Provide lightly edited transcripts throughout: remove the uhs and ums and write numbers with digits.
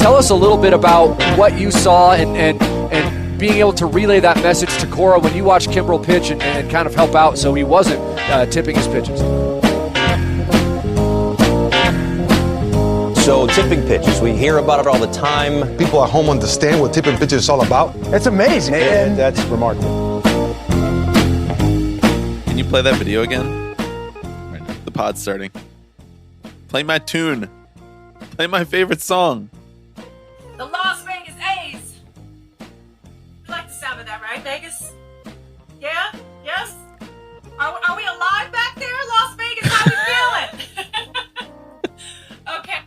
Tell us a little bit about what you saw and being able to relay that message to Cora when you watched Kimbrel pitch and kind of help out so he wasn't tipping his pitches. So tipping pitches, we hear about it all the time. People at home understand what tipping pitches is all about. It's amazing. And that's remarkable. Can you play that video again? Right now. The pod's starting. Play my tune. Play my favorite song. The Las Vegas A's. You like the sound of that, right, Vegas? Yeah? Yes? Are we alive back there, Las Vegas? How we feeling? Okay.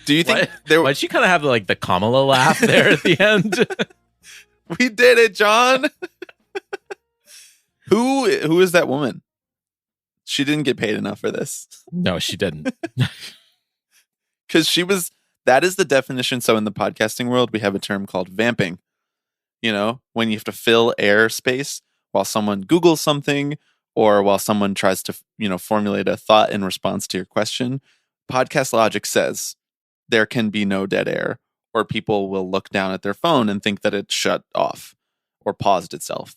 Do you think why'd she kind of have like the Kamala laugh there at the end? We did it, John. Who is that woman? She didn't get paid enough for this. No, she didn't. Because that is the definition. So in the podcasting world, we have a term called vamping. You know, when you have to fill air space while someone Googles something or while someone tries to, formulate a thought in response to your question. Podcast logic says there can be no dead air, or people will look down at their phone and think that it shut off or paused itself.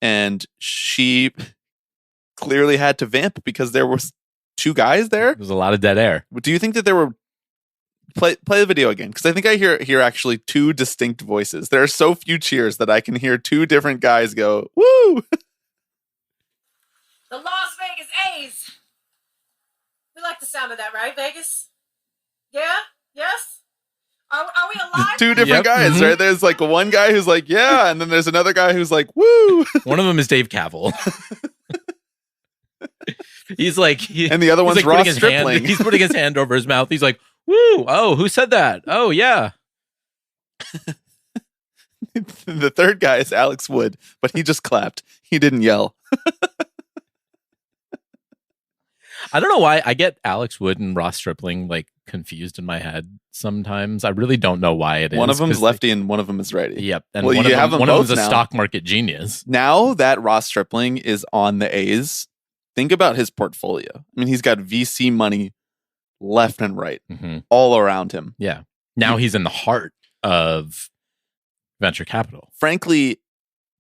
And she clearly had to vamp because there was two guys there. There's a lot of dead air. Do you think that there were... Play the video again, because I think I hear actually two distinct voices. There are so few cheers that I can hear two different guys go, woo! The Las Vegas A's. We like the sound of that, right, Vegas? Yeah? Yes? Are we alive? Two different guys, right? There's like one guy who's like, yeah, and then there's another guy who's like, woo! One of them is Dave Cavill. He's like... and the other one's like Ross Stripling. He's putting his hand over his mouth. He's like, woo! Oh, who said that? Oh, yeah. The third guy is Alex Wood, but he just clapped. He didn't yell. I don't know why I get Alex Wood and Ross Stripling like confused in my head sometimes. I really don't know why it is. One of them is lefty and one of them is righty. Yep. And well, one you of have them, them one of both them's a now. stock market genius. Now that Ross Stripling is on the A's, think about his portfolio. I mean, he's got VC money left and right, all around him. Yeah. Now he's in the heart of venture capital. Frankly,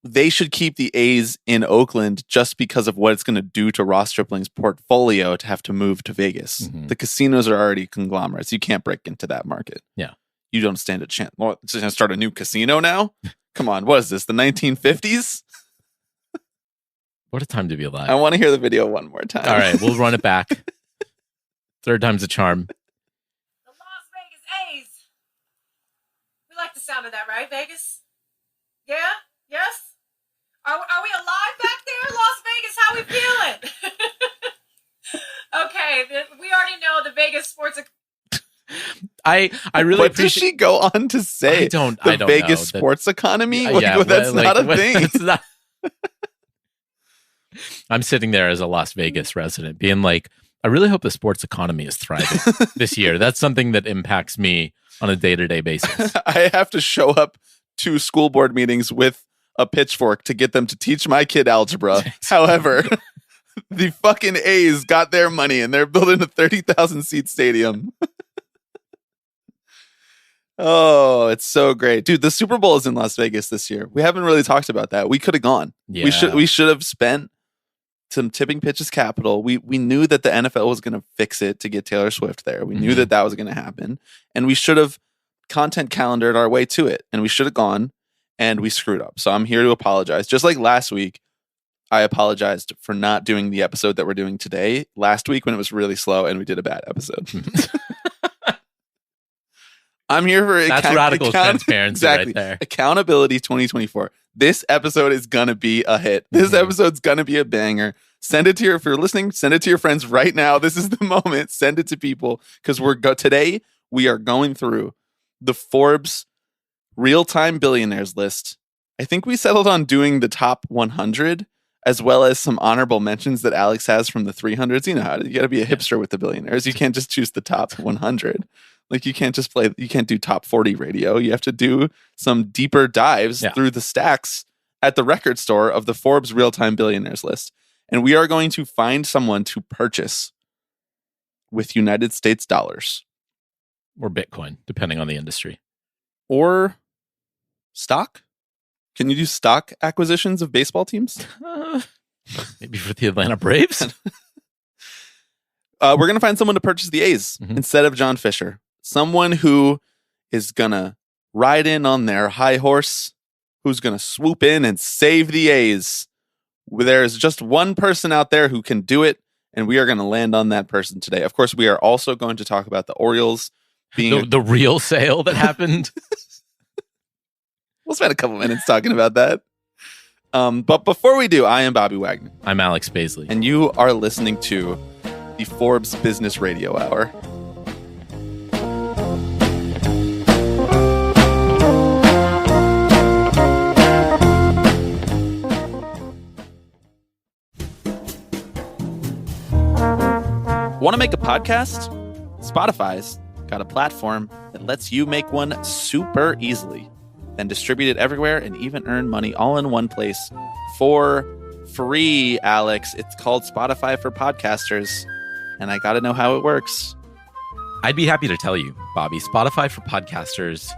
they should keep the A's in Oakland just because of what it's going to do to Ross Stripling's portfolio to have to move to Vegas. The casinos are already conglomerates. You can't break into that market. Yeah. You don't stand a chance. Well, it's going to start a new casino now? Come on. What is this? The 1950s? What a time to be alive. I want to hear the video one more time. All right. We'll run it back. Third time's a charm. The Las Vegas A's. We like the sound of that, right, Vegas? Yeah? Yes? Are we alive back there, Las Vegas? How we feeling? Okay, we already know the Vegas sports... I really what does she go on to say? I don't Vegas know. sports economy? Yeah, that's not a thing. It's not... I'm sitting there as a Las Vegas resident being like, I really hope the sports economy is thriving this year. That's something that impacts me on a day-to-day basis. I have to show up to school board meetings with a pitchfork to get them to teach my kid algebra. However, the fucking A's got their money and they're building a 30,000 seat stadium. Oh, it's so great. Dude, the Super Bowl is in Las Vegas this year. We haven't really talked about that. We could have gone. Yeah. We should have spent some tipping pitches capital. We knew that the NFL was going to fix it to get Taylor Swift there. We knew that was going to happen. And we should have content calendared our way to it. And we should have gone, and we screwed up. So I'm here to apologize. Just like last week, I apologized for not doing the episode that we're doing today last week when it was really slow and we did a bad episode. I'm here for that's radical transparency exactly. Right there. Accountability 2024. This episode is gonna be a hit. This episode's gonna be a banger. Send it to if you're listening, send it to your friends right now. This is the moment. Send it to people because today we are going through the Forbes real-time billionaires list. I think we settled on doing the top 100 as well as some honorable mentions that Alex has from the 300s. You know how you got to be a hipster with the billionaires. You can't just choose the top 100. Like you can't do top 40 radio. You have to do some deeper dives through the stacks at the record store of the Forbes real-time billionaires list. And we are going to find someone to purchase with United States dollars. or Bitcoin, depending on the industry. Or stock? Can you do stock acquisitions of baseball teams? Maybe for the Atlanta Braves? We're going to find someone to purchase the A's instead of John Fisher. Someone who is going to ride in on their high horse, who's going to swoop in and save the A's. There's just one person out there who can do it, and we are going to land on that person today. Of course, we are also going to talk about the Orioles being the real sale that happened. We'll spend a couple minutes talking about that. But before we do, I am Bobby Wagner. I'm Alex Baisley. And you are listening to the Forbes Business Radio Hour. Want to make a podcast? Spotify's got a platform that lets you make one super easily, then distribute it everywhere and even earn money all in one place for free, Alex. It's called Spotify for Podcasters, and I got to know how it works. I'd be happy to tell you, Bobby. Spotify for Podcasters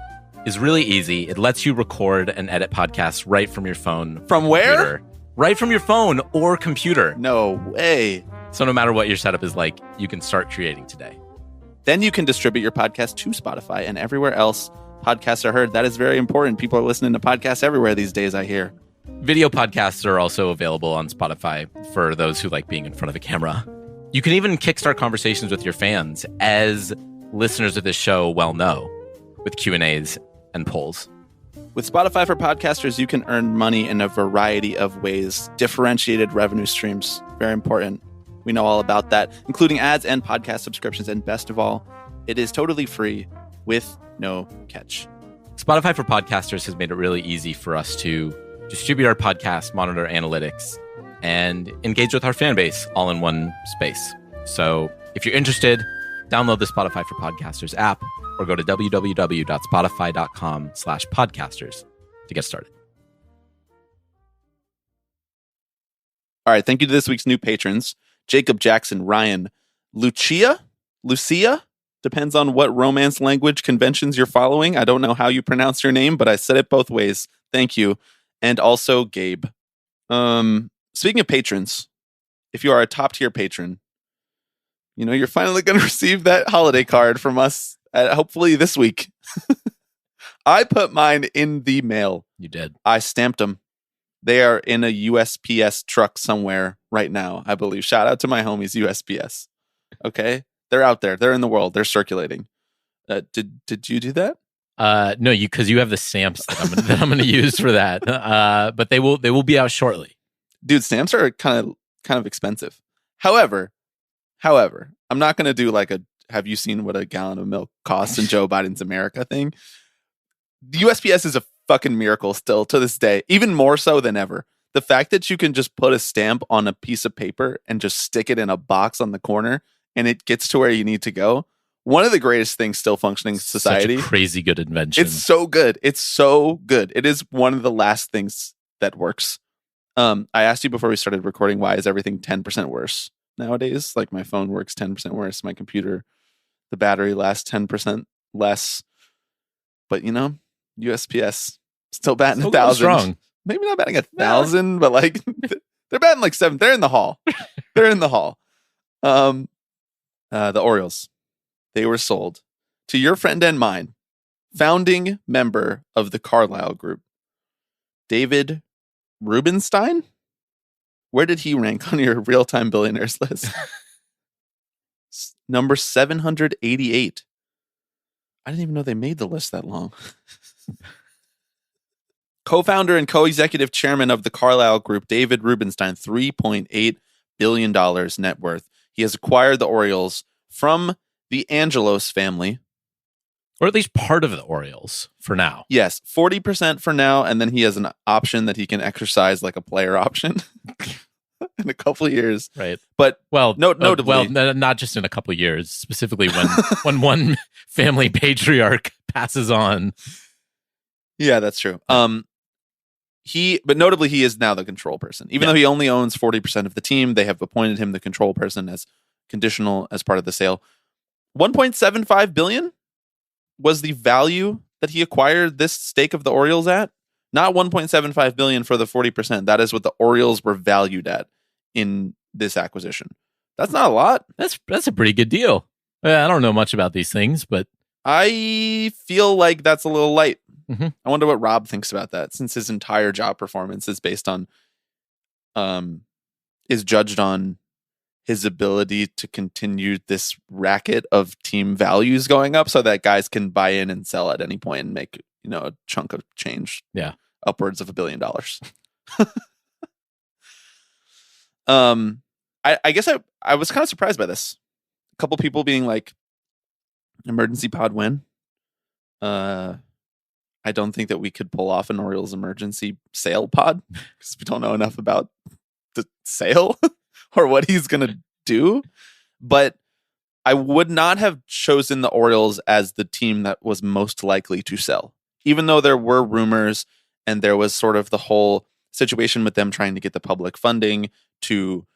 is really easy. It lets you record and edit podcasts right from your phone. From where? Computer. Right from your phone or computer. No way. So no matter what your setup is like, you can start creating today. Then you can distribute your podcast to Spotify and everywhere else podcasts are heard. That is very important. People are listening to podcasts everywhere these days, I hear. Video podcasts are also available on Spotify for those who like being in front of a camera. You can even kickstart conversations with your fans, as listeners of this show well know, with Q&As and polls. With Spotify for Podcasters, you can earn money in a variety of ways. Differentiated revenue streams, very important. We know all about that, including ads and podcast subscriptions. And best of all, it is totally free with no catch. Spotify for Podcasters has made it really easy for us to distribute our podcasts, monitor analytics, and engage with our fan base all in one space. So if you're interested, download the Spotify for Podcasters app or go to www.spotify.com/podcasters to get started. All right. Thank you to this week's new patrons: Jacob, Jackson, Ryan, Lucia, depends on what romance language conventions you're following. I don't know how you pronounce your name, but I said it both ways. Thank you. And also Gabe. Speaking of patrons, if you are a top tier patron, you know, you're finally going to receive that holiday card from us, hopefully this week. I put mine in the mail. You did. I stamped them. They are in a USPS truck somewhere right now, I believe. Shout out to my homies, USPS. Okay? They're out there. They're in the world. They're circulating. Did you do that? No, because you have the stamps that I'm going to use for that. But they will be out shortly. Dude, stamps are kind of expensive. However, I'm not going to do like a have you seen what a gallon of milk costs in Joe Biden's America thing. The USPS is a fucking miracle still to this day, even more so than ever. The fact that you can just put a stamp on a piece of paper and just stick it in a box on the corner and it gets to where you need to go. One of the greatest things still functioning in society. Such a crazy good invention. It's so good. It's so good. It is one of the last things that works. I asked you before we started recording, why is everything 10% worse nowadays? Like my phone works 10% worse. My computer, the battery lasts 10% less. But you know, USPS still batting 1,000. Strong. Maybe not batting 1,000, but like they're batting like 7. They're in the hall. They're in the hall. The Orioles, they were sold to your friend and mine, founding member of the Carlyle Group, David Rubenstein. Where did he rank on your real-time billionaires list? Number 788. I didn't even know they made the list that long. Co-founder and co-executive chairman of the Carlyle Group, David Rubenstein, $3.8 billion net worth. He has acquired the Orioles from the Angelos family. Or at least part of the Orioles for now. Yes, 40% for now, and then he has an option that he can exercise like a player option in a couple of years. Right. But notably, not just in a couple of years, specifically when one family patriarch passes on. Yeah, that's true. But notably, he is now the control person. Even though he only owns 40% of the team, they have appointed him the control person as conditional as part of the sale. $1.75 billion was the value that he acquired this stake of the Orioles at. Not 1.75 billion for the 40%. That is what the Orioles were valued at in this acquisition. That's not a lot. That's a pretty good deal. I don't know much about these things, but I feel like that's a little light. Mm-hmm. I wonder what Rob thinks about that, since his entire job performance is based on, is judged on his ability to continue this racket of team values going up so that guys can buy in and sell at any point and make, a chunk of change. Yeah. Upwards of $1 billion. I guess I was kind of surprised by this. A couple people being like, emergency pod win. I don't think that we could pull off an Orioles emergency sale pod because we don't know enough about the sale or what he's going to do. But I would not have chosen the Orioles as the team that was most likely to sell, even though there were rumors and there was sort of the whole situation with them trying to get the public funding to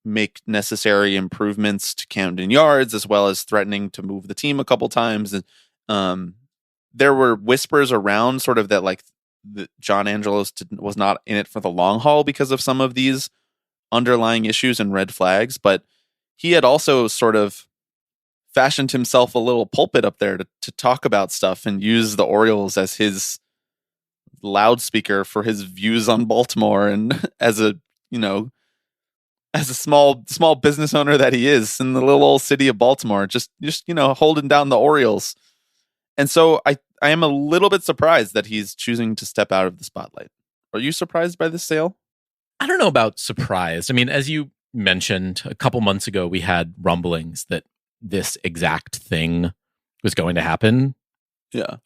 make necessary improvements to Camden Yards, as well as threatening to move the team a couple times. And there were whispers around sort of that, like, John Angelos was not in it for the long haul because of some of these underlying issues and red flags. But he had also sort of fashioned himself a little pulpit up there to talk about stuff and use the Orioles as his loudspeaker for his views on Baltimore. And as a small business owner that he is in the little old city of Baltimore, just holding down the Orioles. And so I am a little bit surprised that he's choosing to step out of the spotlight. Are you surprised by this sale? I don't know about surprised. I mean, as you mentioned, a couple months ago, we had rumblings that this exact thing was going to happen. Yeah.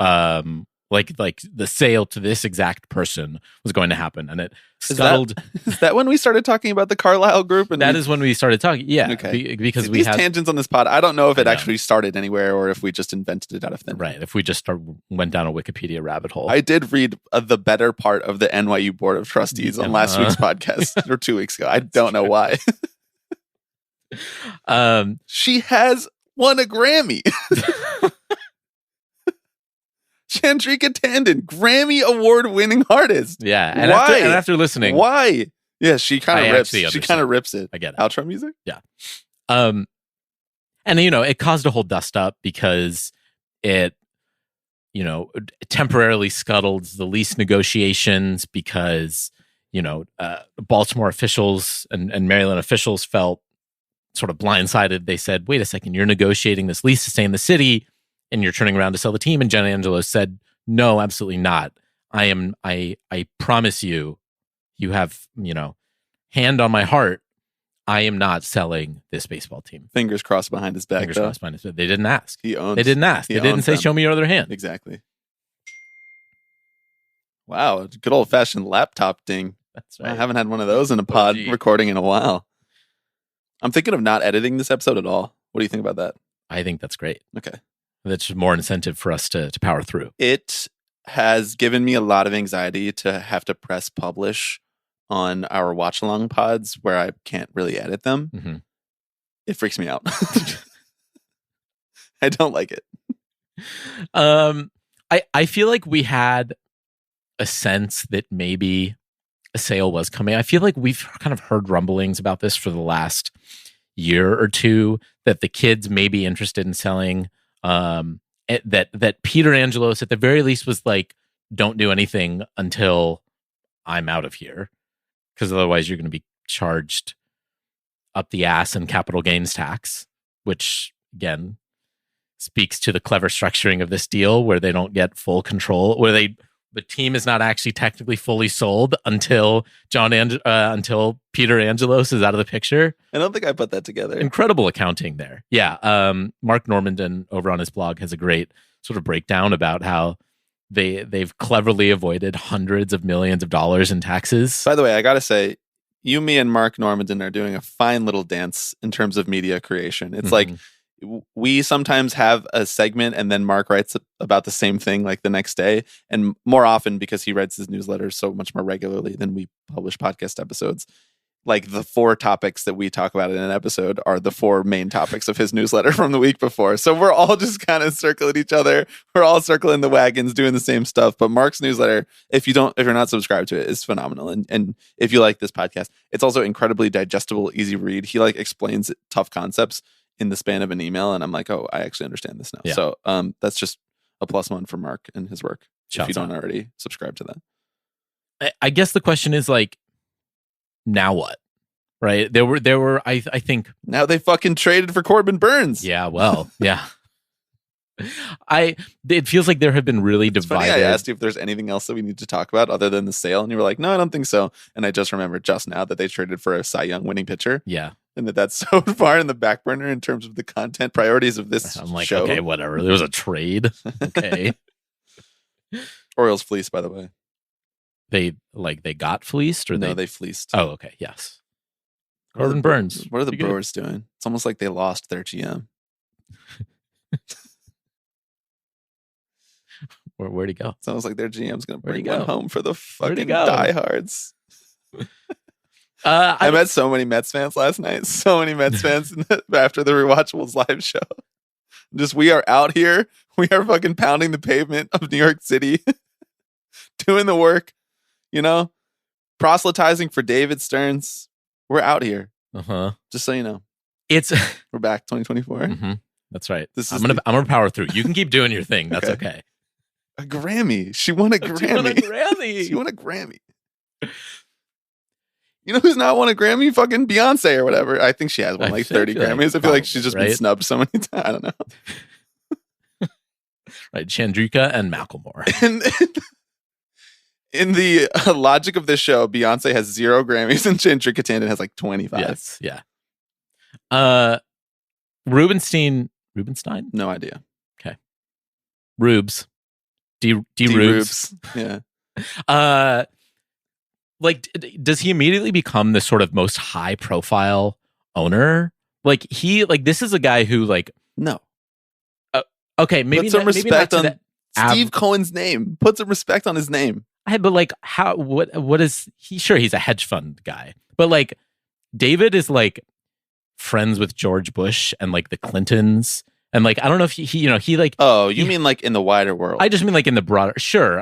Like the sale to this exact person was going to happen, and it scuttled. Is that when we started talking about the Carlyle Group? And that is when we started talking. Yeah, okay. Because we had tangents on this pod. I don't know if it actually started anywhere or if we just invented it out of thin air. Right. If we just went down a Wikipedia rabbit hole. I did read the better part of the NYU Board of Trustees on last week's podcast or 2 weeks ago. I don't know why. She has won a Grammy. Chandrika Tandon, Grammy award-winning artist. Yeah, and why? After listening, why? Yeah, she kind of rips. She kind of rips it. I get it. Outro music. Yeah, and it caused a whole dust up because it, temporarily scuttled the lease negotiations because Baltimore officials and Maryland officials felt sort of blindsided. They said, "Wait a second, you're negotiating this lease to stay in the city, and you're turning around to sell the team." And John Angelos said, "No, absolutely not. I promise you, you have, hand on my heart, I am not selling this baseball team." Fingers crossed behind his back. Fingers crossed behind his back. They didn't ask. They didn't ask. They didn't say, "Show me your other hand." Exactly. Wow, good old fashioned laptop ding. That's right. I haven't had one of those in a pod recording in a while. I'm thinking of not editing this episode at all. What do you think about that? I think that's great. Okay. That's just more incentive for us to power through. It has given me a lot of anxiety to have to press publish on our watch along pods where I can't really edit them. Mm-hmm. It freaks me out. I don't like it. I feel like we had a sense that maybe a sale was coming. I feel like we've kind of heard rumblings about this for the last year or two, that the kids may be interested in selling. That Peter Angelos at the very least was like, "Don't do anything until I'm out of here, because otherwise you're going to be charged up the ass in capital gains tax," which again speaks to the clever structuring of this deal, where they don't get full control, where the team is not actually technically fully sold until until Peter Angelos is out of the picture. I don't think I put that together. Incredible accounting there. Yeah. Mark Normandin over on his blog has a great sort of breakdown about how they've cleverly avoided hundreds of millions of dollars in taxes. By the way, I got to say, you, me, and Mark Normandin are doing a fine little dance in terms of media creation. It's like, we sometimes have a segment and then Mark writes about the same thing like the next day. And more often, because he writes his newsletters so much more regularly than we publish podcast episodes, like the 4 topics that we talk about in an episode are the 4 main topics of his newsletter from the week before. So we're all just kind of circling each other. We're all circling the wagons, doing the same stuff. But Mark's newsletter, if you're not subscribed to it, is phenomenal. And if you like this podcast, it's also incredibly digestible, easy read. He like explains tough concepts in the span of an email, and I'm like, oh, I actually understand this now. Yeah. So that's just a +1 for Mark and his work. If you don't already subscribe to that. I guess the question is like, now what? Right? There were I think now they fucking traded for Corbin Burns. Yeah, well, yeah. It feels like there have been really divided. Funny, I asked you if there's anything else that we need to talk about other than the sale, and you were like, no, I don't think so. And I just remembered just now that they traded for a Cy Young winning pitcher. Yeah. And that's so far in the back burner in terms of the content priorities of this I'm like, show. okay, whatever. There was a trade. Okay. Orioles fleeced, by the way. They got fleeced, or no, they fleeced. Oh, okay, yes. Corbin Burns. What are the Brewers doing? It's almost like they lost their GM. Where'd he go? It's almost like their GM's going to Where'd he bring one go? home for the Where'd he fucking go? diehards. I met so many Mets fans last night. So many Mets fans after the Rewatchables live show. Just, we are out here. We are fucking pounding the pavement of New York City. Doing the work. You know? Proselytizing for David Stearns. We're out here. Just so you know. We're back 2024. Mm-hmm. That's right. I'm gonna power through. You can keep doing your thing. That's okay. A Grammy. She won a Grammy. She won a Grammy. She won a Grammy. You know who's not won a Grammy? Fucking Beyonce or whatever. I think she has won like 30 Grammys. I feel like she's just been snubbed so many times. I don't know. Right. Chandrika and Macklemore. In the logic of this show, Beyonce has 0 Grammys and Chandrika Tandon has like 25. Yes. Yeah. Rubenstein? No idea. Okay. Rubes. D Rubes. Yeah. Like, does he immediately become the sort of most high profile owner? Like, this is a guy who, like, no. Okay, maybe put some respect on Steve Cohen. Cohen's name. Put some respect on his name. But like, what is he? Sure, he's a hedge fund guy, but like, David is like friends with George Bush and like the Clintons, and like, I don't know if he like. Oh, you mean like in the wider world? I just mean like in the broader. Sure,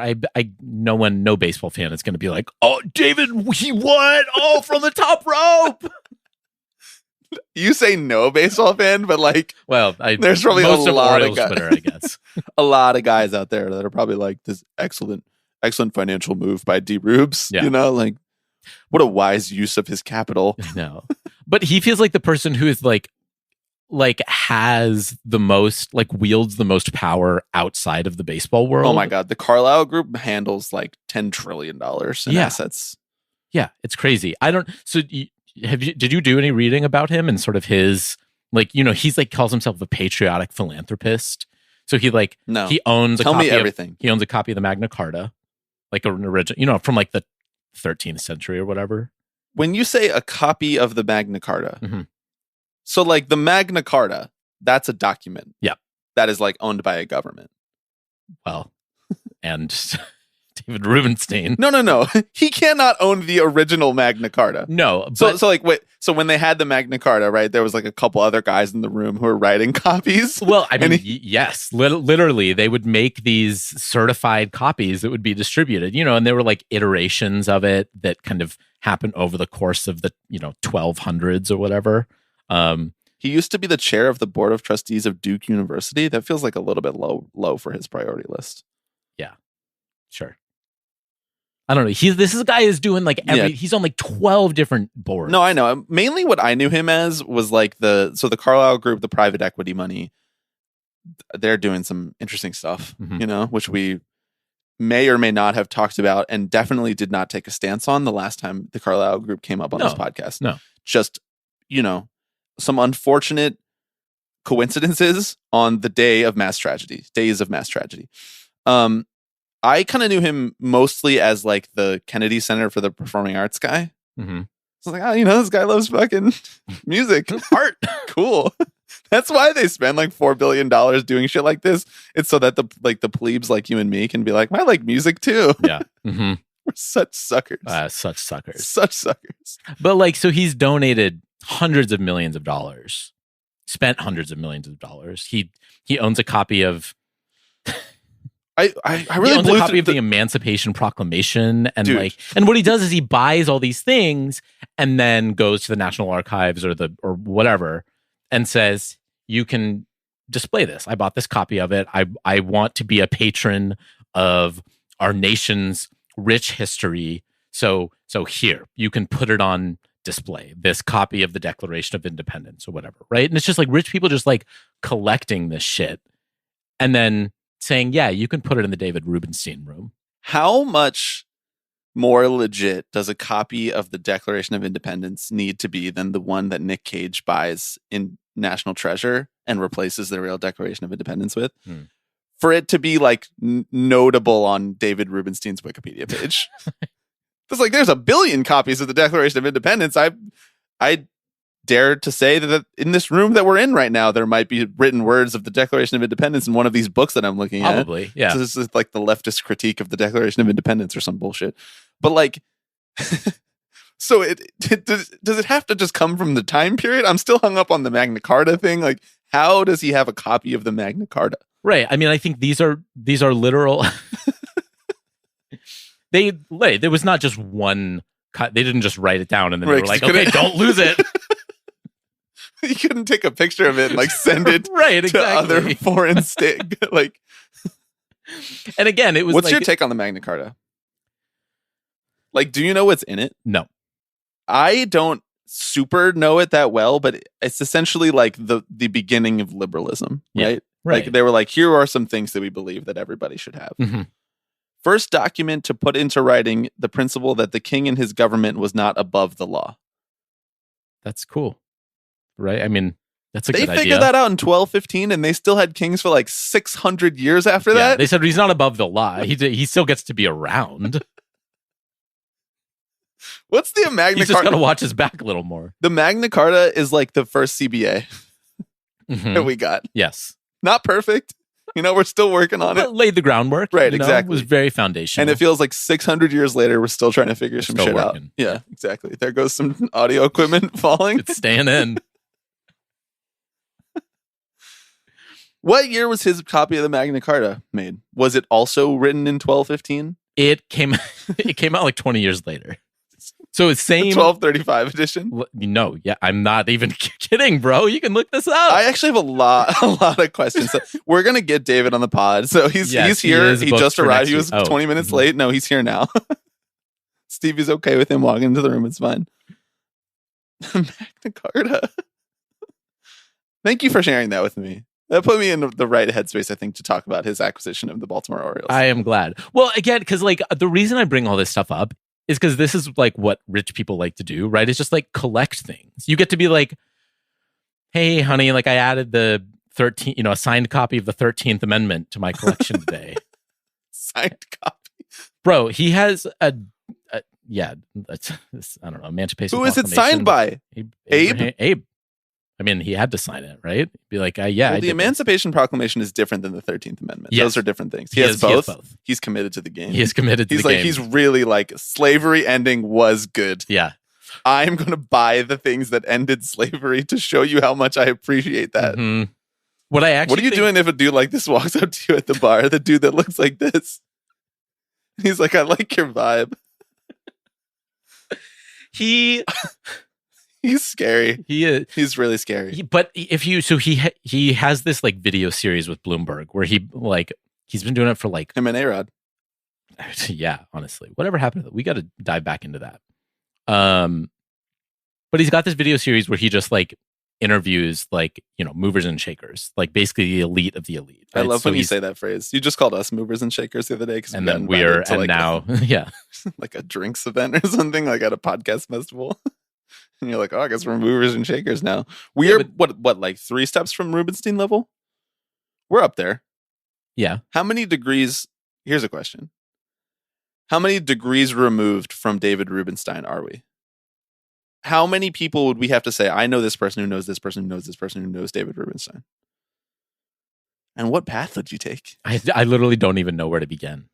no baseball fan is going to be like, oh, David, he won, oh, from the top rope. You say no baseball fan, but like, well, there's probably most a lot of guys, Twitter, I guess. A lot of guys out there that are probably like, this excellent financial move by D Rubes. Yeah. You know, like, what a wise use of his capital. No, but he feels like the person who is like has the most, like, wields the most power outside of the baseball world. Oh my God. The Carlyle Group handles like $10 trillion in assets. Yeah. It's crazy. Did you do any reading about him and sort of his, like, he's like calls himself a patriotic philanthropist. So he like, no. He owns Tell me everything. He owns a copy of the Magna Carta, like an original, from like the 13th century or whatever. When you say a copy of the Magna Carta, mm-hmm. So like the Magna Carta, that's a document. Yeah. That is like owned by a government. Well, and David Rubenstein. No. He cannot own the original Magna Carta. No. So like, wait. So when they had the Magna Carta, right, there was like a couple other guys in the room who were writing copies. Well, I mean, yes, literally, they would make these certified copies that would be distributed, and there were like iterations of it that kind of happened over the course of the 1200s or whatever. He used to be the chair of the board of trustees of Duke University. That feels like a little bit low for his priority list. Yeah, sure. I don't know. This is a guy who's doing like he's on like 12 different boards. No, I know. Mainly what I knew him as was like the Carlyle Group, the private equity money. They're doing some interesting stuff, mm-hmm. Which we may or may not have talked about and definitely did not take a stance on the last time the Carlyle Group came up on this podcast. No. Just, some unfortunate coincidences on the days of mass tragedy. I kind of knew him mostly as like the Kennedy Center for the Performing Arts guy. Mm-hmm. So I was like, this guy loves fucking music, art. Cool. That's why they spend like $4 billion doing shit like this. It's so that the plebes like you and me can be like, I like music too. Yeah. Mm-hmm. We're such suckers. Such suckers. Such suckers. But like, so he's donated hundreds of millions of dollars, spent hundreds of millions of dollars. He owns a copy of. I really he owns a copy of the Emancipation Proclamation, and Dude. and what he does is he buys all these things and then goes to the National Archives or whatever and says, "You can display this. I bought this copy of it. I want to be a patron of our nation's rich history. So here, you can put it on display, this copy of the Declaration of Independence or whatever, right?" And it's just like rich people just like collecting this shit and then saying, yeah, you can put it in the David Rubenstein room. How much more legit does a copy of the Declaration of Independence need to be than the one that Nick Cage buys in National Treasure and replaces the real Declaration of Independence with? For it to be like notable on David Rubenstein's Wikipedia page. It's like there's a billion copies of the Declaration of Independence. I dare to say that in this room that we're in right now, there might be written words of the Declaration of Independence in one of these books that I'm looking at. Probably, yeah. So this is like the leftist critique of the Declaration of Independence or some bullshit. But like, so does it have to just come from the time period? I'm still hung up on the Magna Carta thing. Like, how does he have a copy of the Magna Carta? Right. I mean, I think these are literal. There was not just one cut. They didn't just write it down and then they were like, okay, don't lose it. You couldn't take a picture of it and like send it right, to other foreign state. Like, and again, it was. What's your take on the Magna Carta? Like, do you know what's in it? No, I don't super know it that well, but it's essentially like the beginning of liberalism, right? Right. Like they were like, here are some things that we believe that everybody should have. Mm-hmm. First document to put into writing the principle that the king and his government was not above the law. That's cool. Right? I mean, that's a good idea. They figured that out in 1215 and they still had kings for like 600 years after that. They said he's not above the law. He still gets to be around. What's the Magna Carta? He's just got to watch his back a little more. The Magna Carta is like the first CBA that we got. Yes. Not perfect. You know, we're still working on it. Laid the groundwork. Right, It exactly. was very foundational. And it feels like 600 years later, we're still trying to figure some shit out. Yeah, exactly. There goes some audio equipment falling. It's staying in. What year was his copy of the Magna Carta made? Was it also written in 1215? It came out like 20 years later. So it's same 1235 edition? No, yeah, I'm not even kidding, bro. You can look this up. I actually have a lot of questions. So we're gonna get David on the pod. So he's here. He just arrived. He was 20 minutes late. No, he's here now. Stevie's okay with him walking into the room. It's fine. Magna Carta. Thank you for sharing that with me. That put me in the right headspace, I think, to talk about his acquisition of the Baltimore Orioles. I am glad. Well, again, because like the reason I bring all this stuff up is because this is like what rich people like to do, right? It's just like collect things. You get to be like, hey, honey, like I added the 13, a signed copy of the 13th Amendment to my collection today. Signed copy? Bro, he has I don't know, Emancipation. Who is it signed by? Abe? Abe. I mean, he had to sign it, right? Be like, yeah. Well, the Emancipation Proclamation is different than the 13th Amendment. Yes. Those are different things. He has both. He's committed to the game. He is committed to the game. He's really like, slavery ending was good. Yeah. I'm going to buy the things that ended slavery to show you how much I appreciate that. Mm-hmm. What are you doing if a dude like this walks up to you at the bar? The dude that looks like this. He's like, I like your vibe. He's scary. He is. He's really scary. But if you, he has this like video series with Bloomberg where he's been doing it for like him and A-Rod. Yeah, honestly, whatever happened to that? We got to dive back into that. But he's got this video series where he just like interviews like movers and shakers, like basically the elite of the elite. Right? I love when you say that phrase. You just called us movers and shakers the other day, and then we are, and like now, yeah, like a drinks event or something, like at a podcast festival. And you're like, oh, I guess we're movers and shakers now. We are what, like 3 steps from Rubenstein level? We're up there. Yeah. How many degrees? Here's a question. How many degrees removed from David Rubenstein are we? How many people would we have to say, I know this person who knows this person who knows this person who knows David Rubenstein? And what path would you take? I literally don't even know where to begin.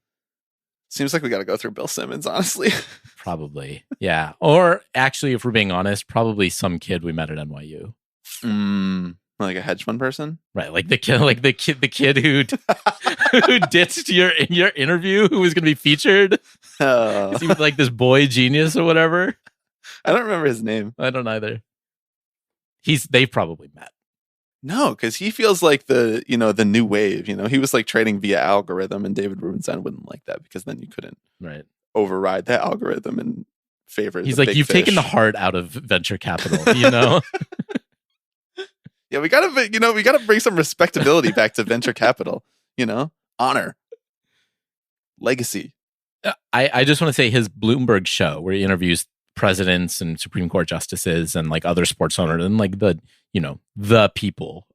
Seems like we got to go through Bill Simmons, honestly. Probably. Yeah. Or actually, if we're being honest, probably some kid we met at NYU. Like a hedge fund person? Right. Like the kid who who ditched your interview, who was going to be featured. Oh. He was like this boy genius or whatever. I don't remember his name. I don't either. They've probably met. No, because he feels like the new wave. He was like trading via algorithm, and David Rubenstein wouldn't like that because then you couldn't override that algorithm in favor. He's like, you've taken the heart out of venture capital. Yeah, we gotta bring some respectability back to venture capital. Honor, legacy. I just want to say his Bloomberg show where he interviews presidents and Supreme Court justices and like other sports owners and like the people,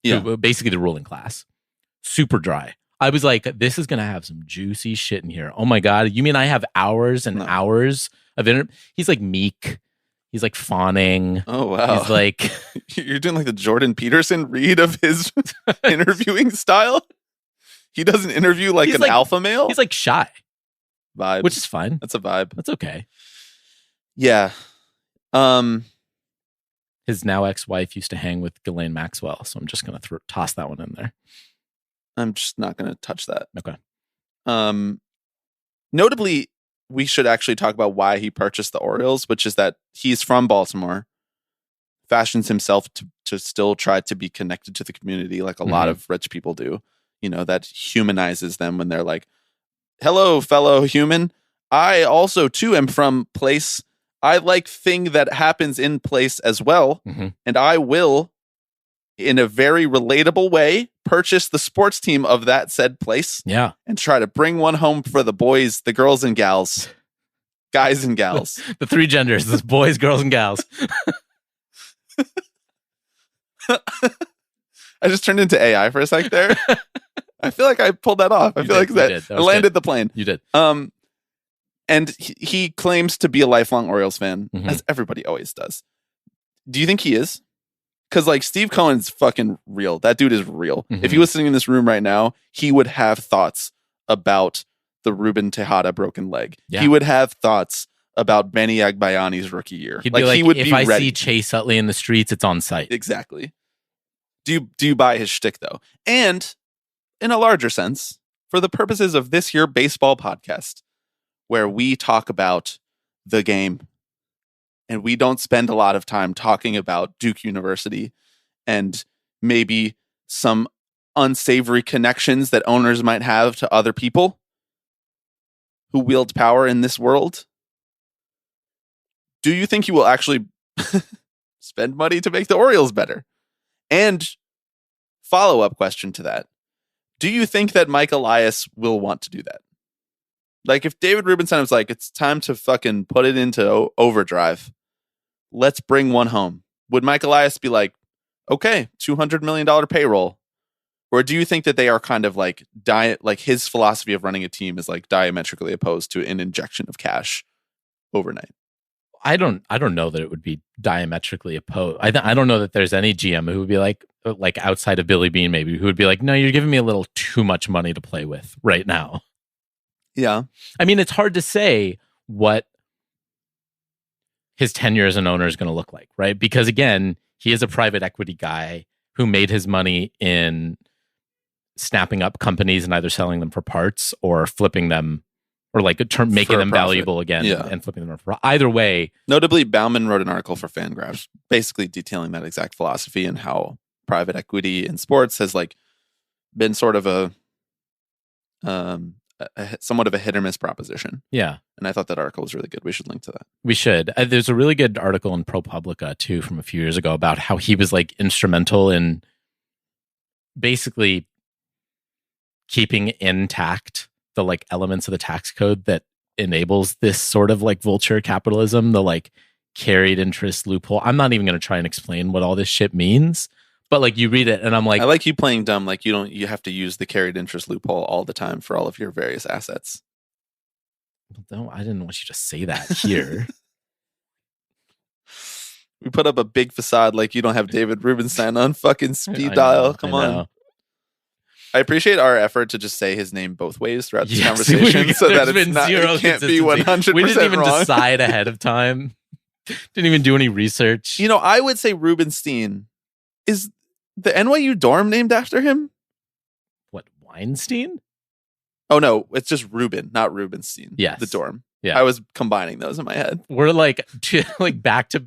basically the ruling class. Super dry. I was like, this is gonna have some juicy shit in here. Oh my god, you mean I have hours and hours of He's like meek. He's like fawning. Oh wow. He's like, you're doing like the Jordan Peterson read of his interviewing style. He doesn't interview like an alpha male. He's like shy. Vibe, which is fine. That's a vibe. That's okay. Yeah. His now ex-wife used to hang with Ghislaine Maxwell, so I'm just gonna toss that one in there. I'm just not gonna touch that. Okay. Notably, we should actually talk about why he purchased the Orioles, which is that he's from Baltimore, fashions himself to still try to be connected to the community like a lot of rich people do. That humanizes them when they're like, hello, fellow human. I also too am from place. I like thing that happens in place as well. And I will, in a very relatable way, purchase the sports team of that said place. Yeah. And try to bring one home for the boys, the girls and gals, guys and gals. The three genders, the boys, girls, and gals. I just turned into AI for a sec there. I feel like I pulled that off. I landed the plane. You did. And he claims to be a lifelong Orioles fan, as everybody always does. Do you think he is? Because like Steve Cohen's fucking real. That dude is real. If he was sitting in this room right now, he would have thoughts about the Ruben Tejada broken leg. Yeah. He would have thoughts about Benny Agbayani's rookie year. He'd be like, he would if I see Chase Utley in the streets, it's on site. Exactly. Do you buy his shtick though? And in a larger sense, for the purposes of this here baseball podcast, where we talk about the game and we don't spend a lot of time talking about Duke University and maybe some unsavory connections that owners might have to other people who wield power in this world. Do you think you will actually spend money to make the Orioles better? And follow-up question to that. Do you think that Mike Elias will want to do that? Like if David Rubenstein was like, it's time to fucking put it into overdrive. Let's bring one home. Would Mike Elias be like, okay, $200 million payroll? Or do you think that they are kind of like his philosophy of running a team is like diametrically opposed to an injection of cash overnight? I don't know that it would be diametrically opposed. I don't know that there's any GM who would be like outside of Billy Beane maybe, who would be like, no, you're giving me a little too much money to play with right now. Yeah. I mean, it's hard to say what his tenure as an owner is going to look like, right? Because again, he is a private equity guy who made his money in snapping up companies and either selling them for parts or flipping them or like making them valuable again and flipping them for either way. Notably, Bauman wrote an article for Fangraphs basically detailing that exact philosophy and how private equity in sports has like been sort of a somewhat of a hit or miss proposition. Yeah. And I thought that article was really good. We should link to that. We should. There's a really good article in ProPublica too from a few years ago about how he was like instrumental in basically keeping intact the like elements of the tax code that enables this sort of like vulture capitalism, the like carried interest loophole. I'm not even going to try and explain what all this shit means. But like you read it and I'm like, I like you playing dumb. Like you have to use the carried interest loophole all the time for all of your various assets. No, I didn't want you to say that here. We put up a big facade like you don't have David Rubenstein on fucking speed dial. Come on. I appreciate our effort to just say his name both ways throughout this Yes, conversation, so that there's it's not, zero it can't be consistency. 100% We didn't even wrong. decide ahead of time. Didn't even do any research. You know, I would say Rubenstein. Is the NYU dorm named after him? What, Weinstein? Oh no, it's just Ruben, not Rubenstein. Yes. The dorm. Yeah. I was combining those in my head. We're like back to.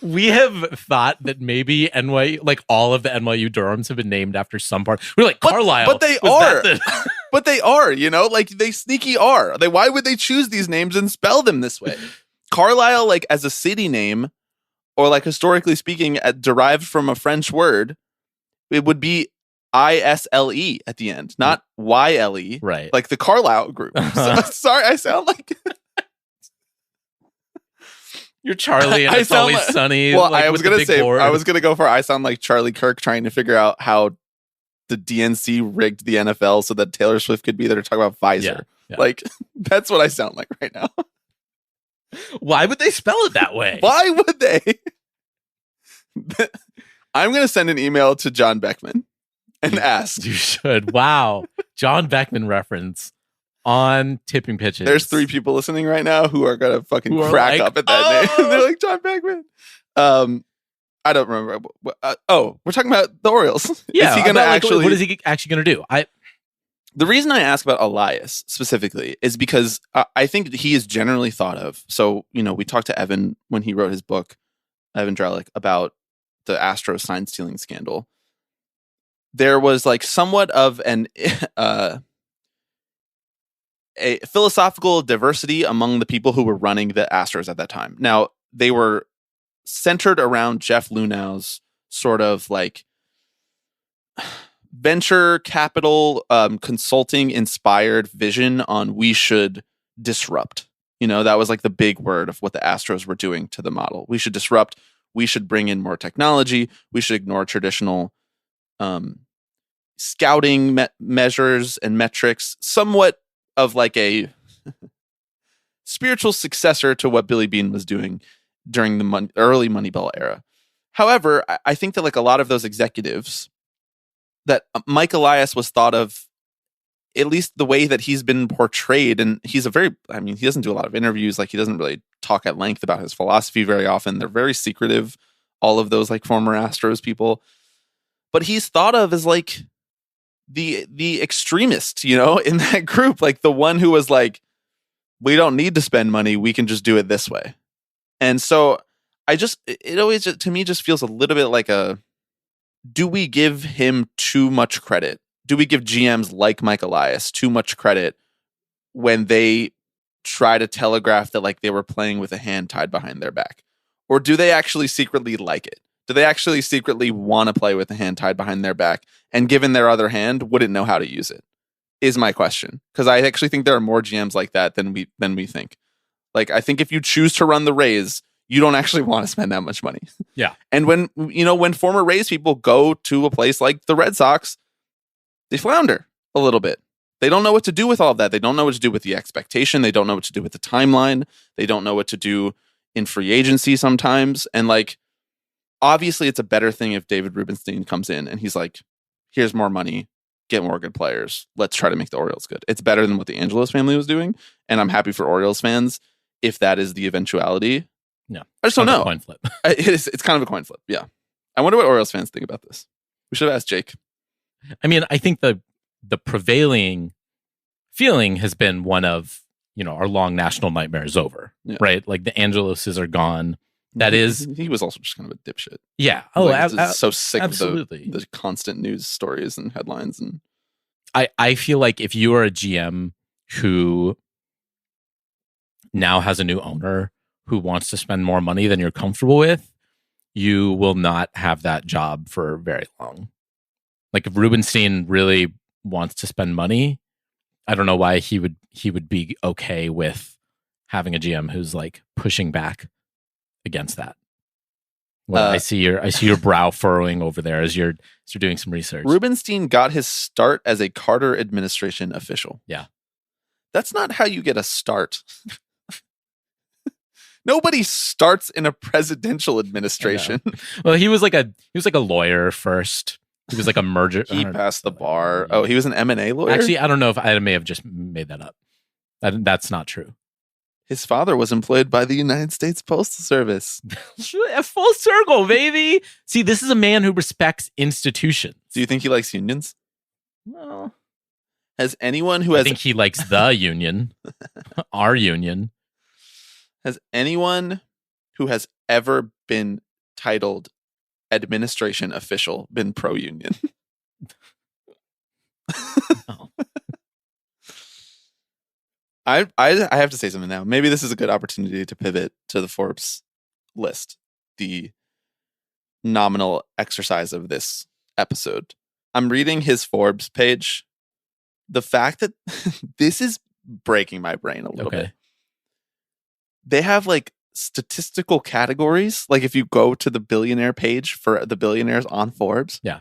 We have thought that maybe NYU, like all of the NYU dorms, have been named after some part. We're like Carlisle, but they was are. that the- But they are, you know, like they sneaky are. Why would they choose these names and spell them this way? Carlisle, like as a city name, or like historically speaking, derived from a French word, it would be ISLE at the end, not YLE. Right. Like the Carlisle group. So, sorry, I sound like You're Charlie and I It's sound Always like- Sunny. Well, like, I was with the gonna big say, board. I was gonna go for I sound like Charlie Kirk trying to figure out how the DNC rigged the NFL so that Taylor Swift could be there to talk about Pfizer. Yeah. Like that's what I sound like right now. Why would they spell it that way? Why would they? I'm gonna send an email to John Beckman and ask. You should. Wow. John Beckman reference on Tipping Pitches. There's 3 people listening right now who are gonna fucking Who are crack like, up at that name. They're like John Beckman. I don't remember. We're talking about the Orioles. Yeah. Is he gonna about, like, actually? what is he actually going to do? The reason I ask about Elias specifically is because I think he is generally thought of. So, you know, we talked to Evan when he wrote his book, Evan Drellick, about the Astros sign stealing scandal. There was like somewhat of a philosophical diversity among the people who were running the Astros at that time. Now, they were centered around Jeff Lunau's sort of like venture capital consulting inspired vision on we should disrupt. You know, that was like the big word of what the Astros were doing to the model. We should disrupt. We should bring in more technology. We should ignore traditional scouting measures and metrics, somewhat of like a spiritual successor to what Billy Beane was doing during the early Moneyball era. However, I think that like a lot of those executives, that Mike Elias was thought of, at least the way that he's been portrayed, and he's he doesn't do a lot of interviews, like he doesn't really talk at length about his philosophy very often. They're very secretive, all of those like former Astros people. But he's thought of as like the extremist, you know, in that group, like the one who was like, we don't need to spend money, we can just do it this way. And so it always just, to me, just feels a little bit like do we give him too much credit? Do we give GMs like Mike Elias too much credit when they try to telegraph that like they were playing with a hand tied behind their back? Or do they actually secretly like it? Do they actually secretly want to play with a hand tied behind their back and given their other hand wouldn't know how to use it? Is my question. Because I actually think there are more GMs like that than we think. Like, I think if you choose to run the Rays, you don't actually want to spend that much money. Yeah. And when former Rays people go to a place like the Red Sox, they flounder a little bit. They don't know what to do with all of that. They don't know what to do with the expectation. They don't know what to do with the timeline. They don't know what to do in free agency sometimes. And like, obviously it's a better thing if David Rubenstein comes in and he's like, here's more money, get more good players. Let's try to make the Orioles good. It's better than what the Angelos family was doing. And I'm happy for Orioles fans if that is the eventuality. No, I just don't know. Coin flip. It's kind of a coin flip. Yeah. I wonder what Orioles fans think about this. We should have asked Jake. I mean, I think the prevailing feeling has been one of, you know, our long national nightmare is over, right? Like the Angeloses are gone. That is, he was also just kind of a dipshit. Yeah. Oh, like, so sick absolutely. of the constant news stories and headlines. And I feel like if you are a GM who now has a new owner who wants to spend more money than you're comfortable with, you will not have that job for very long. Like if Rubenstein really wants to spend money, I don't know why he would be okay with having a GM who's like pushing back against that. Well, I see your brow furrowing over there as you're doing some research. Rubenstein got his start as a Carter administration official. Yeah. That's not how you get a start. Nobody starts in a presidential administration. Well, he was like a lawyer first, He was like a merger. He passed the bar. Oh, he was an M&A lawyer? Actually, I don't know if I may have just made that up. That's not true. His father was employed by the United States Postal Service. A full circle, baby. See, this is a man who respects institutions. Do you think he likes unions? Well, Has anyone who I has think he likes the union, our union. Has anyone who has ever been titled administration official been pro-union? No. I have to say something now. Maybe this is a good opportunity to pivot to the Forbes list, the nominal exercise of this episode. I'm reading his Forbes page. The fact that this is breaking my brain a little bit. They have like statistical categories. Like if you go to the billionaire page for the billionaires on Forbes. Yeah.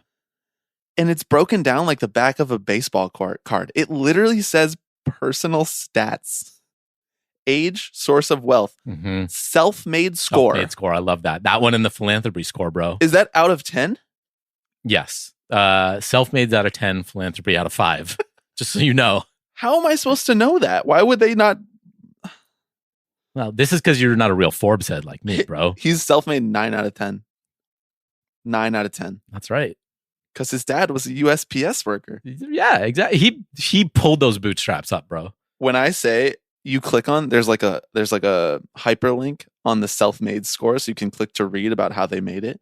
And it's broken down like the back of a baseball card. It literally says personal stats, age, source of wealth, self-made score. Self-made score. I love that. That one in the philanthropy score, bro. Is that out of 10? Yes. Self-made's out of 10, philanthropy out of 5. Just so you know. How am I supposed to know that? Why would they not? Well, this is because you're not a real Forbes head like me, bro. He's self-made 9 out of 10. 9 out of 10. That's right. Because his dad was a USPS worker. Yeah, exactly. He pulled those bootstraps up, bro. When I say you click on, there's like a hyperlink on the self-made score, so you can click to read about how they made it,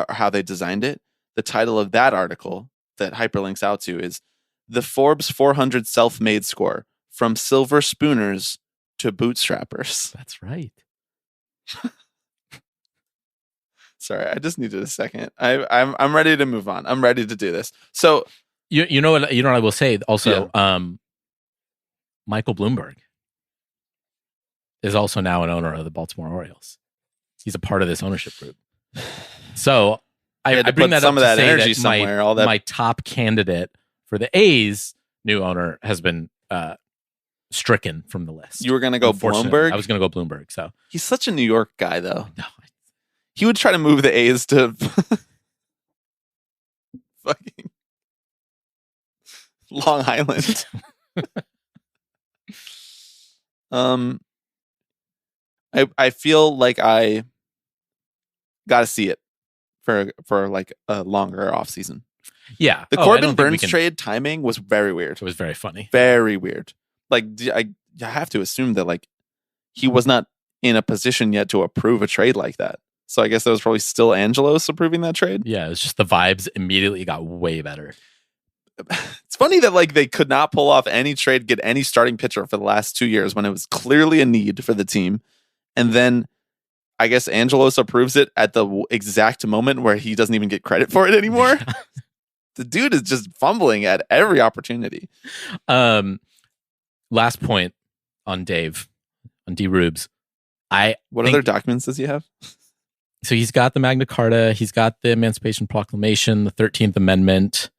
how they designed it. The title of that article that hyperlinks out to is the Forbes 400 self-made score, from silver spooners to bootstrappers. That's right. Sorry, I just needed a second. I'm ready to move on. I'm ready to do this. So you know what I will say also. Michael Bloomberg is also now an owner of the Baltimore Orioles. He's a part of this ownership group. So I bring that some up of to that say energy that somewhere. All that my top candidate for the A's new owner has been stricken from the list. You were going to go Bloomberg? I was going to go Bloomberg. So he's such a New York guy, though. No. He would try to move the A's to fucking Long Island. I feel like I got to see it for like a longer off season. Yeah, the Corbin Burns trade timing was very weird. It was very funny, very weird. Like I have to assume that like he was not in a position yet to approve a trade like that. So I guess that was probably still Angelos approving that trade. Yeah, it's just the vibes immediately got way better. It's funny that like they could not pull off any trade, get any starting pitcher for the last 2 years when it was clearly a need for the team. And then I guess Angelos approves it at the exact moment where he doesn't even get credit for it anymore. The dude is just fumbling at every opportunity. Last point on Dave, on D Rubes. What other documents does he have? So he's got the Magna Carta, he's got the Emancipation Proclamation, the 13th Amendment.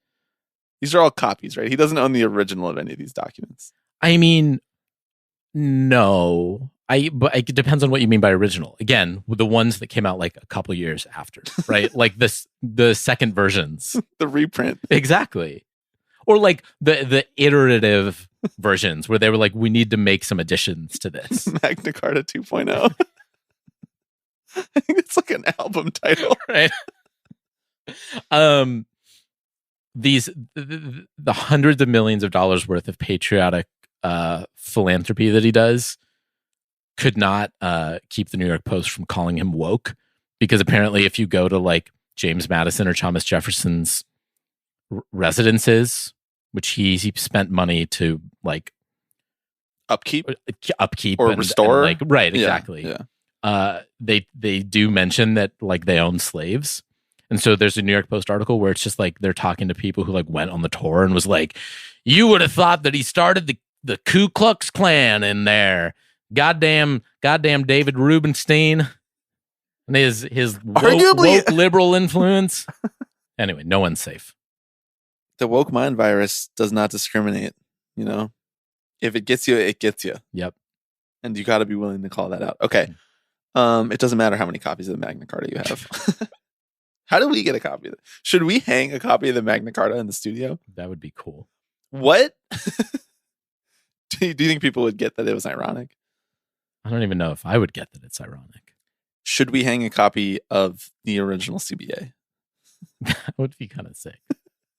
These are all copies, right? He doesn't own the original of any of these documents. I mean, no. But it depends on what you mean by original. Again, the ones that came out like a couple years after, right? Like the second versions. The reprint. Exactly. Or like the iterative versions where they were like, we need to make some additions to this. Magna Carta 2.0. I think it's like an album title. Right. The hundreds of millions of dollars worth of patriotic philanthropy that he does could not keep the New York Post from calling him woke, because apparently if you go to like James Madison or Thomas Jefferson's residences, which he spent money to like upkeep or restore, like, right, exactly. Yeah. They do mention that like they own slaves. And so there's a New York Post article where it's just like they're talking to people who like went on the tour and was like, you would have thought that he started the Ku Klux Klan in there. Goddamn David Rubenstein and his woke liberal influence. Anyway, no one's safe. The woke mind virus does not discriminate, you know? If it gets you, it gets you. Yep. And you got to be willing to call that out. Okay. It doesn't matter how many copies of the Magna Carta you have. How do we get a copy of it? Should we hang a copy of the Magna Carta in the studio? That would be cool. What? Do you think people would get that it was ironic? I don't even know if I would get that it's ironic. Should we hang a copy of the original CBA? That would be kind of sick.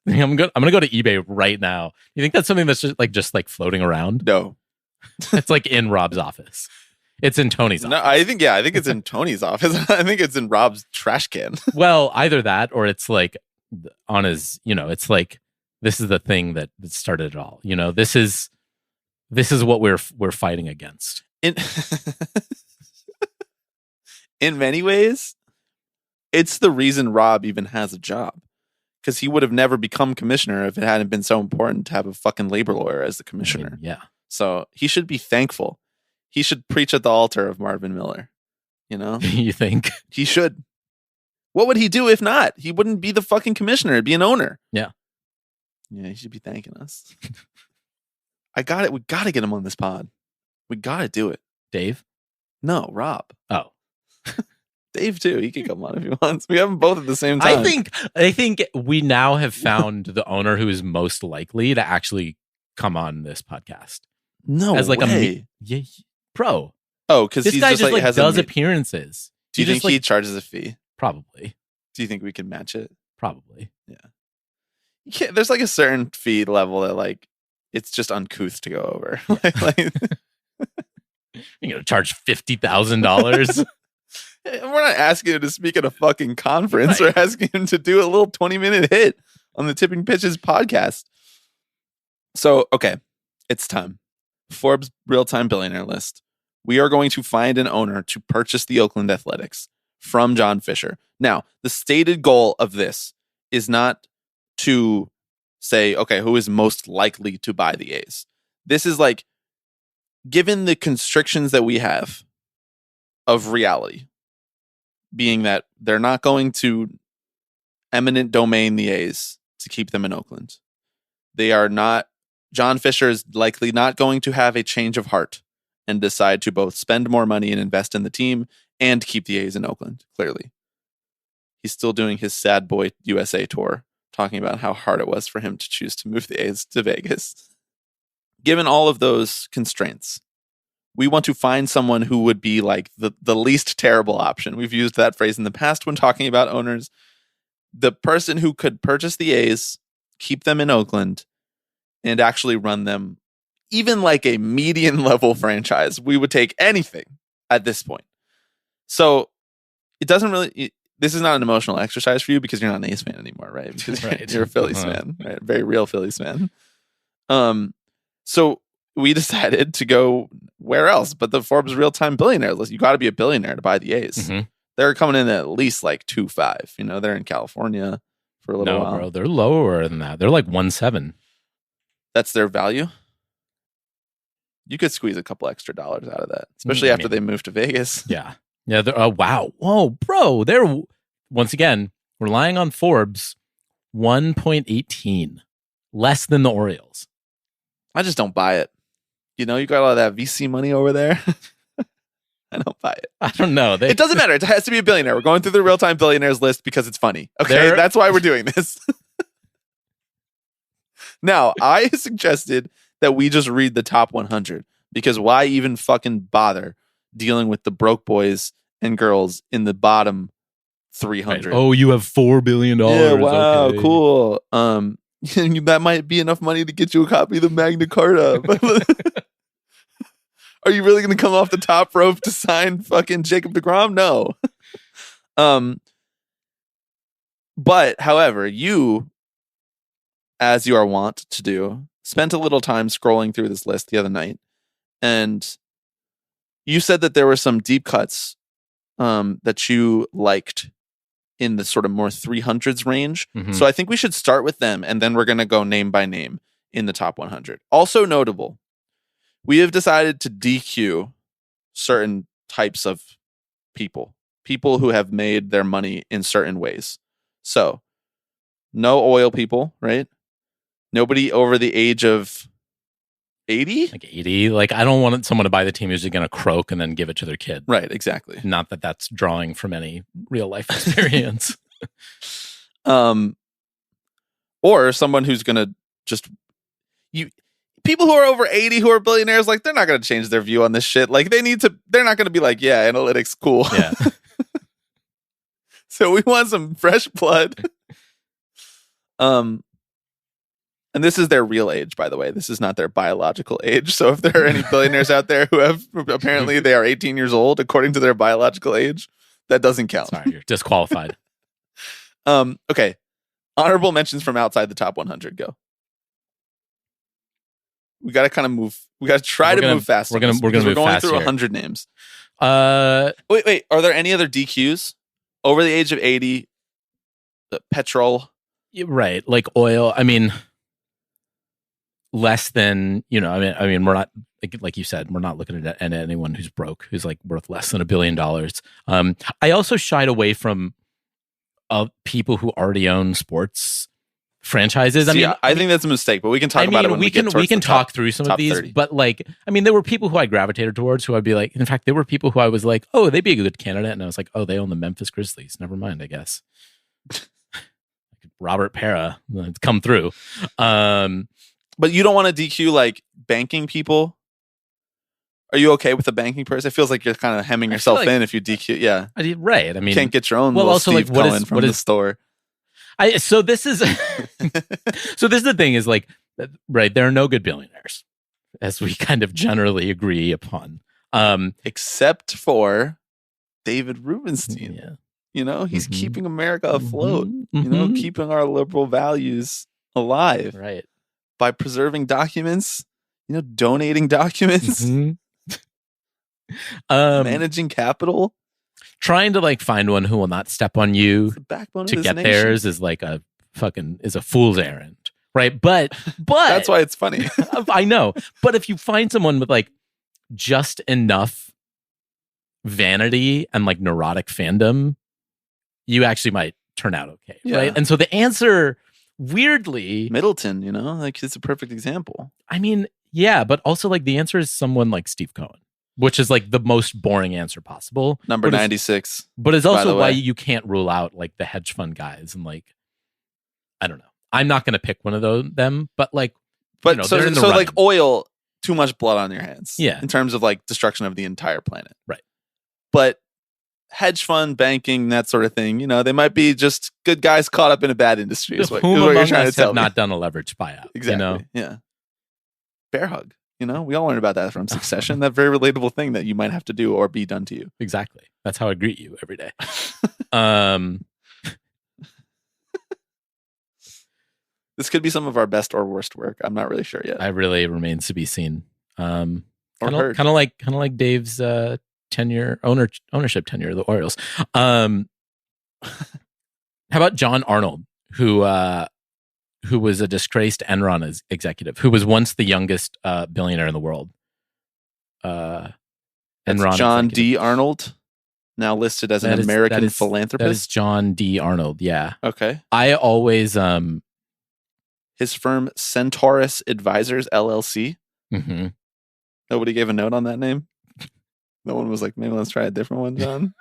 I'm gonna go to eBay right now. You think that's something that's just like floating around? No. It's like in Rob's office. It's in Tony's office. No, I think it's in Tony's office. I think it's in Rob's trash can. Well, either that or it's like on his, it's like this is the thing that started it all. This is what we're fighting against. In many ways, it's the reason Rob even has a job. Because he would have never become commissioner if it hadn't been so important to have a fucking labor lawyer as the commissioner. Yeah. So he should be thankful. He should preach at the altar of Marvin Miller. You think? He should. What would he do if not? He wouldn't be the fucking commissioner. He'd be an owner. Yeah. Yeah, he should be thanking us. I got it. We got to get him on this pod. We got to do it. Dave? No, Rob. Oh. Dave too. He can come on if he wants. We have them both at the same time. I think we now have found the owner who is most likely to actually come on this podcast. No as like way. Bro. Oh, because this he's guy just like has does appearances. Do you think he charges a fee? Probably. Do you think we can match it? Probably. Yeah. You can't. There's like a certain fee level that like it's just uncouth to go over. Yeah. You're gonna charge $50,000. We're not asking him to speak at a fucking conference. Right. We're asking him to do a little 20-minute hit on the Tipping Pitches podcast. So, okay, it's time. Forbes real-time billionaire list. We are going to find an owner to purchase the Oakland Athletics from John Fisher. Now, the stated goal of this is not to say, okay, who is most likely to buy the A's? This is like, given the constrictions that we have of reality, being that they're not going to eminent domain the A's to keep them in Oakland. They are not, John Fisher is likely not going to have a change of heart and decide to both spend more money and invest in the team and keep the A's in Oakland, clearly. He's still doing his Sad Boy USA tour, talking about how hard it was for him to choose to move the A's to Vegas. Given all of those constraints, we want to find someone who would be like the least terrible option. We've used that phrase in the past when talking about owners. The person who could purchase the A's, keep them in Oakland, and actually run them even like a median level franchise. We would take anything at this point. So it doesn't really, this is not an emotional exercise for you because you're not an A's fan anymore, right? Because right. You're a Phillies fan, right? Very real Phillies fan. So we decided to go where else but the Forbes real-time billionaire list. You got to be a billionaire to buy the A's. Mm-hmm. They're coming in at least like 2.5. They're in California for a little while. No, bro, they're lower than that. They're like 1.7. That's their value. You could squeeze a couple extra dollars out of that, especially after they move to Vegas. Yeah. Yeah. Wow. Whoa, bro. They're, once again, relying on Forbes, 1.18. Less than the Orioles. I just don't buy it. You got all that VC money over there. I don't buy it. I don't know. It doesn't matter. It has to be a billionaire. We're going through the real-time billionaires list because it's funny. Okay, that's why we're doing this. Now, I suggested that we just read the top 100 because why even fucking bother dealing with the broke boys and girls in the bottom 300? Right. Oh, you have $4 billion. Yeah, wow, okay. Cool. That might be enough money to get you a copy of the Magna Carta. Are you really going to come off the top rope to sign fucking Jacob deGrom? No. But, however, you, as you are wont to do, spent a little time scrolling through this list the other night, and you said that there were some deep cuts that you liked in the sort of more 300s range. Mm-hmm. So I think we should start with them, and then we're going to go name by name in the top 100. Also notable, we have decided to DQ certain types of people who have made their money in certain ways. So no oil people, right? Nobody over the age of 80? Like 80. Like, I don't want someone to buy the team who's going to croak and then give it to their kid. Right, exactly. Not that that's drawing from any real life experience. Or someone who's going to just people who are over 80 who are billionaires, like they're not going to change their view on this shit. Like they're not going to be like, yeah, analytics cool. Yeah. So we want some fresh blood. And this is their real age, by the way. This is not their biological age. So if there are any billionaires out there who have apparently they are 18 years old according to their biological age, that doesn't count. Sorry, you're disqualified. Okay. Honorable mentions from outside the top 100 go. We got to kind of move. We got to try to move fast. We're going to move going fast through here. 100 names. Wait. Are there any other DQs over the age of 80? Petrol. Right. Like oil. I mean, less than, I mean, we're not, like you said, we're not looking at anyone who's broke, who's like worth less than $1 billion. I also shied away from people who already own sports franchises. I think that's a mistake, but we can talk about it when we can talk through some of these. 30. But there were people who I gravitated towards who I'd be like, in fact, there were people who I was like, oh, they'd be a good candidate. And I was like, oh, they own the Memphis Grizzlies. Never mind, I guess. Robert Parra come through. But you don't want to DQ like banking people? Are you okay with the banking person? It feels like you're kind of hemming yourself in if you DQ. Yeah. Right. I mean, you can't get your own well, little also, Steve like, Cohen from the store. So this is the thing is like, right, there are no good billionaires, as we kind of generally agree upon. Except for David Rubenstein. Yeah. He's keeping America afloat, keeping our liberal values alive. Right. By preserving documents, donating documents, managing capital. Trying to like find one who will not step on you the backbone to of get nation. theirs is like a fool's errand. Right. But that's why it's funny. I know. But if you find someone with like just enough vanity and like neurotic fandom, you actually might turn out okay. Yeah. Right. And so the answer, weirdly, Middleton, like it's a perfect example. I mean, yeah, but also like the answer is someone like Steve Cohen, which is like the most boring answer possible. Number 96. But it's also why you can't rule out like the hedge fund guys and like, I don't know. I'm not going to pick one of them, but like, so like oil, too much blood on your hands. Yeah. In terms of like destruction of the entire planet. Right. But hedge fund, banking, that sort of thing, they might be just good guys caught up in a bad industry. Is what you're trying to tell me. Not done a leveraged buyout. Exactly. Yeah. Bear hug. We all learned about that from Succession. That very relatable thing that you might have to do or be done to you. Exactly. That's how I greet you every day. This could be some of our best or worst work. I'm not really sure yet. I really remains to be seen. Kind heard. of like Dave's ownership tenure of the Orioles. How about John Arnold, who was a disgraced Enron executive, who was once the youngest billionaire in the world. Enron executive. John D. Arnold, now listed as an American philanthropist. That is John D. Arnold, yeah. Okay. I always... his firm, Centaurus Advisors, LLC. Mm-hmm. Nobody gave a note on that name? No one was like, maybe let's try a different one, John?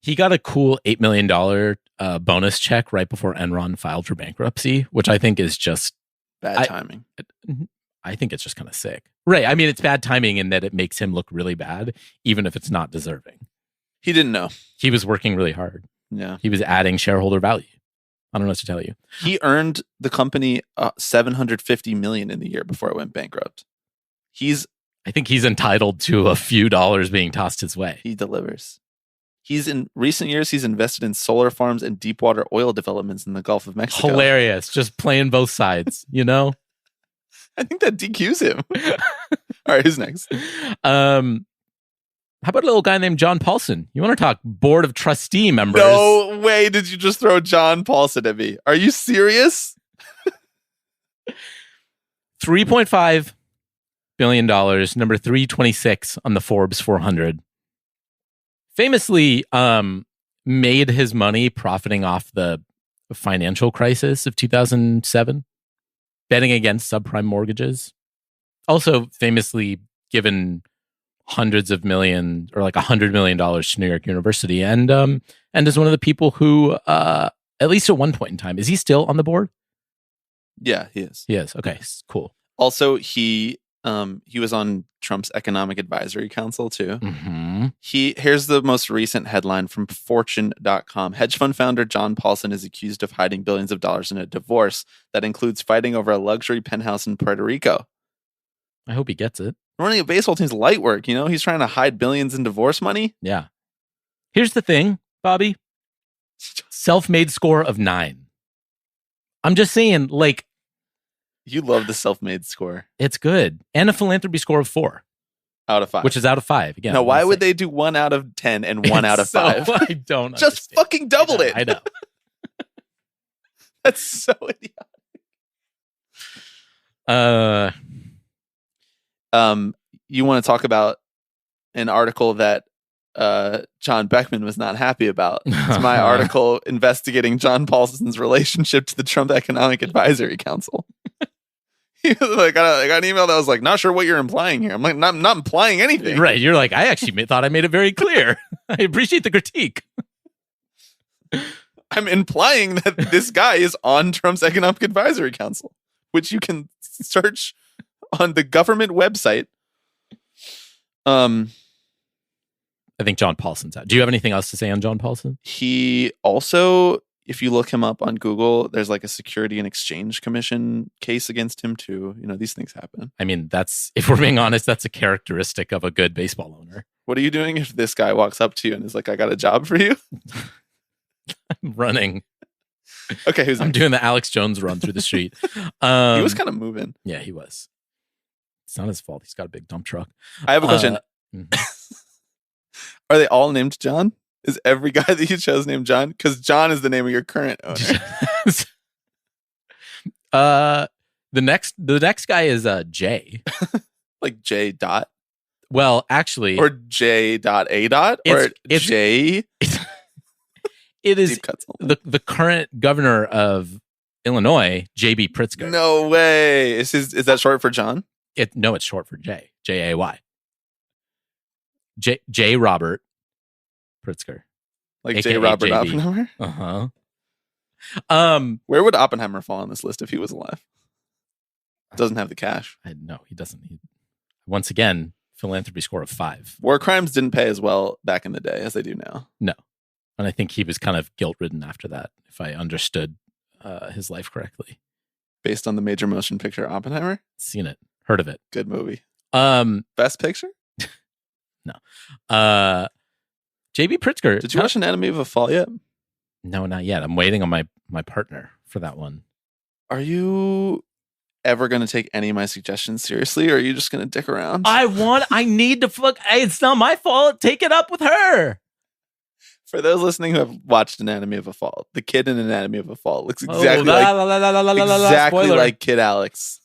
He got a cool $8 million bonus check right before Enron filed for bankruptcy, which I think is just... Bad timing. I think it's just kind of sick. Right. I mean, it's bad timing in that it makes him look really bad, even if it's not deserving. He didn't know. He was working really hard. Yeah. He was adding shareholder value. I don't know what to tell you. He earned the company $750 million in the year before it went bankrupt. I think he's entitled to a few dollars being tossed his way. He delivers. In recent years, he's invested in solar farms and deep water oil developments in the Gulf of Mexico. Hilarious. Just playing both sides, I think that DQs him. All right, who's next? How about a little guy named John Paulson? You want to talk board of trustee members? No way did you just throw John Paulson at me. Are you serious? $3.5 billion, number 326 on the Forbes 400. Famously made his money profiting off the financial crisis of 2007, betting against subprime mortgages. Also famously given hundreds of million or like $100 million to New York University, and is one of the people who, at least at one point in time, is he still on the board? Yeah, he is. He is. Okay, cool. Also, he was on Trump's Economic Advisory Council too. Mm-hmm. Here's the most recent headline from Fortune.com. Hedge fund founder John Paulson is accused of hiding billions of dollars in a divorce that includes fighting over a luxury penthouse in Puerto Rico. I hope he gets it. Running a baseball team's light work, you know? He's trying to hide billions in divorce money. Yeah. Here's the thing, Bobby. Self-made score of 9. I'm just saying, like, you love the self-made score. It's good. And a philanthropy score of 4. Out of 5. Which is out of 5. Again. Now, why would they do 1 out of 10 and 1 out of 5? I don't Just understand. fucking doubled it. I know. That's so idiotic. You want to talk about an article that John Beckman was not happy about. It's my article investigating John Paulson's relationship to the Trump Economic Advisory Council. Like, I got an email that was like, not sure what you're implying here. I'm like, not implying anything. Right. You're like, I actually thought I made it very clear. I appreciate the critique. I'm implying that this guy is on Trump's Economic Advisory Council, which you can search on the government website. I think John Paulson's out. Do you have anything else to say on John Paulson? He also, if you look him up on Google, there's like a Security and Exchange Commission case against him too. You know, these things happen. I mean, that's, if we're being honest, that's a characteristic of a good baseball owner. What are you doing if this guy walks up to you and is like, I got a job for you? I'm running. Okay, I'm doing the Alex Jones run through the street. He was kind of moving. Yeah, he was. It's not his fault. He's got a big dump truck. I have a question. Are they all named John? Is every guy that you chose named John? Because John is the name of your current owner. The next guy is Jay. Like J dot? Well, actually, or J dot A dot? Or J? It is the current governor of Illinois, J.B. Pritzker. No way. Is that short for John? No, it's short for J. J-A-Y. J. Robert Pritzker. Like AKA J. Robert JB. Oppenheimer? Uh-huh. Where would Oppenheimer fall on this list if he was alive? Doesn't have the cash. No, he doesn't. Once again, philanthropy score of 5. War crimes didn't pay as well back in the day as they do now. No. And I think he was kind of guilt-ridden after that, if I understood his life correctly. Based on the major motion picture Oppenheimer? Seen it. Heard of it. Good movie. Best picture? No. J.B. Pritzker. Did you watch Anatomy of a Fall yet? No, not yet. I'm waiting on my partner for that one. Are you ever going to take any of my suggestions seriously, or are you just going to dick around? I need to fuck. It's not my fault. Take it up with her. For those listening who have watched Anatomy of a Fall, the kid in Anatomy of a Fall looks exactly like Kid Alex.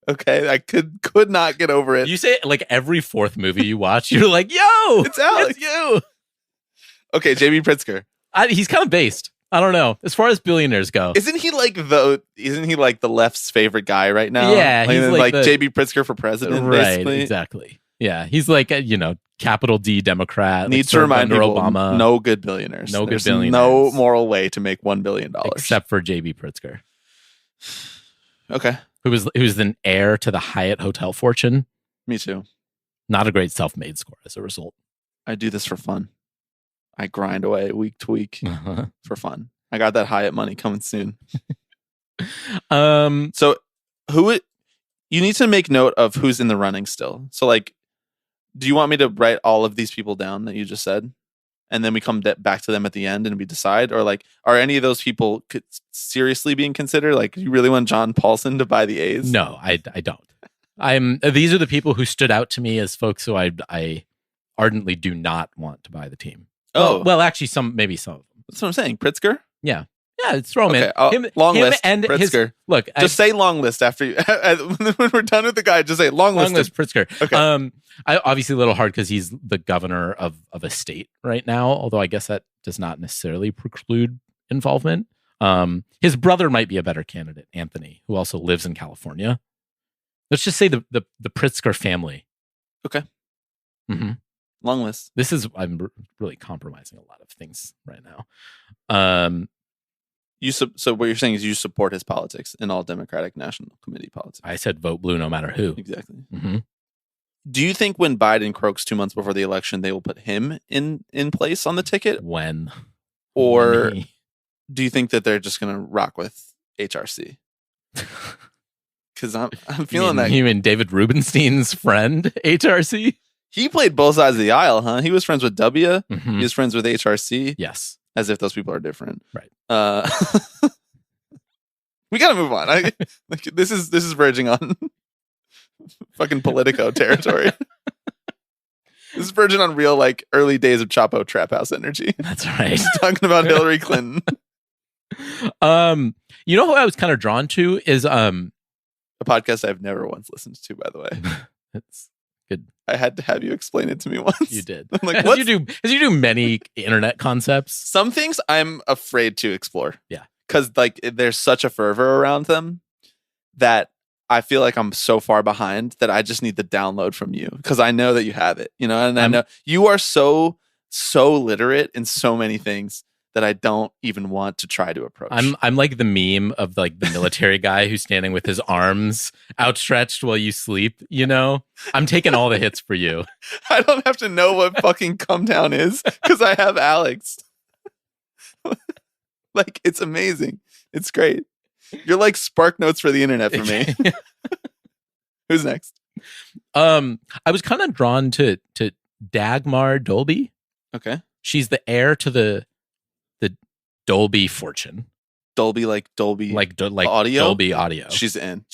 Okay, I could not get over it. You say it like every fourth movie you watch, you're like, yo, it's Alex. It's you. Okay, J.B. Pritzker. He's kind of based. I don't know. As far as billionaires go. Isn't he like the left's favorite guy right now? Yeah, he's like J.B. Pritzker for president, right, basically. Exactly. Yeah, he's like a, capital D Democrat. Needs to remind people, Obama. No good billionaires. There's no moral way to make $1 billion. Except for J.B. Pritzker. Okay. Who's an heir to the Hyatt hotel fortune. Me too. Not a great self-made score as a result. I do this for fun. I grind away week to week for fun. I got that Hyatt money coming soon. So you need to make note of who's in the running still. So like, do you want me to write all of these people down that you just said? And then we come back to them at the end and we decide? Or like, are any of those people seriously being considered? Like, you really want John Paulson to buy the A's? No, I don't. These are the people who stood out to me as folks who I ardently do not want to buy the team. Oh. Well, actually, maybe some of them. That's what I'm saying. Pritzker? Yeah. Yeah, throw him in. Long list, and Pritzker. Just say long list after you. When we're done with the guy, just say long list. Pritzker. Okay. Obviously a little hard because he's the governor of a state right now, although I guess that does not necessarily preclude involvement. His brother might be a better candidate, Anthony, who also lives in California. Let's just say the Pritzker family. Okay. Mm-hmm. Long list. I'm really compromising a lot of things right now. So what you're saying is you support his politics in all Democratic National Committee politics. I said vote blue no matter who. Exactly. Mm-hmm. Do you think when Biden croaks 2 months before the election, they will put him in place on the ticket? When? Or do you think that they're just going to rock with HRC? Because I'm feeling that. You mean David Rubenstein's friend, HRC? He played both sides of the aisle, huh? He was friends with W. Mm-hmm. He was friends with HRC. Yes. As if those people are different. Right. We got to move on. This is verging on fucking Politico territory. This is verging on real, like, early days of Chapo Trap House energy. That's right. Talking about Hillary Clinton. You know who I was kind of drawn to is a podcast I've never once listened to, by the way. It's good. I had to have you explain it to me once. You did. I'm like, as what? you do many internet concepts. Some things I'm afraid to explore. Yeah. Because, like, there's such a fervor around them that I feel like I'm so far behind that I just need the download from you because I know that you have it, you know, and I know you are so literate in so many things that I don't even want to try to approach. I'm like the meme of like the military guy who's standing with his arms outstretched while you sleep, you know? I'm taking all the hits for you. I don't have to know what fucking come down is because I have Alex. Like, it's amazing. It's great. You're like Spark Notes for the internet for me. Who's next? I was kind of drawn to Dagmar Dolby. Okay. She's the heir to the Dolby fortune. Dolby audio? Dolby audio. She's in,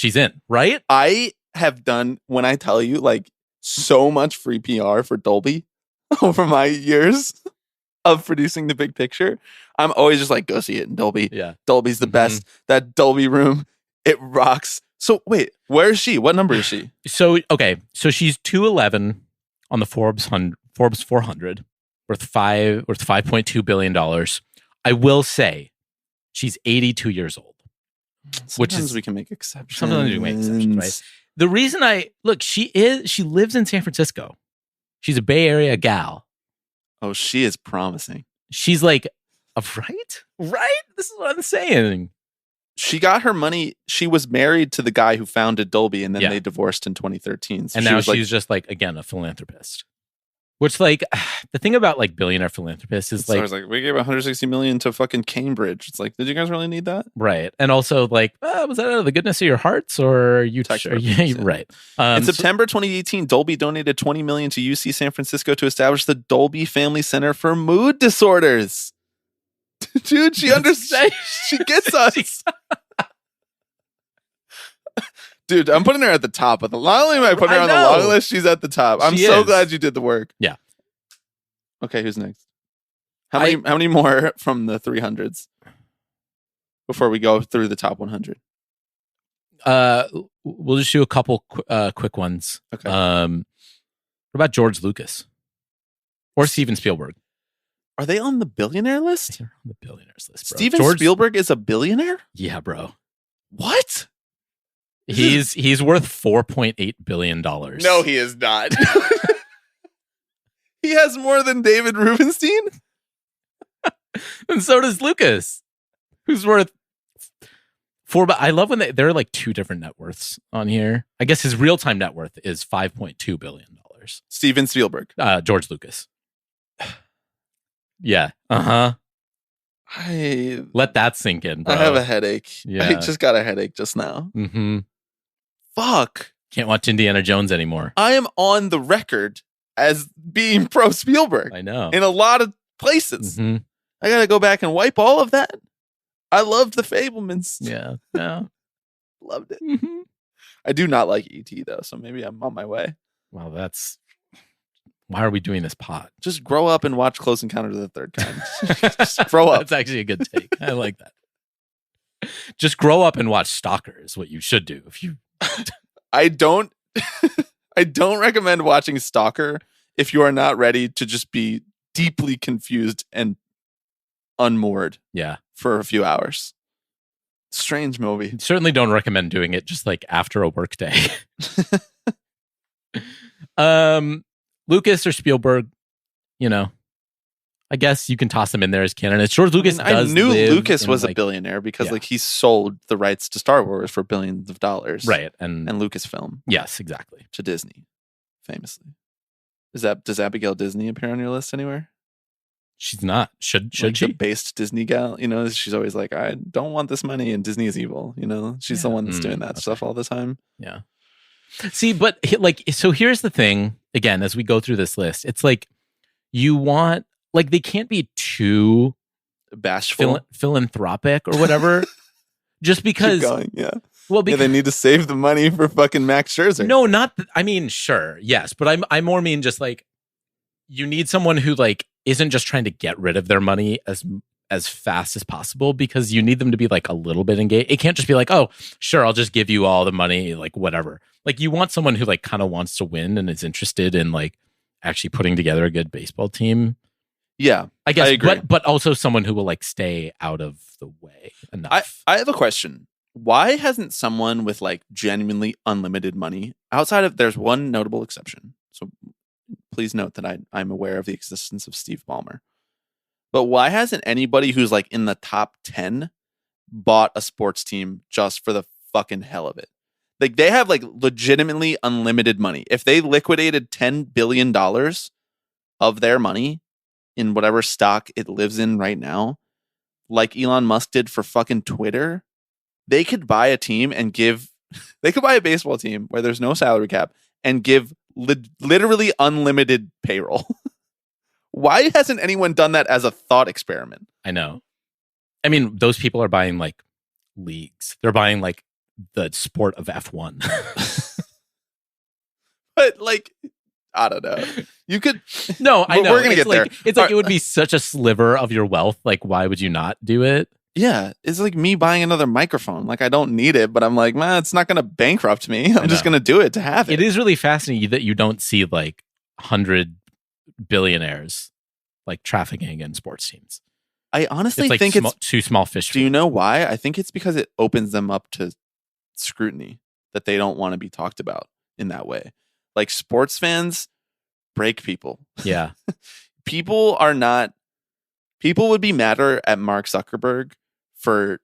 right? I have done, when I tell you, like, so much free PR for Dolby over my years of producing the big picture. I'm always just like, go see it in Dolby. Yeah. Dolby's the best. That Dolby room, it rocks. So wait, where is she? What number is she? So she's 211 on the Forbes 400, worth $5.2 billion. I will say she's 82 years old. Sometimes we can make exceptions. Sometimes we can make exceptions, right? The reason she lives in San Francisco. She's a Bay Area gal. Oh, she is promising. She's like, right? This is what I'm saying. She got her money. She was married to the guy who founded Dolby, and then they divorced in 2013. So and now she's just like, again, a philanthropist. Which, like, the thing about like billionaire philanthropists is like, we gave 160 million to fucking Cambridge. It's like, did you guys really need that? Right. And also, like, was that out of the goodness of your hearts, or right? In September 2018, Dolby donated 20 million to UC San Francisco to establish the Dolby Family Center for Mood Disorders. Dude, she understands. She gets us. Dude, I'm putting her at the top of the. Not only am I putting her on the long list, she's at the top. I'm so glad you did the work. Yeah. Okay, who's next? How many more from the 300s before we go through the top 100? We'll just do a couple quick ones. Okay. What about George Lucas or Steven Spielberg? Are they on the billionaire list? They're on the billionaires list, bro. Steven Spielberg is a billionaire? Yeah, bro. What? He's worth $4.8 billion. No, he is not. He has more than David Rubenstein? And so does Lucas, who's worth I love when there are like two different net worths on here. I guess his real-time net worth is $5.2 billion. Steven Spielberg. George Lucas. Yeah. Uh-huh. Let that sink in, bro. I have a headache. Yeah. I just got a headache just now. Mm-hmm. Fuck. Can't watch Indiana Jones anymore. I am on the record as being pro Spielberg. I know. In a lot of places. Mm-hmm. I gotta go back and wipe all of that. I loved the Fablemans. Yeah. Yeah. Loved it. Mm-hmm. I do not like E.T. though, so maybe I'm on my way. Well, why are we doing this pod? Just grow up and watch Close Encounters of the Third Kind. Just grow up. That's actually a good take. I like that. Just grow up and watch Stalker is what you should do. If you, I don't recommend watching Stalker if you are not ready to just be deeply confused and unmoored. Yeah, for a few hours. Strange movie. Certainly don't recommend doing it just like after a work day. Lucas or Spielberg, you know, I guess you can toss them in there as candidates. George Lucas does I knew live Lucas in, was a like, billionaire because yeah. like he sold the rights to Star Wars for billions of dollars. Right. And Lucasfilm yes, exactly. to Disney, famously. Does Abigail Disney appear on your list anywhere? She's not. Should Like she? the based Disney gal, you know, she's always like, I don't want this money and Disney is evil. You know, she's the one that's doing that stuff all the time. Yeah. See, but like, so here's the thing. Again, as we go through this list, it's like you want, like, they can't be too bashful, philanthropic or whatever. Just because. Keep going, yeah. Well, because, they need to save the money for fucking Max Scherzer. No, not. I mean, sure, yes, but I more mean just like you need someone who like isn't just trying to get rid of their money as fast as possible, because you need them to be like a little bit engaged. It can't just be like, oh, sure, I'll just give you all the money, like whatever. Like you want someone who like kind of wants to win and is interested in like actually putting together a good baseball team. Yeah, I guess, I agree. but also someone who will like stay out of the way enough. I have a question. Why hasn't someone with like genuinely unlimited money, outside of, there's one notable exception, so please note that I'm aware of the existence of Steve Ballmer, but why hasn't anybody who's like in the top 10 bought a sports team just for the fucking hell of it? Like they have like legitimately unlimited money. If they liquidated $10 billion of their money in whatever stock it lives in right now, like Elon Musk did for fucking Twitter, they could buy a team and they could buy a baseball team where there's no salary cap and give literally unlimited payroll. Why hasn't anyone done that as a thought experiment? I know. I mean, those people are buying like leagues. They're buying like the sport of F1. But like, I don't know. You could. No, I know. We're going to get there. It's like it would be such a sliver of your wealth. Like, why would you not do it? Yeah, it's like me buying another microphone. Like, I don't need it, but I'm like, man, it's not going to bankrupt me. I'm just going to do it to have it. It is really fascinating that you don't see like 100 billionaires like trafficking in sports teams. I honestly like think it's too small fish. Do you know why? I think it's because it opens them up to scrutiny that they don't want to be talked about in that way. Like sports fans break people. Yeah. People would be madder at Mark Zuckerberg for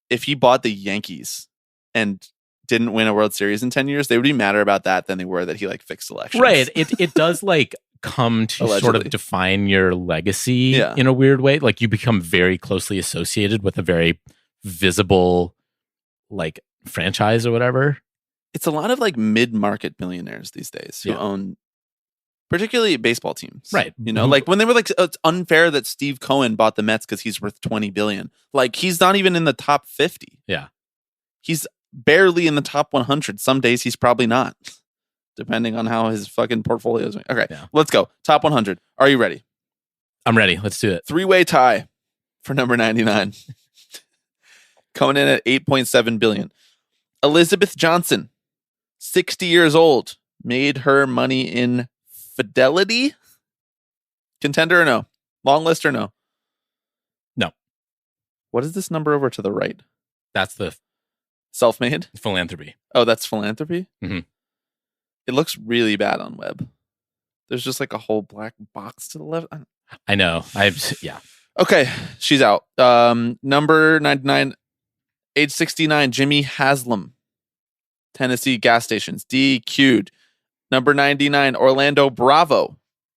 if he bought the Yankees and didn't win a World Series in 10 years, they would be madder about that than they were that he like fixed elections. Right. It does like come to Allegedly. Sort of define your legacy in a weird way. Like you become very closely associated with a very visible like franchise or whatever. It's a lot of like mid-market billionaires these days who own particularly baseball teams. Right. You know, like when they were like, it's unfair that Steve Cohen bought the Mets because he's worth $20 billion. Like he's not even in the top 50. Yeah. He's barely in the top 100. Some days he's probably not, depending on how his fucking portfolio is. Okay, let's go. Top 100. Are you ready? I'm ready. Let's do it. 3-way tie for number 99. Coming in at $8.7 billion. Elizabeth Johnson, 60 years old, made her money in Fidelity. Contender or no? Long list or no? No. What is this number over to the right? That's the self-made philanthropy. Oh, that's philanthropy? Mm-hmm. It looks really bad on web. There's just like a whole black box to the left. I know. Yeah. Okay, she's out. Number 99, age 69, Jimmy Haslam. Tennessee gas stations, DQ'd. Number 99, Orlando Bravo.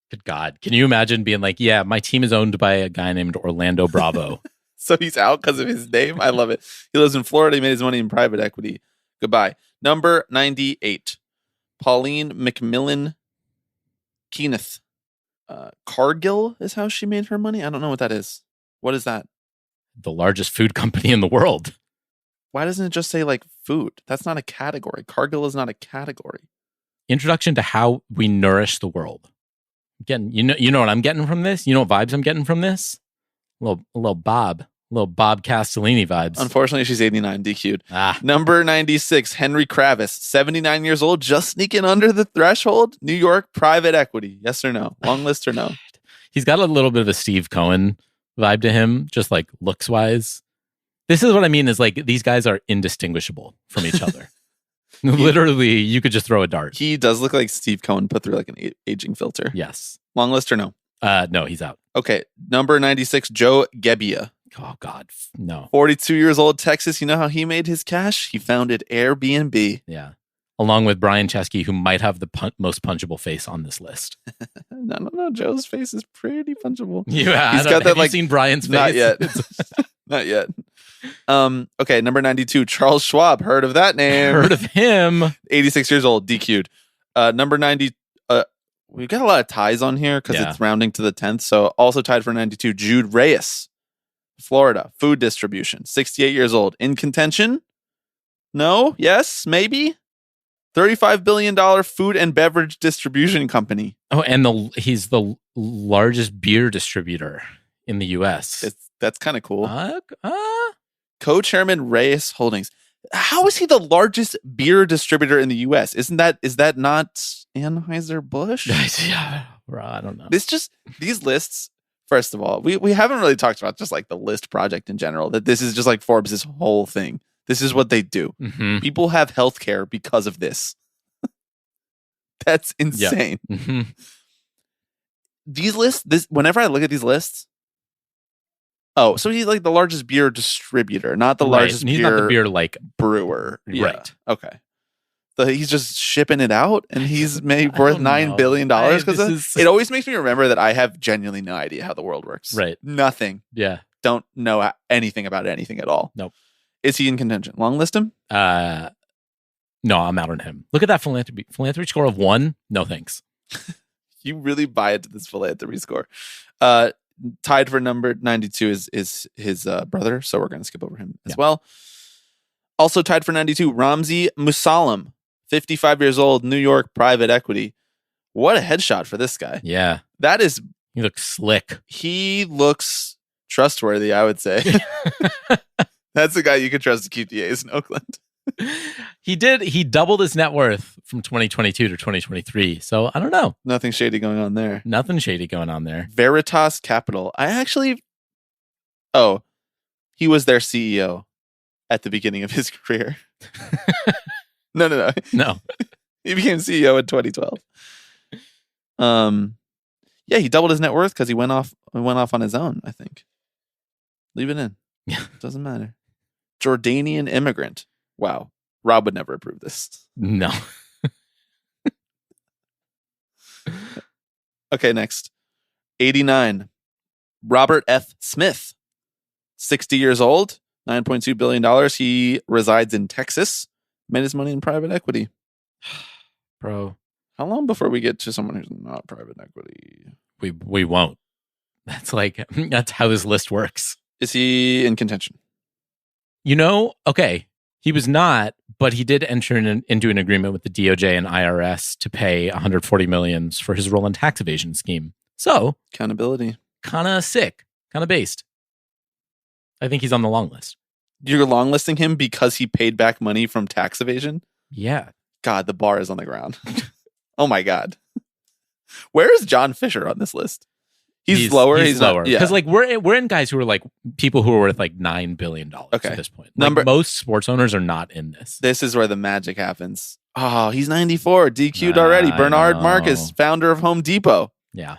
Good God. Can you imagine being like, yeah, my team is owned by a guy named Orlando Bravo. So he's out because of his name? I love it. He lives in Florida. He made his money in private equity. Goodbye. Number 98, Pauline McMillan Keeneth. Cargill is how she made her money? I don't know what that is. What is that? The largest food company in the world. Why doesn't it just say like food? That's not a category. Cargill is not a category. Introduction to how we nourish the world. Again, you know what I'm getting from this? You know what vibes I'm getting from this? A little Bob Castellini vibes. Unfortunately, she's 89, DQ'd. Number 96, Henry Kravis, 79 years old, just sneaking under the threshold. New York private equity. Yes or no? Long list or no? He's got a little bit of a Steve Cohen vibe to him, just like looks wise. This is what I mean is like these guys are indistinguishable from each other. Literally, you could just throw a dart. He does look like Steve Cohen put through like an aging filter. Yes. Long list or no? No, he's out. Okay. Number 96, Joe Gebbia. Oh, God. No. 42 years old, Texas. You know how he made his cash? He founded Airbnb. Yeah. Along with Brian Chesky, who might have the most punchable face on this list. No. Joe's face is pretty punchable. Yeah. He's got that, have like, you seen Brian's face? Not yet. Not yet. Okay, number 92, Charles Schwab. Heard of that name? Heard of him. 86 years old, DQ'd. Number 90, we've got a lot of ties on here because it's rounding to the 10th. So also tied for 92, Jude Reyes, Florida, food distribution, 68 years old. In contention? No? Yes? Maybe? $35 billion food and beverage distribution company. Oh, and he's the largest beer distributor in the U.S. That's kind of cool. Co-chairman Reyes Holdings. How is he the largest beer distributor in the U.S.? Is that not Anheuser-Busch? Yeah, bro, I don't know. These lists. First of all, we haven't really talked about just like the list project in general. That this is just like Forbes' whole thing. This is what they do. Mm-hmm. People have healthcare because of this. That's insane. Yep. Mm-hmm. These lists. Whenever I look at these lists. Oh, so he's like the largest beer distributor, not the largest he's beer. Not the beer like brewer. Yeah. Right. Okay. So he's just shipping it out, and he's made worth $9 billion because it always makes me remember that I have genuinely no idea how the world works. Right. Nothing. Yeah. Don't know anything about anything at all. Nope. Is he in contention? Long list him? No, I'm out on him. Look at that philanthropy score of 1. No thanks. You really buy into this philanthropy score. Tied for number 92 is his brother, so we're going to skip over him as well. Also tied for 92, Ramzi Musalem, 55 years old, New York private equity. What a headshot for this guy. Yeah. He looks slick. He looks trustworthy, I would say. That's the guy you could trust to keep the A's in Oakland. He doubled his net worth from 2022 to 2023. So I don't know. Nothing shady going on there. Nothing shady going on there. Veritas Capital. He was their CEO at the beginning of his career. No. He became CEO in 2012. He doubled his net worth because he went off on his own, I think. Leave it in. Yeah. Doesn't matter. Jordanian immigrant. Wow. Rob would never approve this. No. Okay, next. 89. Robert F. Smith. 60 years old. $9.2 billion. He resides in Texas. Made his money in private equity. Bro. How long before we get to someone who's not private equity? We won't. That's how this list works. Is he in contention? Okay. He was not, but he did enter into an agreement with the DOJ and IRS to pay $140 million for his role in tax evasion scheme. So accountability. Kind of sick. Kind of based. I think he's on the long list. You're long listing him because he paid back money from tax evasion? Yeah. God, the bar is on the ground. Oh my God. Where is John Fisher on this list? He's lower. He's lower. Because we're in guys who are like people who are worth like $9 billion at this point. Most sports owners are not in this. This is where the magic happens. Oh, he's 94. DQ'd already. Bernard Marcus, founder of Home Depot. Yeah.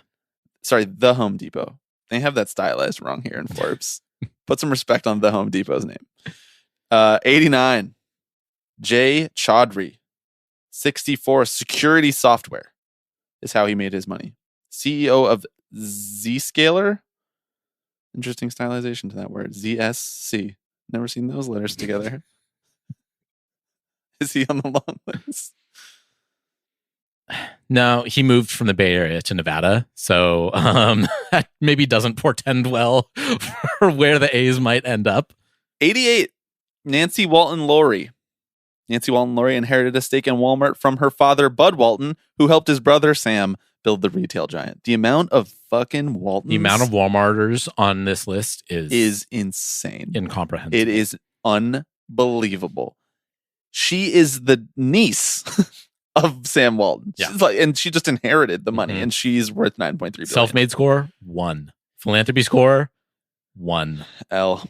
Sorry, the Home Depot. They have that stylized wrong here in Forbes. Put some respect on the Home Depot's name. 89. Jay Chaudhry. 64. Security Software is how he made his money. CEO of Zscaler. Interesting stylization to that word. ZSC. Never seen those letters together. Is he on the long list? No, he moved from the Bay Area to Nevada. So that maybe doesn't portend well for where the A's might end up. 88. Nancy Walton Laurie. Nancy Walton Laurie inherited a stake in Walmart from her father, Bud Walton, who helped his brother, Sam, build the retail giant. The amount of fucking Waltons. The amount of Walmarters on this list is insane. Incomprehensible. It is unbelievable. She is the niece of Sam Walton. Yeah. And she just inherited the money, and she's worth $9.3 billion. Self-made score, 1. Philanthropy score, 1. L.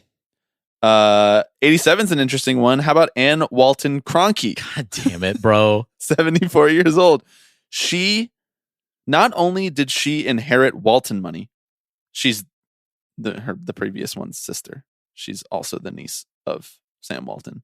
87 is an interesting one. How about Ann Walton Cronkite? God damn it, bro. 74 years old. She, not only did she inherit Walton money, she's the previous one's sister. She's also the niece of Sam Walton.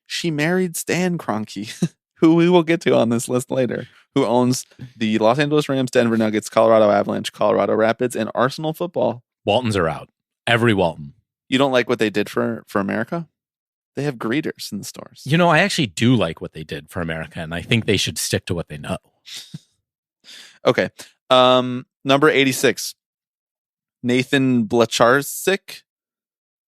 She married Stan Kroenke, who we will get to on this list later, who owns the Los Angeles Rams, Denver Nuggets, Colorado Avalanche, Colorado Rapids, and Arsenal football. Waltons are out. Every Walton. You don't like what they did for America? They have greeters in the stores. You know, I actually do like what they did for America, and I think they should stick to what they know. Okay. Number 86. Nathan Blacharczyk.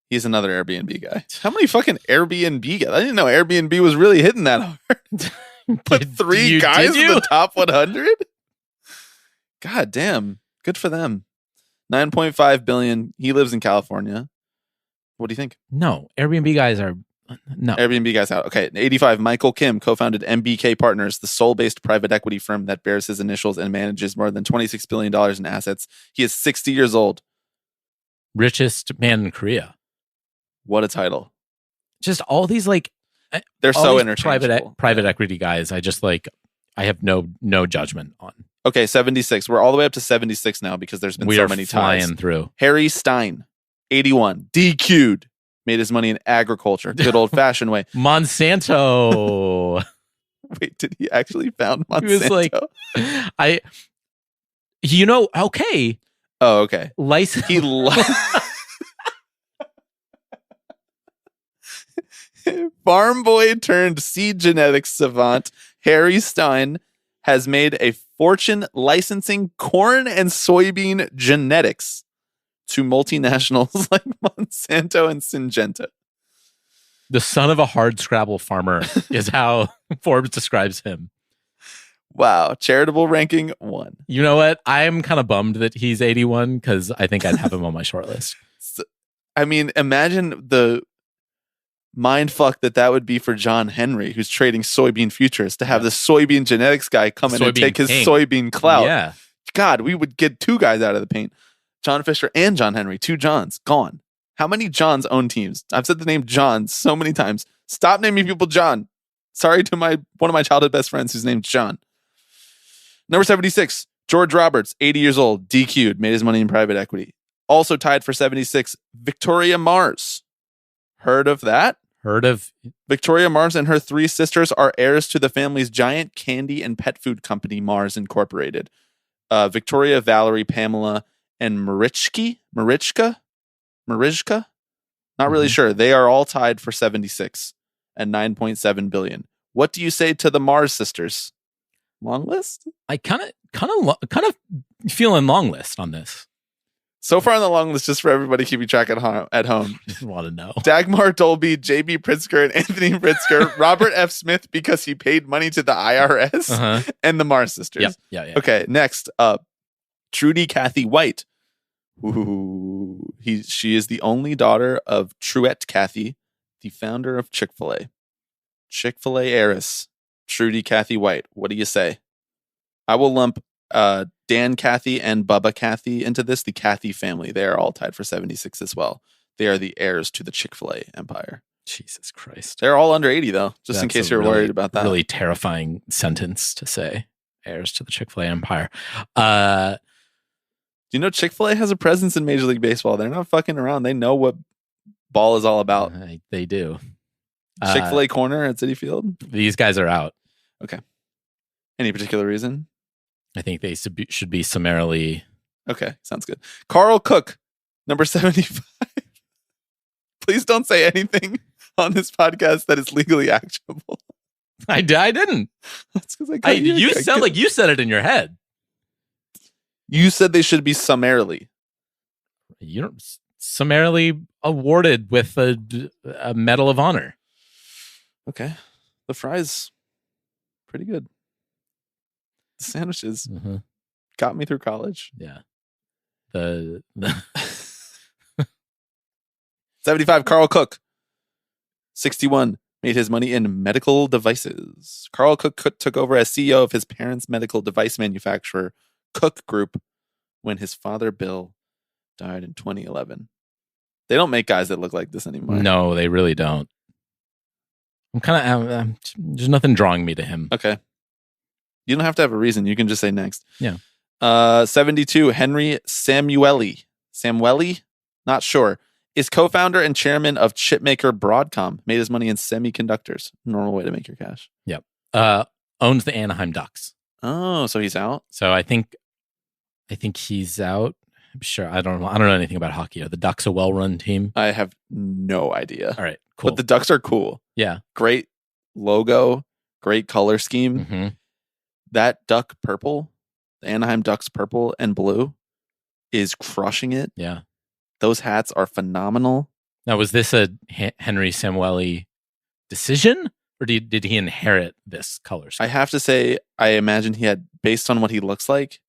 He's another Airbnb guy. How many fucking Airbnb guys? I didn't know Airbnb was really hitting that hard. Put three guys in the top 100? God damn. Good for them. 9.5 billion. He lives in California. What do you think? No, Airbnb guys are... No. Airbnb guys out. Okay. 85. Michael Kim co-founded MBK Partners, the Seoul-based private equity firm that bears his initials and manages more than $26 billion in assets. He is 60 years old. Richest man in Korea. What a title. Just all these like... They're so interchangeable. Private equity guys. I just like... I have no judgment on. Okay, 76. We're all the way up to 76 now because there's been so many ties. Flying through. Harry Stein, 81. DQ'd. Made his money in agriculture. Good old-fashioned way. Monsanto. Wait, did he actually found Monsanto? He was like... okay. Oh, okay. License... Farm boy turned seed genetics savant Harry Stein has made a fortune licensing corn and soybean genetics to multinationals like Monsanto and Syngenta. The son of a hardscrabble farmer is how Forbes describes him. Wow. Charitable ranking 1. You know what? I'm kind of bummed that he's 81 because I think I'd have him on my short list. I mean, imagine the mind fuck that would be for John Henry, who's trading soybean futures, to have the soybean genetics guy come in and take his soybean clout. Yeah. God, we would get two guys out of the paint. John Fisher and John Henry, 2 Johns, gone. How many Johns own teams? I've said the name John so many times. Stop naming people John. Sorry to one of my childhood best friends who's named John. Number 76, George Roberts, 80 years old, DQ'd, made his money in private equity. Also tied for 76, Victoria Mars. Heard of that? Heard of... Victoria Mars and her 3 sisters are heirs to the family's giant candy and pet food company, Mars Incorporated. Victoria, Valerie, Pamela, and Marichka? Not really sure. They are all tied for 76 at 9.7 billion. What do you say to the Mars sisters? Long list? I kind of feeling long list on this. So far on the long list, just for everybody keeping track at home. Just want to know. Dagmar Dolby, J.B. Pritzker, and Anthony Pritzker, Robert F. Smith because he paid money to the IRS, and the Mars sisters. Yeah. Okay, next up, Trudy Cathy White. Ooh, she is the only daughter of Truett Cathy, the founder of Chick-fil-A. Chick-fil-A heiress, Trudy Cathy White. What do you say? I will lump Dan Cathy and Bubba Cathy into this, the Cathy family. They are all tied for 76 as well. They are the heirs to the Chick-fil-A empire. Jesus Christ. They're all under 80, though, just in case you're worried about that. Really terrifying sentence to say. Heirs to the Chick-fil-A empire. Do you know Chick-fil-A has a presence in Major League Baseball? They're not fucking around. They know what ball is all about. They do. Chick-fil-A corner at Citi Field? These guys are out. Okay. Any particular reason? I think they should be summarily... Okay, sounds good. Carl Cook, number 75. Please don't say anything on this podcast that is legally actionable. I didn't. That's because you sound like you said it in your head. You said they should be summarily. You're summarily awarded with a Medal of Honor. Okay. The fries, pretty good. The sandwiches got me through college. Yeah. The 75, Carl Cook. 61, made his money in medical devices. Carl Cook took over as CEO of his parents' medical device manufacturer, Cook Group, when his father, Bill, died in 2011. They don't make guys that look like this anymore. No, they really don't. I'm kind of there's nothing drawing me to him. Okay. You don't have to have a reason. You can just say next. Yeah. 72, Henry Samueli, not sure, is co-founder and chairman of chipmaker Broadcom. Made his money in semiconductors. Normal way to make your cash. Yep. Owns the Anaheim Ducks. Oh, so he's out? So I think he's out. I'm sure. I don't know anything about hockey. Are the Ducks a well-run team? I have no idea. All right, cool. But the Ducks are cool. Yeah. Great logo, great color scheme. Mm-hmm. That duck purple, the Anaheim Ducks purple and blue, is crushing it. Yeah. Those hats are phenomenal. Now, was this a Henry Samueli decision, or did he inherit this color scheme? I have to say, I imagine he had, based on what he looks like,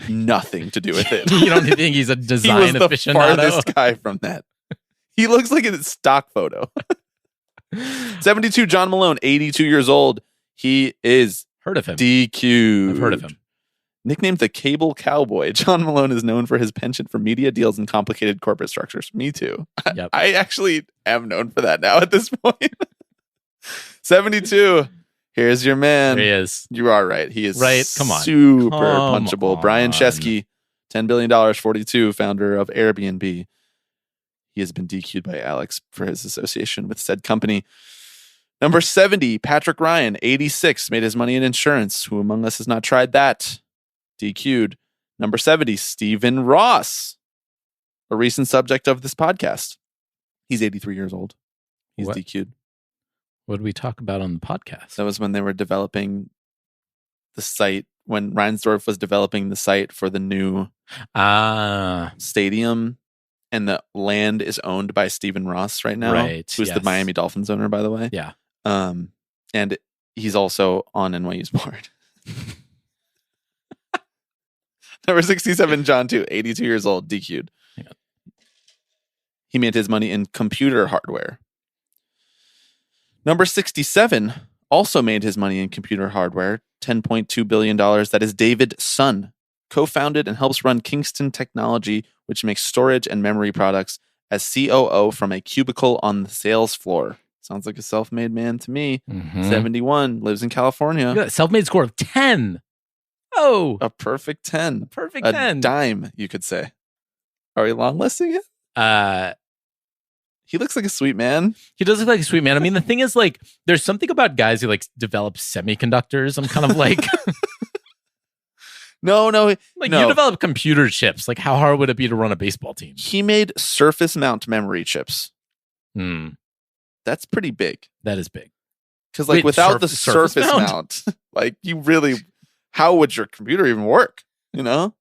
nothing to do with it. You don't think he's a design he was aficionado? the farthest guy from that. He looks like a stock photo. 72, John Malone, 82 years old. He is Heard of him. DQ'd. I've heard of him. Nicknamed the Cable Cowboy, John Malone is known for his penchant for media deals and complicated corporate structures. Me too. Yep. I actually am known for that now at this point. 72. Here's your man. There he is. You are right. He is right. Come on. Super Come punchable. on. Brian Chesky, $10 billion, 42, founder of Airbnb. He has been DQ'd by Alex for his association with said company. Number 70, Patrick Ryan, 86, made his money in insurance. Who among us has not tried that? DQ'd. Number 70, Stephen Ross, a recent subject of this podcast. He's 83 years old. He's What? DQ'd. What did we talk about on the podcast? That was when they were developing the site, when Reinsdorf was developing the site for the new stadium, and the land is owned by Stephen Ross right now, Right, who's the yes. Miami Dolphins owner, by the way. Yeah. And he's also on NYU's board. Number 67, John 2, 82 years old, DQ'd. Yeah. He made his money in computer hardware. Number 67 also made his money in computer hardware, $10.2 billion. That is David Sun, co-founded and helps run Kingston Technology, which makes storage and memory products, as COO from a cubicle on the sales floor. Sounds like a self-made man to me. Mhm. 71, lives in California. Look at that self-made score of 10. Oh, A perfect 10. perfect A 10. dime, you could say. Are we long listing it? He looks like a sweet man. He does look like a sweet man. I mean, the thing is, like, there's something about guys who like develop semiconductors. I'm kind of like, No. you develop computer chips. Like, how hard would it be to run a baseball team? He made surface mount memory chips. Hmm, That's pretty big. that is big. Because like Wait, without the surface surface mount? mount, like you really, how would your computer even work? You know?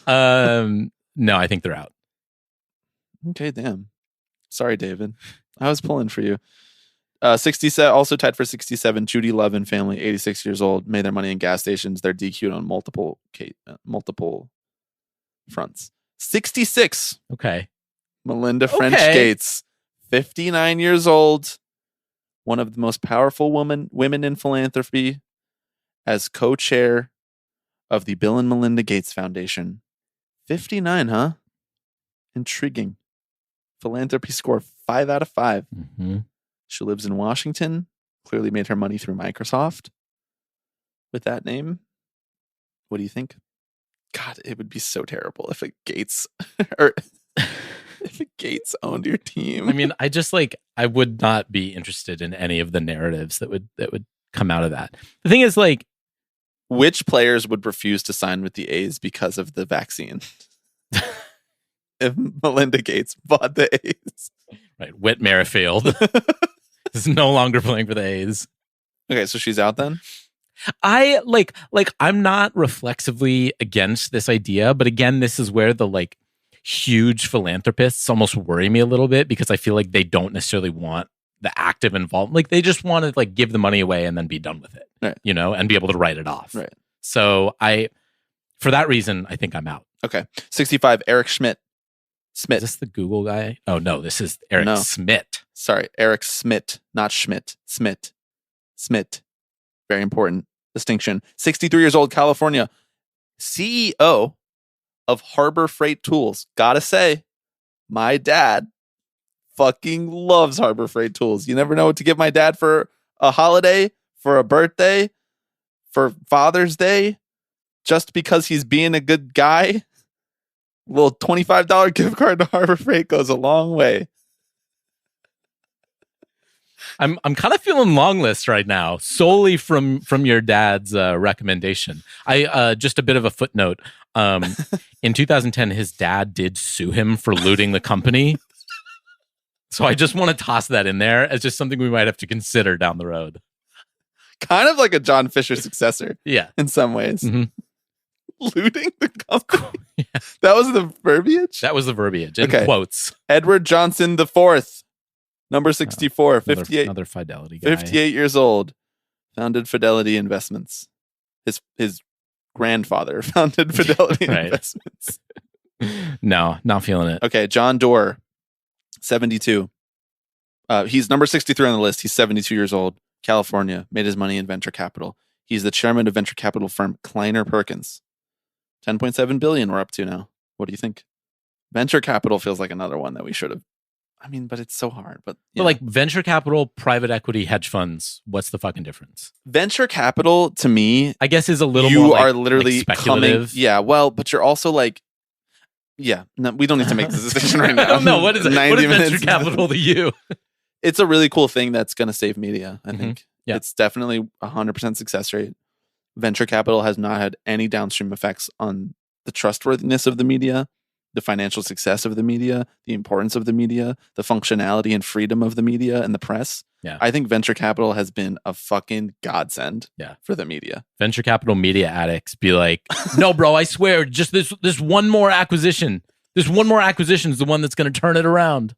No, I think they're out. Okay, damn. Sorry, David. I was pulling for you. 67, also tied for 67, Judy Love and family, 86 years old, made their money in gas stations. They're DQ'd on multiple fronts. 66, Okay. Melinda French Okay. Gates, 59 years old, one of the most powerful women in philanthropy, as co-chair of the Bill and Melinda Gates Foundation. 59, huh? Intriguing. Philanthropy score 5 out of 5. Mm-hmm. She lives in Washington. Clearly made her money through Microsoft with that name. What do you think? God, it would be so terrible if a Gates or if a Gates owned your team. I mean, I would not be interested in any of the narratives that would come out of that. The thing is, like, which players would refuse to sign with the A's because of the vaccine? If Melinda Gates bought the A's. right, Whit Merrifield is no longer playing for the A's. Okay, so she's out then? I I'm not reflexively against this idea, but again, this is where the like huge philanthropists almost worry me a little bit, because I feel like they don't necessarily want the active involvement. Like, they just want to like give the money away and then be done with it, right, you know, and be able to write it off. Right. So for that reason, I think I'm out. Okay. 65, Eric Schmidt. Is this the Google guy? Oh no, this is Eric Schmidt. Sorry, Eric Schmidt, not Schmidt. Schmidt. Very important distinction. 63 years old, California. CEO of Harbor Freight Tools. Gotta say, My dad fucking loves Harbor Freight tools. You never know what to give my dad for a holiday, for a birthday, for Father's Day, just because he's being a good guy. A little $25 gift card to Harbor Freight goes a long way. I'm kind of feeling long list right now, solely from your dad's recommendation. I just a bit of a footnote. In 2010, his dad did sue him for looting the company. So I just want to toss that in there as just something we might have to consider down the road. Kind of like a John Fisher successor. Yeah. In some ways. Mm-hmm. Looting the company. Yeah. That was the verbiage? That was the verbiage. In quotes. Edward Johnson IV, number 64, 58. Another Fidelity guy. 58 years old. Founded Fidelity Investments. His grandfather founded Fidelity Investments. No, not feeling it. Okay, John Doerr, 72. He's number 63 on the list. He's 72 years old. California. Made his money in venture capital. He's the chairman of venture capital firm Kleiner Perkins. 10.7 billion we're up to now. What do you think? Venture capital feels like another one that we should have. I mean, but it's so hard. But like venture capital, private equity, hedge funds, what's the fucking difference? Venture capital, to me, I guess, is a little more more like, are literally speculative. Coming, yeah, well, but you're also like, yeah, no, we don't need to make this decision right now. I don't know. What is it? 90 What is minutes. venture capital to you? It's a really cool thing that's going to save media, I think. Yeah. It's definitely 100% success rate. Venture capital has not had any downstream effects on the trustworthiness of the media, the financial success of the media, the importance of the media, the functionality and freedom of the media and the press. Yeah. I think venture capital has been a fucking godsend for the media. Venture capital media addicts be like, no, bro, I swear, just this one more acquisition. This one more acquisition is the one that's going to turn it around.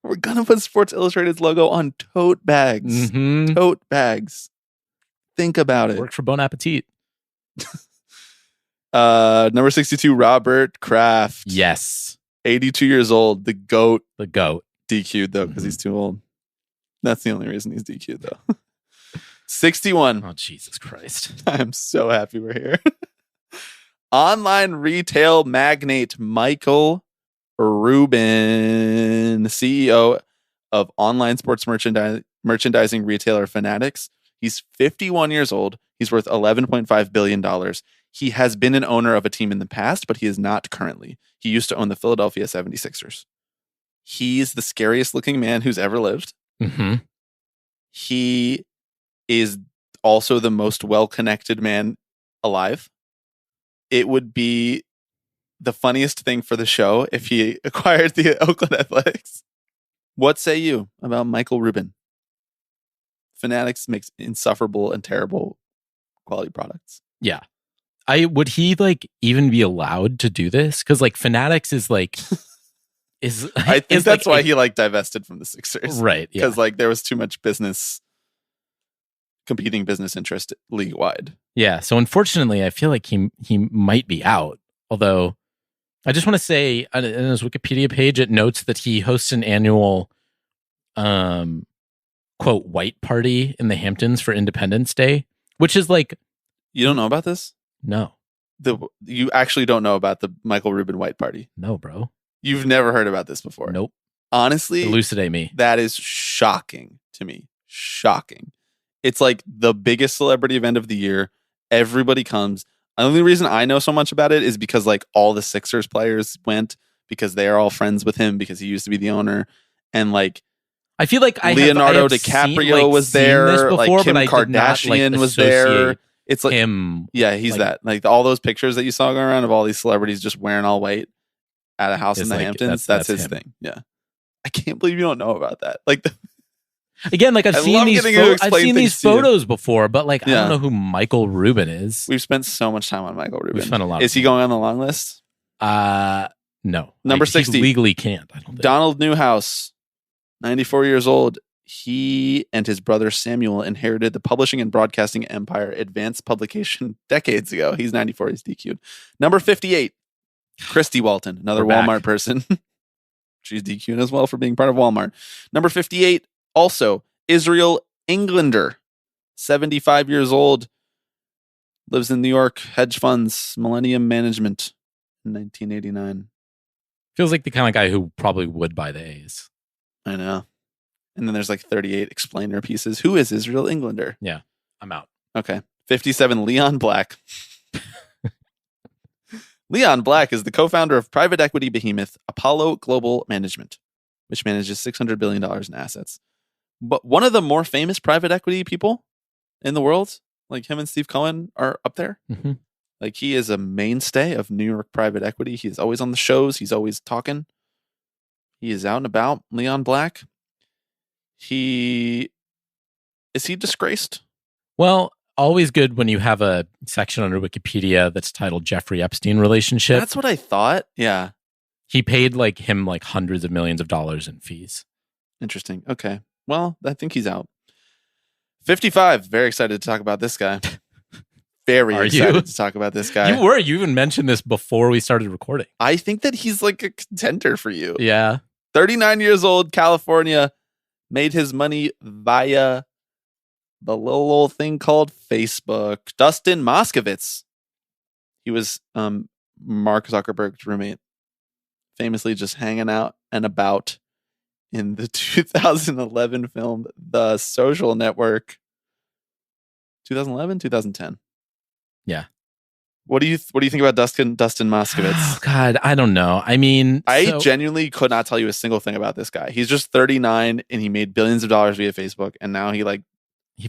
We're going to put Sports Illustrated's logo on tote bags. Mm-hmm. Tote bags. Think about it. Worked for Bon Appetit. Number 62, Robert Kraft. Yes. 82 years old. The GOAT. The GOAT. DQ'd, though, because he's too old. That's the only reason he's DQ'd, though. 61. Oh, Jesus Christ. I'm so happy we're here. Online retail magnate Michael Rubin, CEO of online sports merchandising retailer Fanatics. He's 51 years old. He's worth $11.5 billion. He has been an owner of a team in the past, but he is not currently. He used to own the Philadelphia 76ers. He's the scariest looking man who's ever lived. Mm-hmm. He is also the most well-connected man alive. It would be the funniest thing for the show if he acquired the Oakland Athletics. What say you about Michael Rubin? Fanatics makes insufferable and terrible quality products. Yeah. Would he like even be allowed to do this? Because like Fanatics is like I think that's why he like divested from the Sixers. Right. Yeah. Because like there was too much competing business interest league wide. Yeah. So unfortunately, I feel like he might be out. Although I just want to say in his Wikipedia page, it notes that he hosts an annual quote white party in the Hamptons for Independence Day, which is like, you don't know about this? No. You actually don't know about the Michael Rubin white party? No, bro. You've never heard about this before? Nope. Honestly, elucidate me. That is shocking to me. Shocking. It's like the biggest celebrity event of the year. Everybody comes. The only reason I know so much about it is because like all the Sixers players went because they are all friends with him because he used to be the owner. And like I feel like Leonardo DiCaprio was there. Like Kim Kardashian was there. It's like him. Yeah, he's like, that. Like all those pictures that you saw going around of all these celebrities just wearing all white at a house in the Hamptons. That's his thing. Yeah. I can't believe you don't know about that. Like again, like I've seen these photos before, but like I don't know who Michael Rubin is. We've spent so much time on Michael Rubin. We've spent a lot. Is he going on the long list? No. Number 60. He legally can't. I don't think. Donald Newhouse, 94 years old. He and his brother Samuel inherited the publishing and broadcasting empire Advanced Publication decades ago. He's 94. He's DQ'd. Number 58. Christy Walton, another Walmart person. She's DQ'd as well for being part of Walmart. Number 58. Also, Israel Englander, 75 years old, lives in New York, hedge funds, Millennium Management, in 1989. Feels like the kind of guy who probably would buy the A's. I know. And then there's like 38 explainer pieces. Who is Israel Englander? Yeah, I'm out. Okay. 57, Leon Black. Leon Black is the co-founder of private equity behemoth Apollo Global Management, which manages $600 billion in assets. But one of the more famous private equity people in the world, like him and Steve Cohen, are up there. Mm-hmm. Like he is a mainstay of New York private equity. He's always on the shows. He's always talking. He is out and about. Leon Black. Is he disgraced? Well, always good when you have a section under Wikipedia that's titled Jeffrey Epstein relationship. That's what I thought. Yeah. He paid him hundreds of millions of dollars in fees. Interesting. Okay. Well, I think he's out. 55. Very excited to talk about this guy. Very excited to talk about this guy. You even mentioned this before we started recording. I think that he's like a contender for you. Yeah. 39 years old, California, made his money via the little old thing called Facebook. Dustin Moskovitz. He was Mark Zuckerberg's roommate, famously just hanging out and about in the 2011 film The Social Network. 2011, 2010. Yeah. What do you think about Dustin Moskovitz? Oh God, I don't know. I mean, I genuinely could not tell you a single thing about this guy. He's just 39 and he made billions of dollars via Facebook, and now he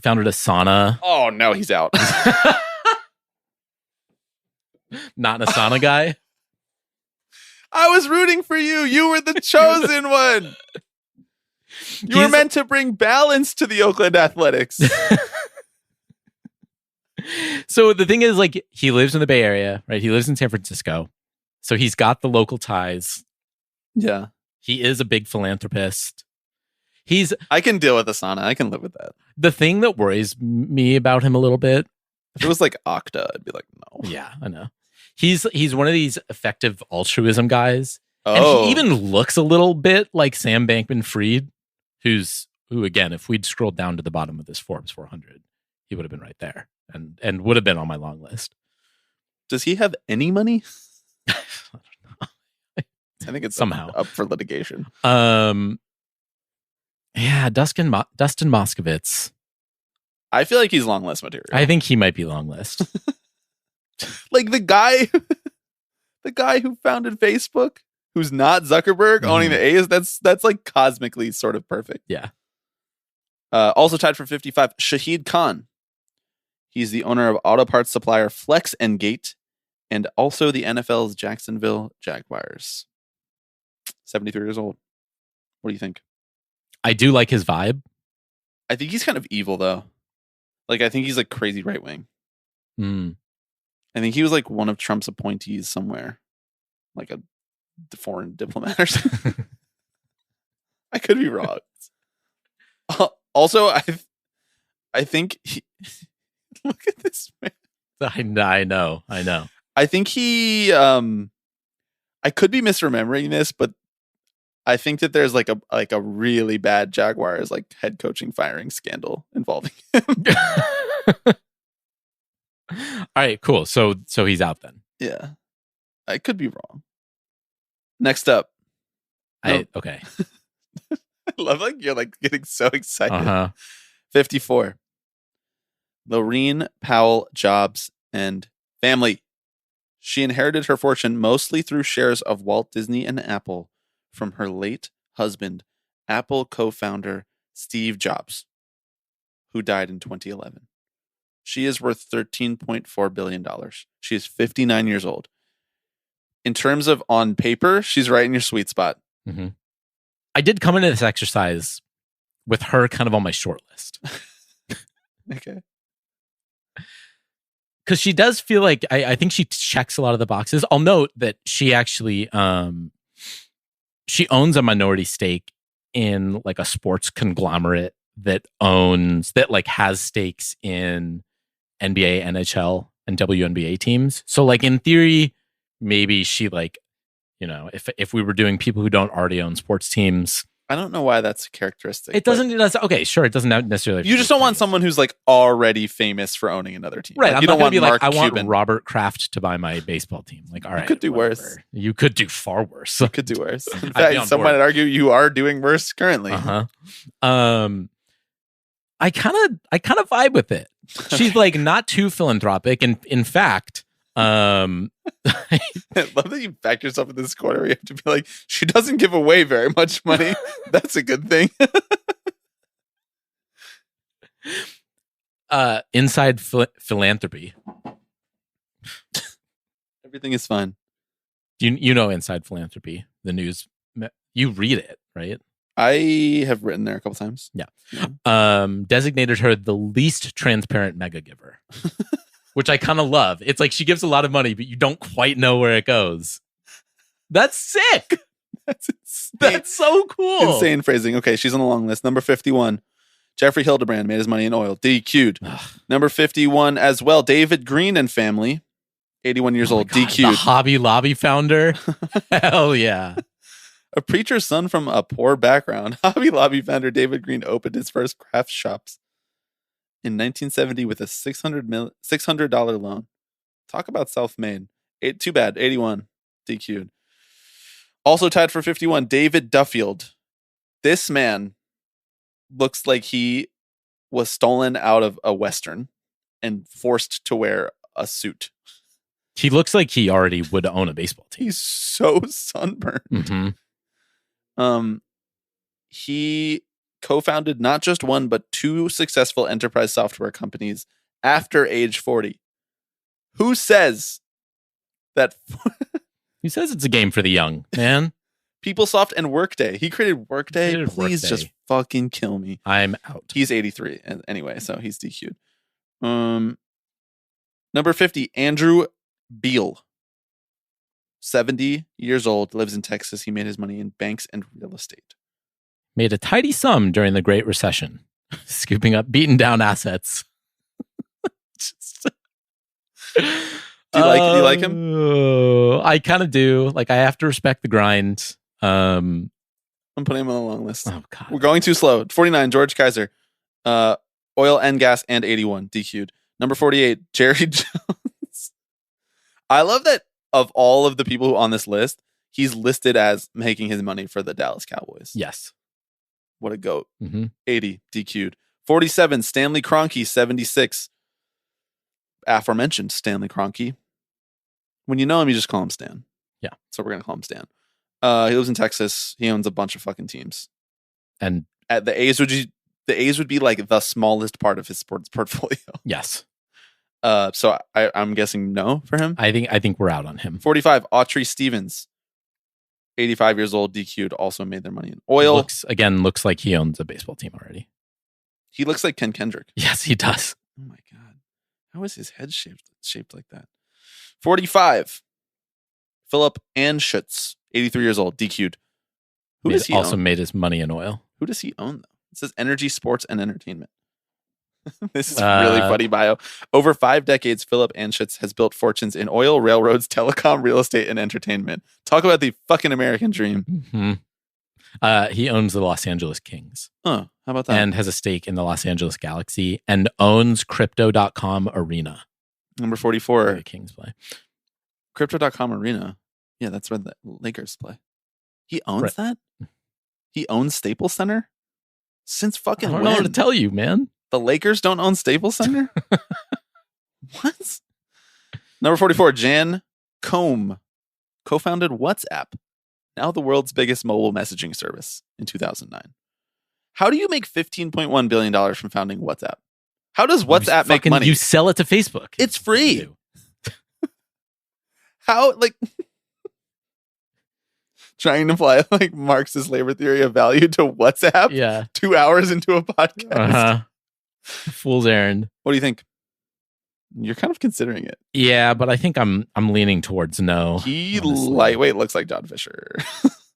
founded a sauna. Oh no, he's out. Not an Asana guy. I was rooting for you. You were the chosen one. You were meant to bring balance to the Oakland Athletics. So the thing is, he lives in the Bay Area, right? He lives in San Francisco. So he's got the local ties. Yeah. He is a big philanthropist. I can deal with Asana. I can live with that. The thing that worries me about him a little bit. If it was like Okta, I'd be like, no. Yeah, I know. He's one of these effective altruism guys. Oh. And he even looks a little bit like Sam Bankman-Fried, who again, if we'd scrolled down to the bottom of this Forbes 400, he would have been right there and would have been on my long list. Does he have any money? I don't know. I think it's somehow up for litigation. Yeah, Dustin Moskovitz. I feel like he's long list material. I think he might be long list. Like the guy who founded Facebook, who's not Zuckerberg, owning the A's. That's like cosmically sort of perfect. Yeah. Also tied for 55, Shahid Khan. He's the owner of auto parts supplier Flex and Gate, and also the NFL's Jacksonville Jaguars. 73 years old. What do you think? I do like his vibe. I think he's kind of evil, though. Like, I think he's like crazy right wing. I think he was like one of Trump's appointees somewhere, like a foreign diplomat or something. I could be wrong. Also, I think he, look at this man. I know. I think he. I could be misremembering this, but I think that there's like a really bad Jaguars head coaching firing scandal involving him. All right, cool. So he's out then. Yeah, I could be wrong. Next up, okay. I love you're getting so excited. 54. Lorene Powell Jobs and family. She inherited her fortune mostly through shares of Walt Disney and Apple from her late husband, Apple co-founder Steve Jobs, who died in 2011. She is worth $13.4 billion. She is 59 years old. In terms of on paper, she's right in your sweet spot. Mm-hmm. I did come into this exercise with her kind of on my short list. Okay. Because she does feel like, I think she checks a lot of the boxes. I'll note that she actually, she owns a minority stake in a sports conglomerate that has stakes in NBA, NHL, and WNBA teams. So in theory, maybe she if we were doing people who don't already own sports teams, I don't know why that's a characteristic. It doesn't. Okay, sure. It doesn't necessarily. You just don't want someone who's like already famous for owning another team, right? Like, I'm you not don't gonna want be like, Mark I want Cuban. Robert Kraft to buy my baseball team. Like, all right, could do whatever. worse. You could do far worse. You could do worse. In I'd be fact, on some board. might argue you are doing worse currently. I kind of vibe with it. She's like not too philanthropic, and in fact, I love that you back yourself in this corner where you have to be like, she doesn't give away very much money. That's a good thing. Inside philanthropy. Everything is fine. You know Inside Philanthropy, the news. You read it, right? I have written there a couple times. Yeah. Designated her the least transparent mega giver, which I kind of love. It's like she gives a lot of money, but you don't quite know where it goes. That's sick. That's insane. That's so cool. Insane phrasing. Okay, she's on the long list. Number 51, Jeffrey Hildebrand made his money in oil. DQ'd. Number 51 as well, David Green and family, 81 years old. God, DQ'd. the Hobby Lobby founder. Hell yeah. A preacher's son from a poor background, Hobby Lobby founder David Green opened his first craft shops in 1970 with a $600 loan. Talk about self-made. Too bad. 81. DQ'd. Also tied for 51, David Duffield. This man looks like he was stolen out of a Western and forced to wear a suit. He looks like he already would own a baseball team. He's so sunburned. Mm-hmm. He co-founded not just one, but two successful enterprise software companies after age 40. Who says that? He says it's a game for the young, man. PeopleSoft and Workday. He created Workday. Please Workday. just fucking kill me. I'm out. He's 83 anyway, so he's DQ'd. Number 50, Andrew Beal. 70 years old, lives in Texas. He made his money in banks and real estate. Made a tidy sum during the Great Recession, scooping up beaten down assets. Do you like him? I kind of do. Like, I have to respect the grind. I'm putting him on the long list. Oh God, We're going too slow. 49, George Kaiser. Oil and gas and 81, DQ'd. Number 48, Jerry Jones. I love that of all of the people who on this list, he's listed as making his money for the Dallas Cowboys. yes. What a goat. Mm-hmm. 80, DQ'd. 47, Stanley Kroenke, 76. Aforementioned Stanley Kroenke. When you know him, you just call him Stan. Yeah. So we're going to call him Stan. He lives in Texas. He owns a bunch of fucking teams. And At the A's would be like the smallest part of his sports portfolio. yes, So I'm guessing no for him. I think we're out on him. 45, Autry Stevens. 85 years old, DQ'd, also made their money in oil. Looks like he owns a baseball team already. He looks like Ken Kendrick. Yes, he does. Oh my God. How is his head shaped like that? 45, Philip Anschutz, 83 years old, DQ'd. Who does he also own? made his money in oil. Who does he own, though? It says energy, sports, and entertainment. This is a really funny bio. Over 5 decades, Philip Anschutz has built fortunes in oil, railroads, telecom, real estate, and entertainment. Talk about the fucking American dream. Mm-hmm. He owns the Los Angeles Kings. Oh, how about that? And has a stake in the Los Angeles Galaxy and owns Crypto.com Arena. Number Where 44, the Kings play. Crypto.com Arena. Yeah, that's where the Lakers play. He owns Right. that? He owns Staples Center? Since I fucking don't when? know what to tell you, man. The Lakers don't own Staples Center? What? Number 44, Jan Koum co-founded WhatsApp, now the world's biggest mobile messaging service, in 2009. How do you make $15.1 billion from founding WhatsApp? How does WhatsApp make money? You sell it to Facebook. It's free. How, like, trying to apply like Marxist labor theory of value to WhatsApp? Yeah. 2 hours into a podcast. Uh-huh. Fool's errand. What do you think? You're kind of considering it. Yeah, but I think I'm leaning towards no. He honestly. lightweight looks like John Fisher.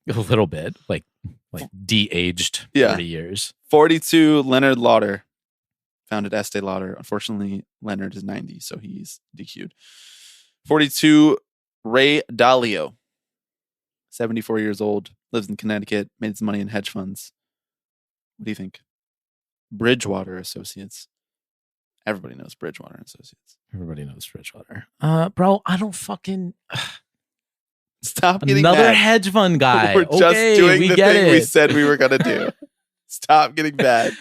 A little bit, like de-aged 30 years. 42, Leonard Lauder. Founded Estee Lauder. Unfortunately, Leonard is 90, so he's DQ'd. 42, Ray Dalio. 74 years old. lives in Connecticut, made his money in hedge funds. What do you think? Bridgewater Associates. Everybody knows Bridgewater Associates. Everybody knows Bridgewater. Bro, I don't fucking... Stop getting Another mad. hedge fund guy. We're just doing the thing we it. said we were going to do. Stop getting mad.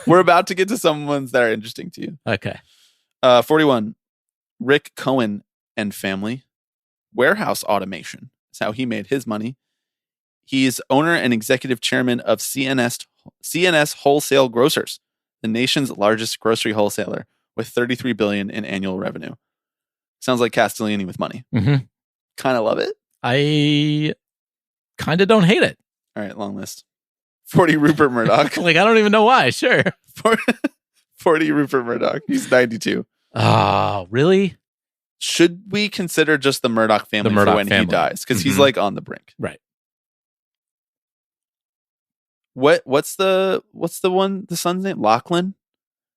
We're about to get to some ones that are interesting to you. Okay. 41. Rick Cohen and family. Warehouse automation. That's how he made his money. He's owner and executive chairman of CNS Wholesale Grocers, the nation's largest grocery wholesaler with $33 billion in annual revenue. Sounds like Castellini with money. Mm-hmm. Kind of love it. I kind of don't hate it. All right, long list. 40 Rupert Murdoch. Like, I don't even know why. Sure. 40 Rupert Murdoch. He's 92. Oh, really? Should we consider just the Murdoch family for when he dies? Because he's like on the brink. Right. What's the son's name? Lachlan?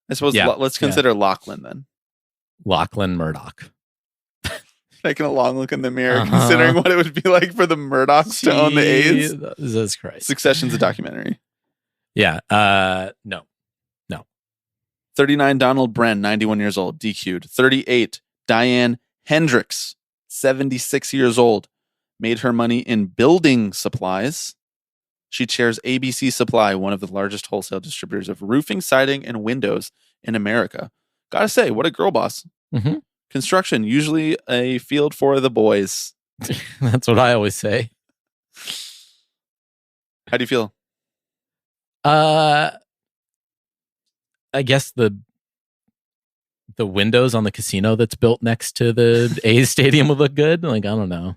I suppose let's consider Lachlan then. Lachlan Murdoch. Taking a long look in the mirror, considering what it would be like for the Murdochs to own the A's. Jesus Christ. Succession's a documentary. Yeah. No. 39, Donald Bren, 91 years old, DQ'd. 38, Diane Hendricks, 76 years old, made her money in building supplies. She chairs ABC Supply, one of the largest wholesale distributors of roofing, siding, and windows in America. Gotta say, what a girl boss. Mm-hmm. Construction, usually a field for the boys. That's what I always say. How do you feel? I guess the windows on the casino that's built next to the A's stadium would look good. Like, I don't know.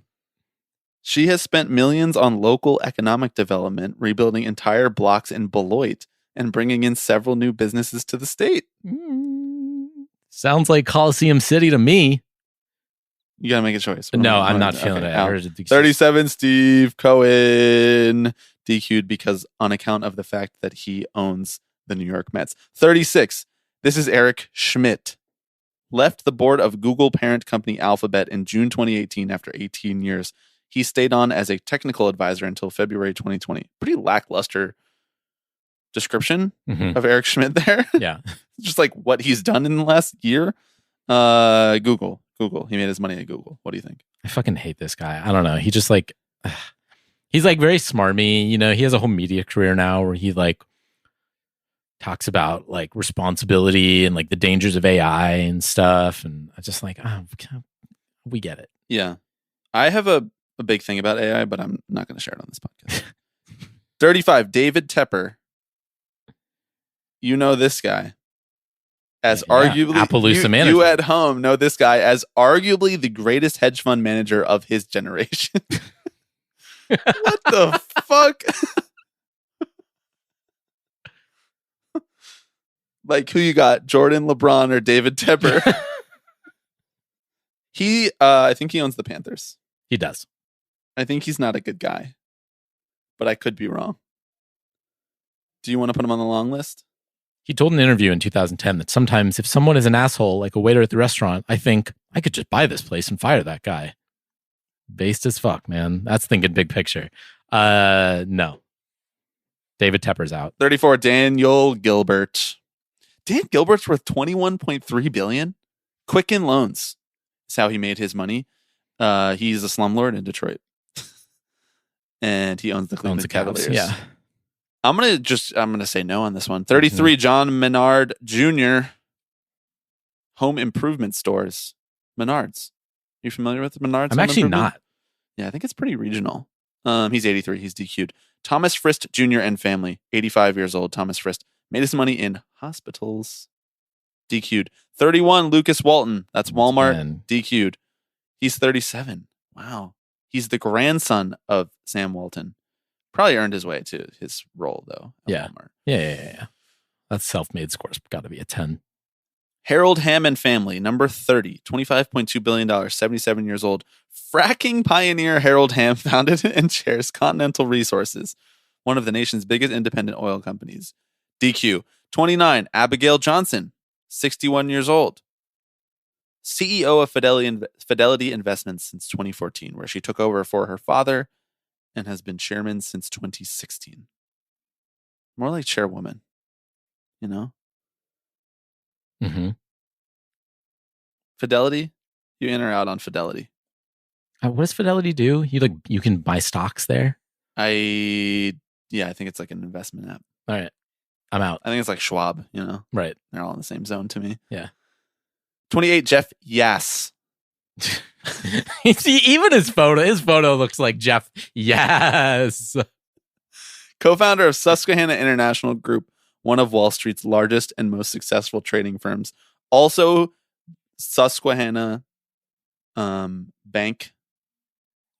She has spent millions on local economic development, rebuilding entire blocks in Beloit, and bringing in several new businesses to the state. Sounds like Coliseum City to me. You gotta make a choice. No, I'm not feeling it. I heard it. 37, Steve Cohen, DQ'd because on account of the fact that he owns the New York Mets. 36, this is Eric Schmidt. Left the board of Google parent company Alphabet in June 2018 after 18 years. He stayed on as a technical advisor until February 2020. Pretty lackluster description of Eric Schmidt there. Yeah. Just like what he's done in the last year. Google. He made his money at Google. What do you think? I fucking hate this guy. I don't know. He just like, he's like very smarmy. You know, he has a whole media career now where he like talks about like responsibility and like the dangers of AI and stuff. And I just like, we get it. Yeah. I have a big thing about AI, but I'm not going to share it on this podcast. 35, David Tepper. You know this guy as arguably Appaloosa manager. You at home know this guy as arguably the greatest hedge fund manager of his generation. What the fuck? Like, who you got? Jordan, LeBron, or David Tepper? I think he owns the Panthers. He does. I think he's not a good guy, but I could be wrong. Do you want to put him on the long list? He told an interview in 2010 that sometimes if someone is an asshole, like a waiter at the restaurant, I think I could just buy this place and fire that guy. Based as fuck, man. That's thinking big picture. No. David Tepper's out. 34, Daniel Gilbert. Dan Gilbert's worth $21.3 billion. Quicken Loans. That's how he made his money. He's a slumlord in Detroit. And he owns the Cleveland Cavaliers. Yeah. I'm gonna say no on this one. 33, John Menard Jr. Home improvement stores. Menards. You familiar with Menards? I'm actually not. Yeah, I think it's pretty regional. He's 83. He's DQ'd. Thomas Frist Jr. and family. 85 years old. Thomas Frist made his money in hospitals. DQ'd. 31, Lucas Walton. That's Walmart. DQ'd. He's 37. Wow. He's the grandson of Sam Walton. Probably earned his way to his role, though. Yeah. Walmart. Yeah. That self-made score's got to be a 10. Harold Hammond family, number 30, $25.2 billion, 77 years old. Fracking pioneer Harold Hamm founded and chairs Continental Resources, one of the nation's biggest independent oil companies. DQ. 29, Abigail Johnson, 61 years old. CEO of Fidelity Investments since 2014, where she took over for her father and has been chairman since 2016. More like chairwoman, you know? Mm-hmm. Fidelity? You in or out on Fidelity? What does Fidelity do? You can buy stocks there? I think it's like an investment app. All right. I'm out. I think it's like Schwab, you know? Right. They're all in the same zone to me. Yeah. 28, Jeff Yass. See, even his photo looks like Jeff. Yes. Co-founder of Susquehanna International Group, one of Wall Street's largest and most successful trading firms. Also, Susquehanna Bank.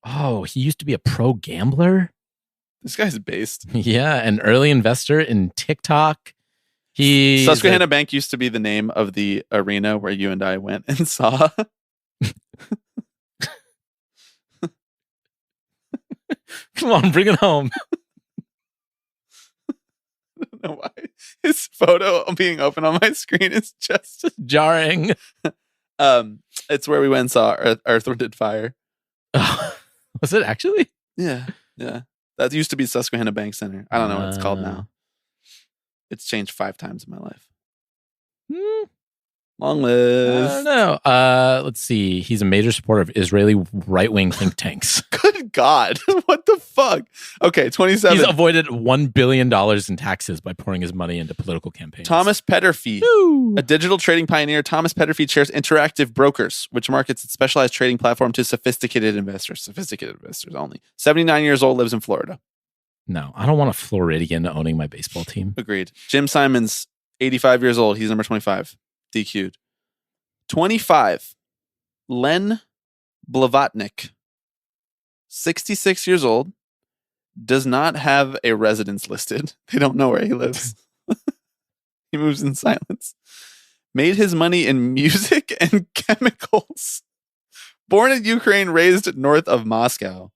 Oh, he used to be a pro gambler? This guy's based. Yeah, an early investor in TikTok. Susquehanna Bank used to be the name of the arena where you and I went and saw. Come on, bring it home. I don't know why his photo being open on my screen is just jarring. It's where we went and saw Earth, Wind, and Fire. Was it actually? Yeah. That used to be Susquehanna Bank Center. I don't know what it's called now. It's changed 5 times in my life. Long list. I don't know. Let's see. He's a major supporter of Israeli right-wing think tanks. Good God. What the fuck? Okay, 27. He's avoided $1 billion in taxes by pouring his money into political campaigns. Thomas Petterfee, a digital trading pioneer. Thomas Petterfee chairs Interactive Brokers, which markets its specialized trading platform to sophisticated investors only. 79 years old, lives in Florida. No, I don't want a Floridian owning my baseball team. Agreed. Jim Simons, 85 years old. He's number 25. DQ'd. 25. Len Blavatnik, 66 years old, does not have a residence listed. They don't know where he lives. He moves in silence. Made his money in music and chemicals. Born in Ukraine, raised north of Moscow.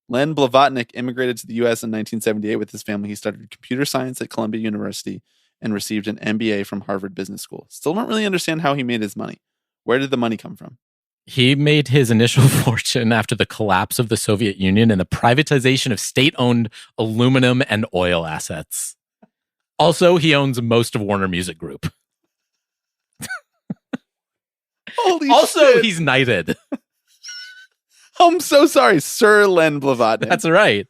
Len Blavatnik immigrated to the U.S. in 1978 with his family. He studied computer science at Columbia University and received an MBA from Harvard Business School. Still don't really understand how he made his money. Where did the money come from? He made his initial fortune after the collapse of the Soviet Union and the privatization of state-owned aluminum and oil assets. Also, he owns most of Warner Music Group. Holy shit. He's He's knighted. I'm so sorry, Sir Len Blavatnik. That's right.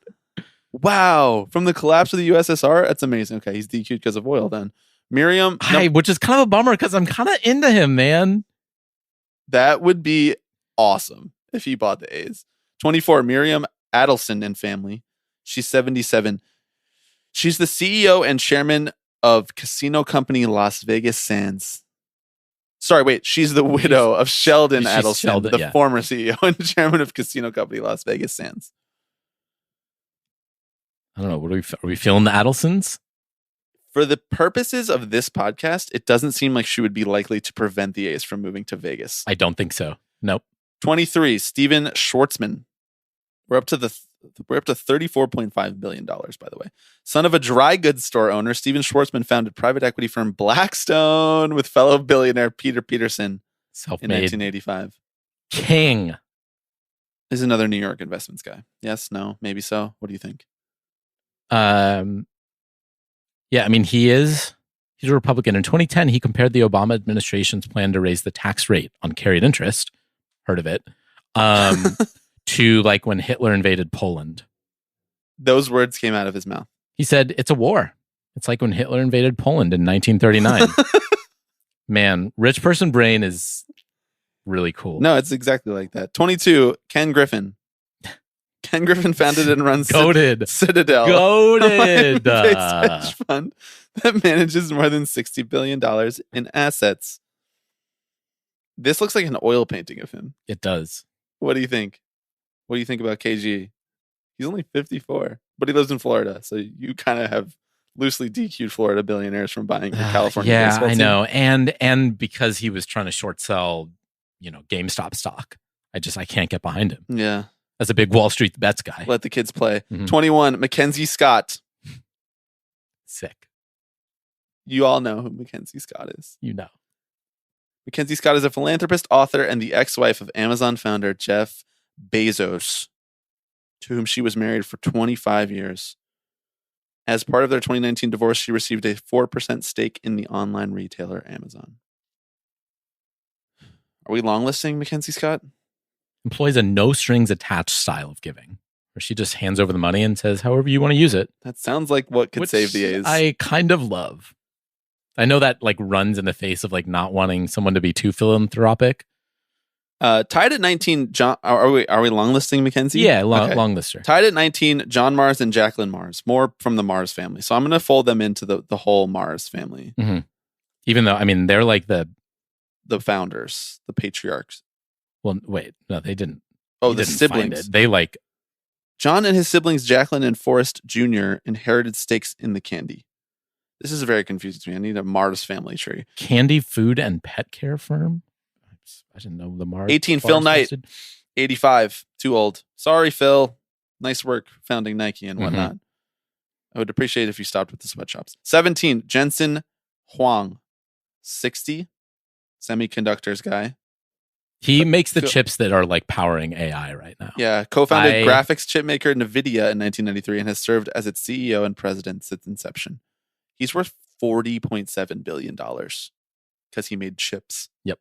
Wow. From the collapse of the USSR? That's amazing. Okay, he's DQ'd because of oil then. Miriam. Which is kind of a bummer because I'm kind of into him, man. That would be awesome if he bought the A's. 24, Miriam Adelson and family. She's 77. She's the CEO and chairman of casino company Las Vegas Sands. Sorry, wait. She's the widow of Sheldon Adelson, the former CEO and chairman of casino company Las Vegas Sands. I don't know. Are we feeling the Adelsons? For the purposes of this podcast, it doesn't seem like she would be likely to prevent the A's from moving to Vegas. I don't think so. Nope. 23, Steven Schwartzman. We're up to $34.5 billion, by the way. Son of a dry goods store owner, Steven Schwartzman founded private equity firm Blackstone with fellow billionaire Peter Peterson in 1985. King. Is another New York investments guy. Yes, no, maybe so. What do you think? Yeah, I mean, he's a Republican. In 2010, he compared the Obama administration's plan to raise the tax rate on carried interest, heard of it, to like when Hitler invaded Poland. Those words came out of his mouth. He said, it's a war. It's like when Hitler invaded Poland in 1939. Man, rich person brain is really cool. No, it's exactly like that. 22, Ken Griffin. Ken Griffin founded and runs Citadel, Goated. a hedge fund that manages more than $60 billion in assets. This looks like an oil painting of him. It does. What do you think? What do you think about KG? He's only 54, but he lives in Florida, so you kind of have loosely DQ'd Florida billionaires from buying the California baseball team. I know, and because he was trying to short sell, GameStop stock, I can't get behind him. Yeah. As a big Wall Street bets guy. Let the kids play. Mm-hmm. 21, Mackenzie Scott. Sick. You all know who Mackenzie Scott is. You know. Mackenzie Scott is a philanthropist, author, and the ex-wife of Amazon founder Jeff Bezos. to whom she was married for 25 years. As part of their 2019 divorce, she received a 4% stake in the online retailer Amazon. Are we long listing Mackenzie Scott? Employs a no strings attached style of giving, where she just hands over the money and says, however you want to use it. That sounds like what could Which save the A's. I kind of love. I know that like runs in the face of like not wanting someone to be too philanthropic. Tied at 19, John. Are we long listing Mackenzie? Yeah, long lister. Tied at 19, John Mars and Jacqueline Mars, more from the Mars family. So I'm going to fold them into the whole Mars family. Mm-hmm. Even though, I mean, they're like the founders, the patriarchs. Well, wait, no, they didn't. Oh, He the didn't find siblings. it. They like John and his siblings, Jacqueline and Forrest Jr., inherited stakes in the candy. This is very confusing to me. I need a Mars family tree. candy, food, and pet care firm. I didn't know the Mars. 18, Mars Phil Knight. listed. 85, too old. Sorry, Phil. Nice work founding Nike and whatnot. I would appreciate if you stopped with the sweatshops. 17, Jensen Huang. 60, semiconductors guy. He makes the Phil- chips that are like powering AI right now. Yeah, co-founded I- graphics chip maker NVIDIA in 1993 and has served as its CEO and president since inception. He's worth $40.7 billion because he made chips. Yep.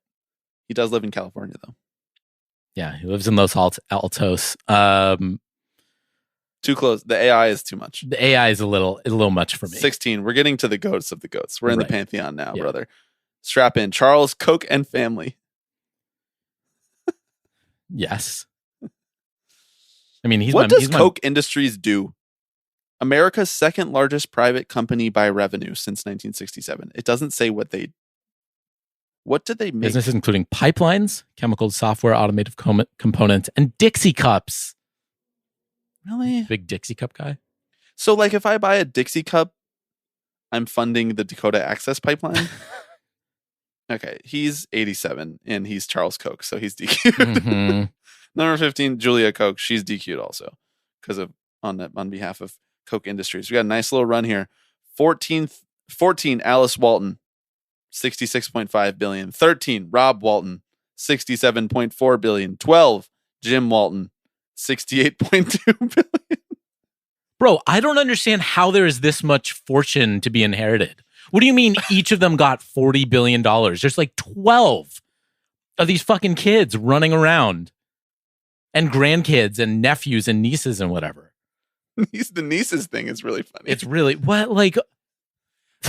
He does live in California, though. Yeah, he lives in Los Altos. Too close. The AI is too much. The AI is a little much for me. 16. We're getting to the goats of the goats. We're in the Right. pantheon now, Yeah. brother. Strap in. Charles Koch and family. Yes. I mean, What does Koch Industries do? America's second largest private company by revenue since 1967. It doesn't say what they. What did they make? businesses including pipelines, chemicals, software, automotive components, and Dixie cups. Really? Big Dixie cup guy. So, like, if I buy a Dixie cup, I'm funding the Dakota Access Pipeline. Okay, he's 87 and he's Charles Koch, so he's DQ'd. Mhm. Number 15, Julia Koch. She's DQ'd also because of on behalf of Koch Industries. We got a nice little run here. 14, Alice Walton, 66.5 billion. 13, Rob Walton, 67.4 billion. 12, Jim Walton, 68.2 billion. Bro, I don't understand how there is this much fortune to be inherited. What do you mean each of them got $40 billion? There's like 12 of these fucking kids running around and grandkids and nephews and nieces and whatever. The nieces thing is really funny. It's really, what? Like,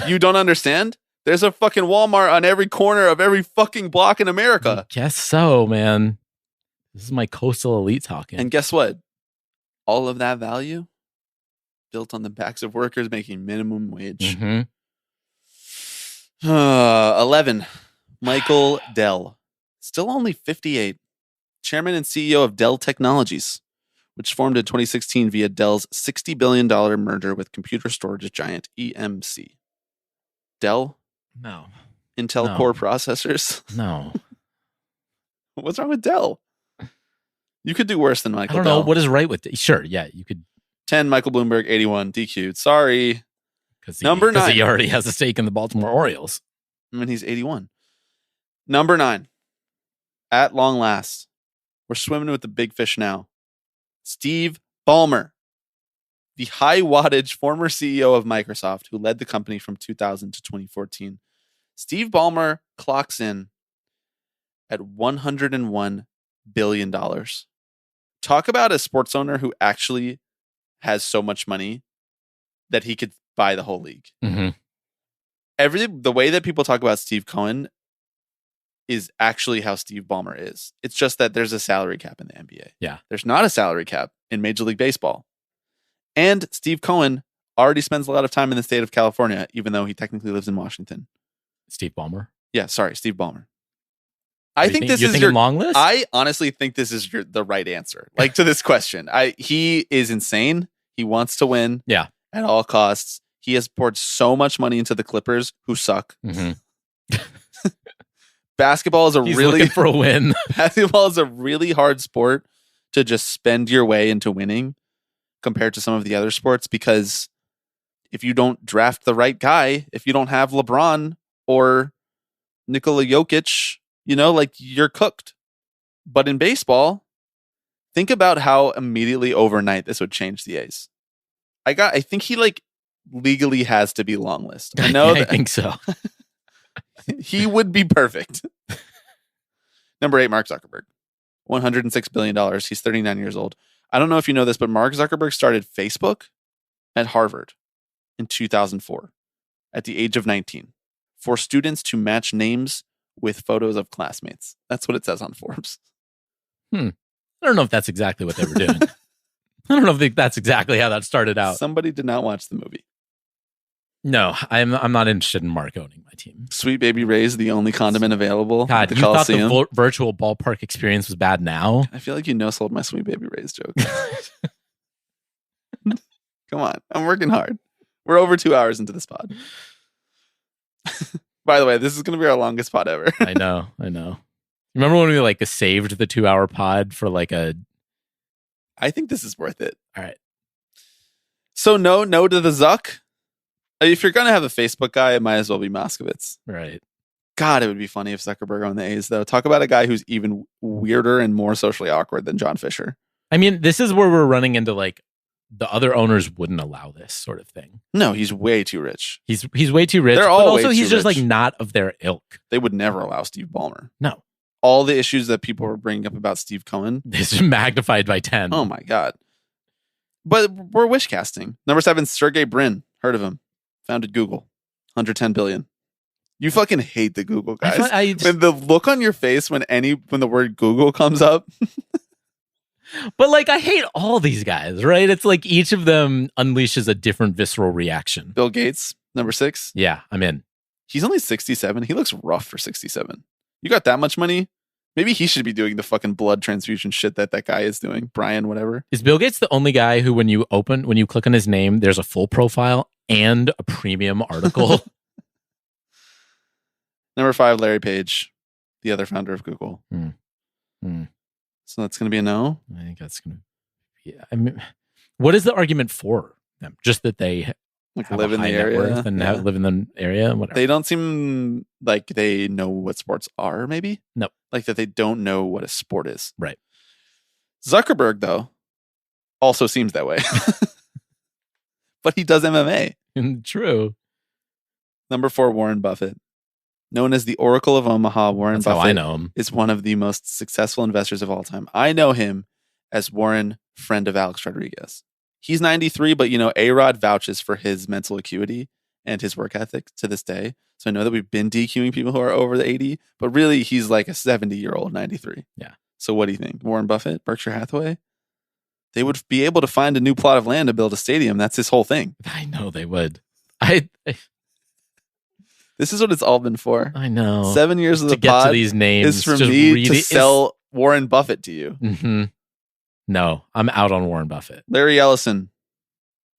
You don't understand? There's a fucking Walmart on every corner of every fucking block in America. guess so, man. This is my coastal elite talking. And guess what? All of that value built on the backs of workers making minimum wage. Mhm. 11, Michael Dell. Still only 58. Chairman and CEO of Dell Technologies, which formed in 2016 via Dell's $60 billion merger with computer storage giant EMC. Dell? No. Intel No. Core processors? No. What's wrong with Dell? You could do worse than I Michael don't Dell. know. What is right with it? Sure. Yeah, you could. 10, Michael Bloomberg, 81, DQ'd. Sorry. Because Number 9. he already has a stake in the Baltimore Orioles. I mean, he's 81. Number 9, at long last, we're swimming with the big fish now. Steve Ballmer, the high wattage former CEO of Microsoft, who led the company from 2000 to 2014. Steve Ballmer clocks in at $101 billion. Talk about a sports owner who actually has so much money that he could buy the whole league. Mm-hmm. The way that people talk about Steve Cohen is actually how Steve Ballmer is. It's just that there's a salary cap in the NBA. Yeah. There's not a salary cap in Major League Baseball. And Steve Cohen already spends a lot of time in the state of California, even though he technically lives in Washington. Steve Ballmer. Yeah, sorry, Steve Ballmer. You're thinking long list? I honestly think this is the right answer. Like to this question. He is insane. He wants to win. Yeah. At all costs. He has poured so much money into the Clippers, who suck. Mm-hmm. Basketball is He's looking for a win. Basketball is a really hard sport to just spend your way into winning compared to some of the other sports, because if you don't draft the right guy, if you don't have LeBron or Nikola Jokic, like you're cooked. But in baseball, Think about how immediately overnight this would change the A's. I think he like legally has to be long list. I know. I think so. He would be perfect. Number 8, Mark Zuckerberg. $106 billion. He's 39 years old. I don't know if you know this, but Mark Zuckerberg started Facebook at Harvard in 2004 at the age of 19 for students to match names with photos of classmates. That's what it says on Forbes. I don't know if that's exactly what they were doing. I don't know if that's exactly how that started out. Somebody did not watch the movie. No, I'm not interested in Mark owning my team. Sweet Baby Ray's the only condiment available God, at the you Coliseum. thought the virtual ballpark experience was bad now? I feel like you no-sold my Sweet Baby Ray's joke. Come on. I'm working hard. We're over 2 hours into this pod. By the way, this is going to be our longest pod ever. I know. Remember when we like saved the 2-hour pod for like a... I think this is worth it. All right. So no to the Zuck. If you're going to have a Facebook guy, it might as well be Moskowitz. Right. God, it would be funny if Zuckerberg owned the A's, though. Talk about a guy who's even weirder and more socially awkward than John Fisher. I mean, this is where we're running into like the other owners wouldn't allow this sort of thing. No, he's way too rich. He's way too rich. They're but all also way he's too just rich. like not of their ilk. They would never allow Steve Ballmer. No. All the issues that people were bringing up about Steve Cohen. This is magnified by 10. Oh my God. But we're wish casting. Number 7, Sergey Brin. Heard of him. Founded Google. 110 billion. You fucking hate the Google guys. When the look on your face when the word Google comes up. But like, I hate all these guys, right? It's like each of them unleashes a different visceral reaction. Bill Gates, number 6. Yeah, I'm in. He's only 67. He looks rough for 67. You got that much money? Maybe he should be doing the fucking blood transfusion shit that guy is doing. Brian, whatever. Is Bill Gates the only guy who, when you click on his name, there's a full profile and a premium article? Number 5, Larry Page, the other founder of Google. So that's going to be a no? I think that's going to be... I mean, what is the argument for them? Just that they live in the area and live in the area? Whatever. They don't seem like they know what sports are, maybe? No. Like that they don't know what a sport is. Right. Zuckerberg, though, also seems that way. But he does MMA. True. Number 4, Warren Buffett. Known as the Oracle of Omaha, Warren That's Buffett how I know him. is one of the most successful investors of all time. I know him as Warren, friend of Alex Rodriguez. He's 93, but A-Rod vouches for his mental acuity and his work ethic to this day. So I know that we've been DQing people who are over the 80, but really he's like a 70-year-old 93. Yeah. So what do you think? Warren Buffett, Berkshire Hathaway? They would be able to find a new plot of land to build a stadium. That's his whole thing. I know they would. This is what it's all been for. I know. 7 years of the to get pod to these names is for just me to sell Warren Buffett to you. Mm-hmm. No, I'm out on Warren Buffett. Larry Ellison.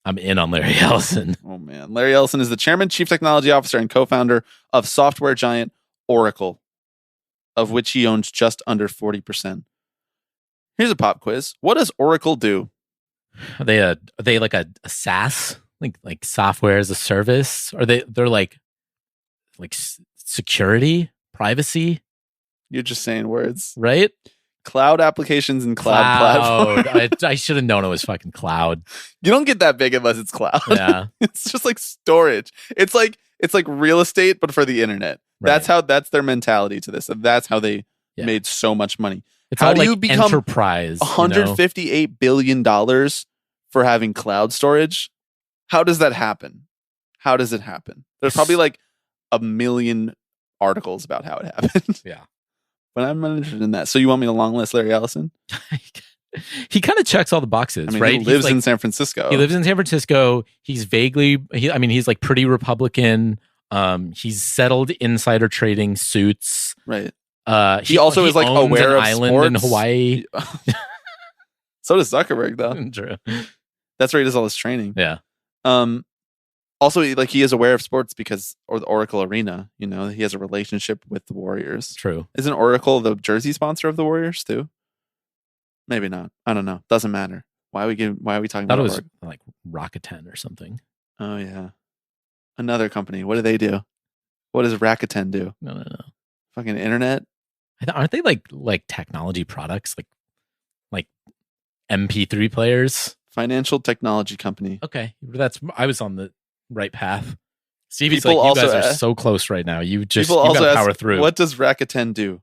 I'm in on Larry Ellison. Oh, man. Larry Ellison is the chairman, chief technology officer, and co-founder of software giant Oracle, of which he owns just under 40%. Here's a pop quiz. What does Oracle do? Are they like a SaaS, like software as a service? Or they're like security, privacy? You're just saying words, right? Cloud applications and cloud platform. I should have known it was fucking cloud. You don't get that big unless it's cloud. Yeah, it's just like storage. It's like real estate, but for the internet. Right. That's their mentality to this. That's how they made so much money. It's how all do like you become enterprise? $158 billion for having cloud storage? How does that happen? How does it happen? There's probably like a million articles about how it happened. Yeah. But I'm not interested in that. So you want me to long list Larry Ellison? He kind of checks all the boxes, I mean, right? He lives in San Francisco. He lives in San Francisco. He's he's like pretty Republican. He's settled insider trading suits. Right. He also is like aware of island sports in Hawaii. So does Zuckerberg, though. True. That's where he does all his training. Yeah. Also, like he is aware of sports because the Oracle Arena. He has a relationship with the Warriors. True. Isn't Oracle the jersey sponsor of the Warriors too? Maybe not. I don't know. Doesn't matter. Why are we talking about? I thought it was like Rakuten or something. Oh yeah, another company. What do they do? What does Rakuten do? No. Fucking internet. Aren't they like technology products? Like MP3 players. Financial technology company. Okay, I was on the right path. Stevie's People like, you also guys are ask- so close right now. You People got also to ask, power through. what does Rakuten do?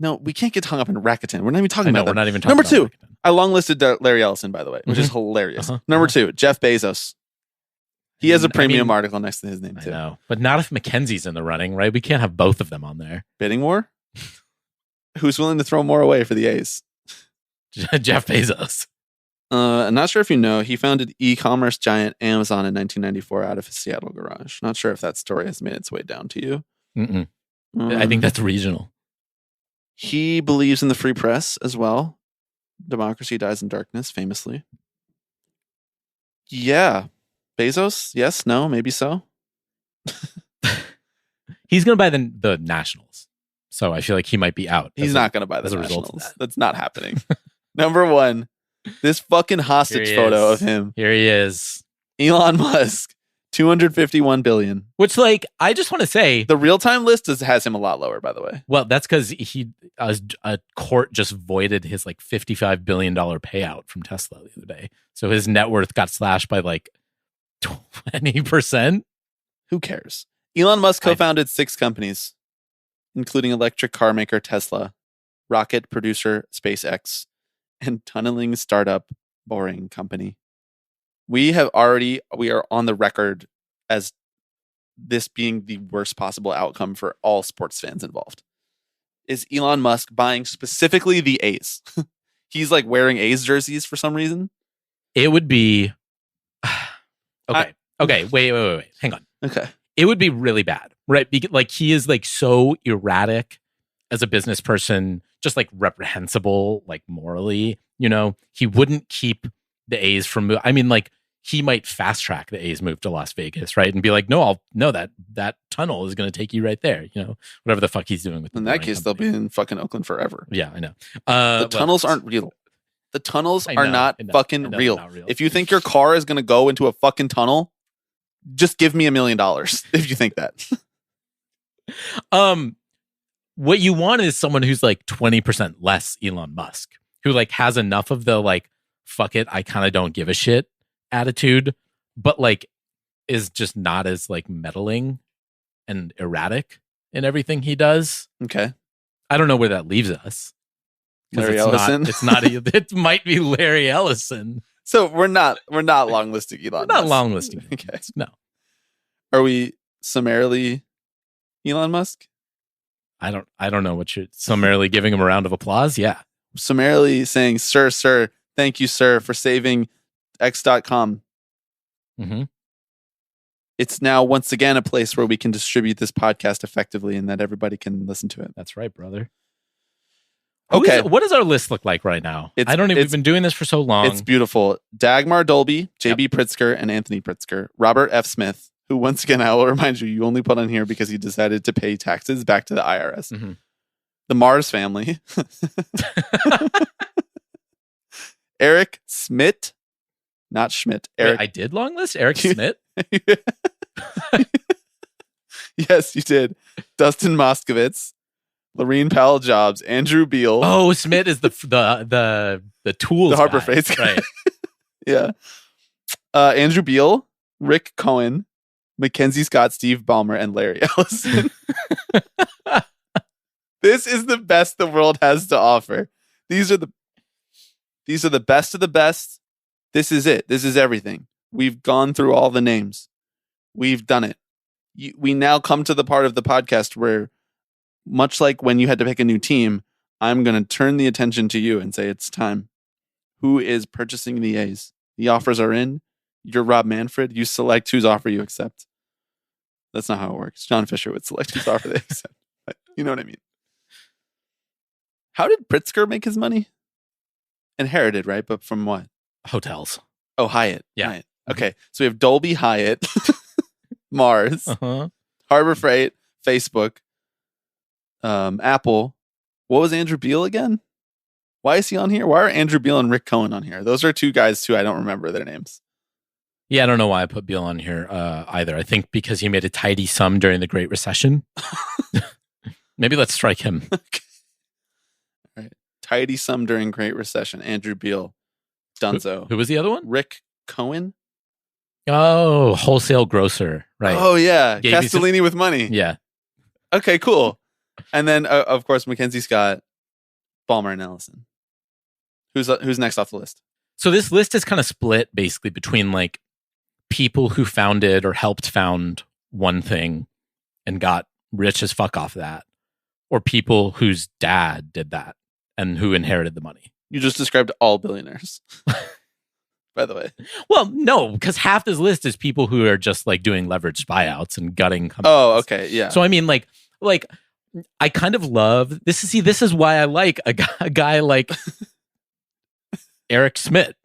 No, we can't get hung up in Rakuten. We're not even talking about we're them. not even talking Number about 2, Rakuten. I long listed Larry Ellison, by the way, which is hilarious. Uh-huh. Number 2, Jeff Bezos. He has a premium I mean, article next to his name, I too. know, but not if Mackenzie's in the running, right? We can't have both of them on there. Bidding war? Who's willing to throw more away for the A's? Jeff Bezos. I'm not sure if you know, he founded e-commerce giant Amazon in 1994 out of his Seattle garage. Not sure if that story has made its way down to you. Mm-mm. I think that's regional. He believes in the free press as well. Democracy dies in darkness, famously. Yeah. Bezos? Yes? No? Maybe so? He's going to buy the Nationals. So I feel like he might be out. He's not going to buy the as a result of Nationals. that. That's not happening. Number 1, this fucking hostage Here he photo is. of him. Here he is. Elon Musk, 251 billion. Which, like, I just want to say, The real-time list has him a lot lower, by the way. well, that's because a court just voided his like $55 billion payout from Tesla the other day. So his net worth got slashed by like 20%. Who cares? Elon Musk co-founded 6 companies, including electric car maker Tesla, rocket producer SpaceX, and tunneling startup Boring Company. We are on the record as this being the worst possible outcome for all sports fans involved. Is Elon Musk buying specifically the A's? He's like wearing A's jerseys for some reason. It would be okay. Wait. Hang on. Okay. It would be really bad, right? Because like he is like so erratic as a business person, just like reprehensible, like morally. You know, he wouldn't keep the A's from. I mean, like he might fast track the A's move to Las Vegas, right? And be like, that tunnel is going to take you right there. You know, whatever the fuck he's doing with. In that case, they'll be in fucking Oakland forever. Yeah, I know. The tunnels aren't real. The tunnels are not fucking real. Not real. If you think your car is going to go into a fucking tunnel, just give me $1 million if you think that. What you want is someone who's like 20% less Elon Musk, who like has enough of the like, fuck it, I kind of don't give a shit attitude, but like is just not as like meddling and erratic in everything he does. Okay. I don't know where that leaves us. Larry Ellison. It might be Larry Ellison. So we're not long listing Elon. Not Musk. long listing. Okay. No. Are we summarily Elon Musk? I don't know what you're summarily giving him a round of applause. Yeah. Summarily saying, sir, thank you, sir, for saving X.com. Mm-hmm. It's now once again a place where we can distribute this podcast effectively and that everybody can listen to it. That's right, brother. Okay. What does our list look like right now? We've been doing this for so long. It's beautiful. Dagmar Dolby, JB Pritzker, and Anthony Pritzker. Robert F. Smith, who once again, I will remind you only put on here because he decided to pay taxes back to the IRS. Mm-hmm. The Mars family. Eric Schmidt. Not Schmidt. Eric. Wait, I did long list? Eric Schmidt? Yes, you did. Dustin Moskovitz. Lorene Powell Jobs, Andrew Beal. Oh, Smith is the tools. The Harbor guy. Freight guy. Right. Yeah. Andrew Beal, Rick Cohen, Mackenzie Scott, Steve Ballmer, and Larry Ellison. This is the best the world has to offer. These are the best of the best. This is it. This is everything. We've gone through all the names. We've done it. We now come to the part of the podcast where, much like when you had to pick a new team, I'm going to turn the attention to you and say it's time. Who is purchasing the A's? The offers are in. You're Rob Manfred. You select whose offer you accept. That's not how it works. John Fisher would select whose offer they accept. But you know what I mean. How did Pritzker make his money? Inherited, right? But from what? Hotels. Oh, Hyatt. Yeah. Hyatt. Okay. So we have Dolby Hyatt, Mars, Uh-huh. Harbor Freight, Facebook, Apple. What was Andrew Beal again? Why is he on here? Why are Andrew Beal and Rick Cohen on here? Those are two guys too. I don't remember their names. Yeah, I don't know why I put Beal on here either. I think because he made a tidy sum during the Great Recession. Maybe let's strike him. Okay. All right. Tidy sum during Great Recession. Andrew Beal. Dunzo. Who was the other one? Rick Cohen. Oh, wholesale grocer. Right. Oh yeah, Gave you Castellini with money. Yeah. Okay, cool. And then of course Mackenzie Scott, Ballmer, and Ellison. Who's next off the list? So this list is kind of split basically between like people who founded or helped found one thing and got rich as fuck off that, or people whose dad did that and who inherited the money. You just described all billionaires. By the way. Well, no, because half this list is people who are just like doing leveraged buyouts and gutting companies. Oh, okay, yeah. So I mean, like I kind of love this. See, this is why I like a guy like Eric Schmidt,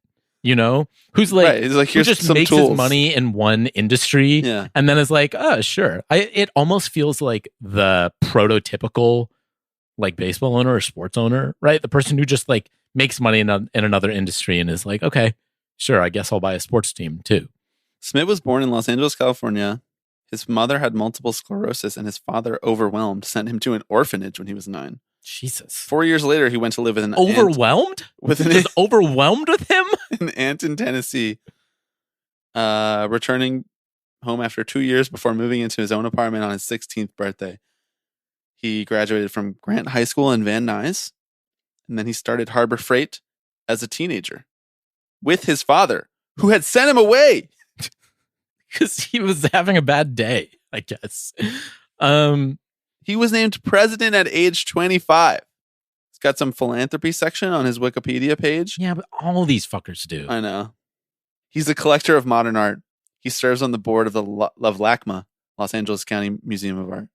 you know, who's like, right. He's like, who here's just some makes tools. his money in one industry, Yeah. and then is like, oh, sure. It almost feels like the prototypical like baseball owner or sports owner, right? The person who just like makes money in another industry and is like, okay, sure, I guess I'll buy a sports team too. Smith was born in Los Angeles, California. His mother had multiple sclerosis, and his father, overwhelmed, sent him to an orphanage when he was 9. Jesus. 4 years later, he went to live with an Overwhelmed? Just overwhelmed with him? an aunt in Tennessee, returning home after 2 years before moving into his own apartment on his 16th birthday. He graduated from Grant High School in Van Nuys, and then he started Harbor Freight as a teenager with his father, who had sent him away. Because he was having a bad day, I guess. He was named president at age 25. He's got some philanthropy section on his Wikipedia page. Yeah, but all these fuckers do. I know. He's a collector of modern art. He serves on the board of the LACMA, Los Angeles County Museum of Art.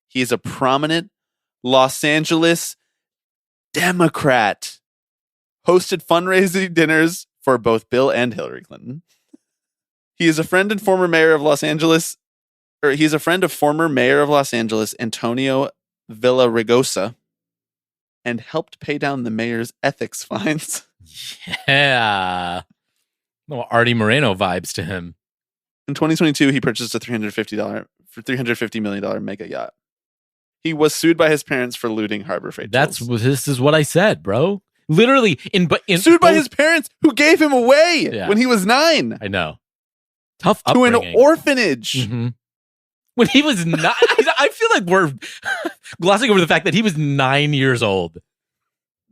He is a prominent Los Angeles Democrat. Hosted fundraising dinners for both Bill and Hillary Clinton. He is a friend and former mayor of Los Angeles, he's a friend of former mayor of Los Angeles, Antonio Villaraigosa, and helped pay down the mayor's ethics fines. Yeah. No Artie Moreno vibes to him. In 2022, he purchased a $350 million mega yacht. He was sued by his parents for looting Harbor Freight. This is what I said, bro. Literally sued by his parents who gave him away when he was 9. I know. Tough to upbringing. an orphanage. Mm-hmm. When he was 9, I feel like we're glossing over the fact that he was 9 years old.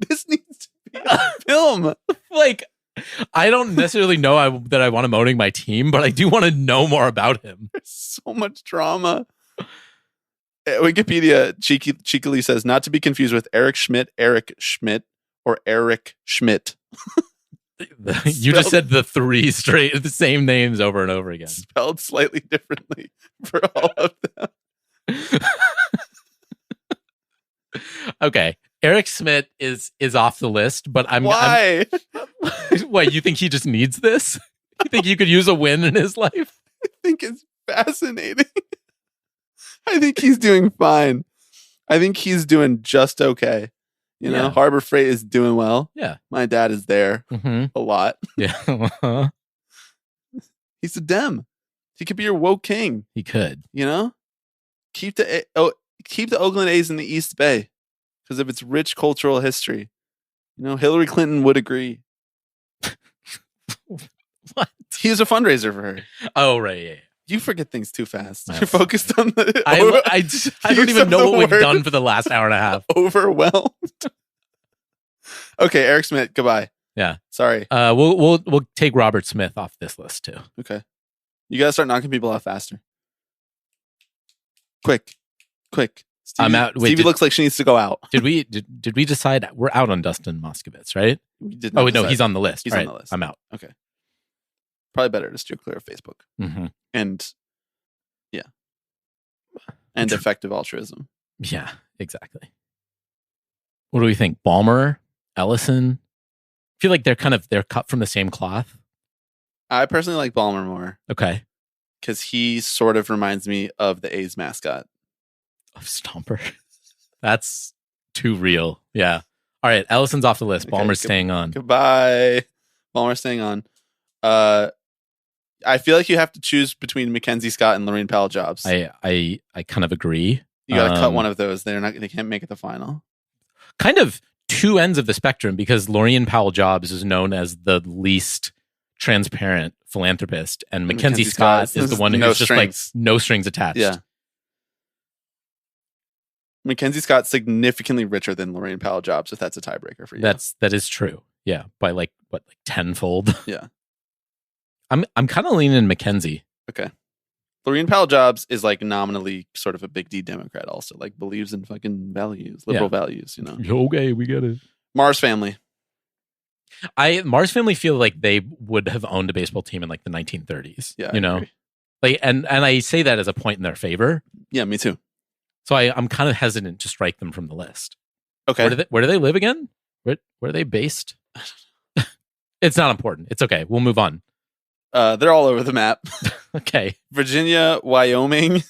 This needs to be a film. Like, I don't necessarily know that I want him owning my team, but I do want to know more about him. There's so much drama. Wikipedia cheekily says, not to be confused with Eric Schmidt, or Eric Schmidt. You just said the the same names over and over again. Spelled slightly differently for all of them. Okay. Eric Schmidt is off the list, but Why? Why, you think he just needs this? You think you could use a win in his life? I think it's fascinating. I think he's doing fine. I think he's doing just okay. You know, Harbor Freight is doing well. Yeah. My dad is there a lot. Yeah. He's a Dem. He could be your woke king. He could. You know? Keep the Oakland A's in the East Bay because of its rich cultural history. You know, Hillary Clinton would agree. What? He was a fundraiser for her. Oh, right. Yeah. You forget things too fast. You're focused on the... I don't even know what we've done for the last hour and a half. Overwhelmed. Okay, Eric Schmidt, goodbye. Yeah. Sorry. We'll take Robert Smith off this list too. Okay. You gotta start knocking people out faster. Quick. Stevie, I'm out. Wait, Stevie looks like she needs to go out. Did we decide we're out on Dustin Moskovitz, right? We did not Oh wait, no, decide. he's on the list. He's right. on the list. I'm out. Okay. Probably better to steer clear of Facebook. Mm-hmm. And effective altruism. Yeah, exactly. What do we think? Ballmer, Ellison? I feel like they're cut from the same cloth. I personally like Ballmer more. Okay. Because he sort of reminds me of the A's mascot. Of Stomper. That's too real. Yeah. All right. Ellison's off the list. Okay, Ballmer's staying on. Goodbye. Ballmer staying on. I feel like you have to choose between Mackenzie Scott and Lorraine Powell Jobs. I kind of agree. You got to cut one of those. They can't make it the final. Kind of two ends of the spectrum because Laureen Powell Jobs is known as the least transparent philanthropist, and Mackenzie Scott is the one who's just like no strings attached. Yeah. Mackenzie Scott's significantly richer than Laureen Powell Jobs, if that's a tiebreaker for you. That is true. Yeah, by like tenfold. Yeah. I'm kind of leaning Mackenzie. Okay. Laureen Powell Jobs is like nominally sort of a big D Democrat also, like believes in fucking values, liberal values, you know. Okay, we get it. Mars Family. Mars Family feel like they would have owned a baseball team in like the 1930s. Yeah. You know? Agree. Like and I say that as a point in their favor. Yeah, me too. So I'm kind of hesitant to strike them from the list. Okay. Where do they live again? Where are they based? It's not important. It's okay. We'll move on. They're all over the map. Okay. Virginia, Wyoming,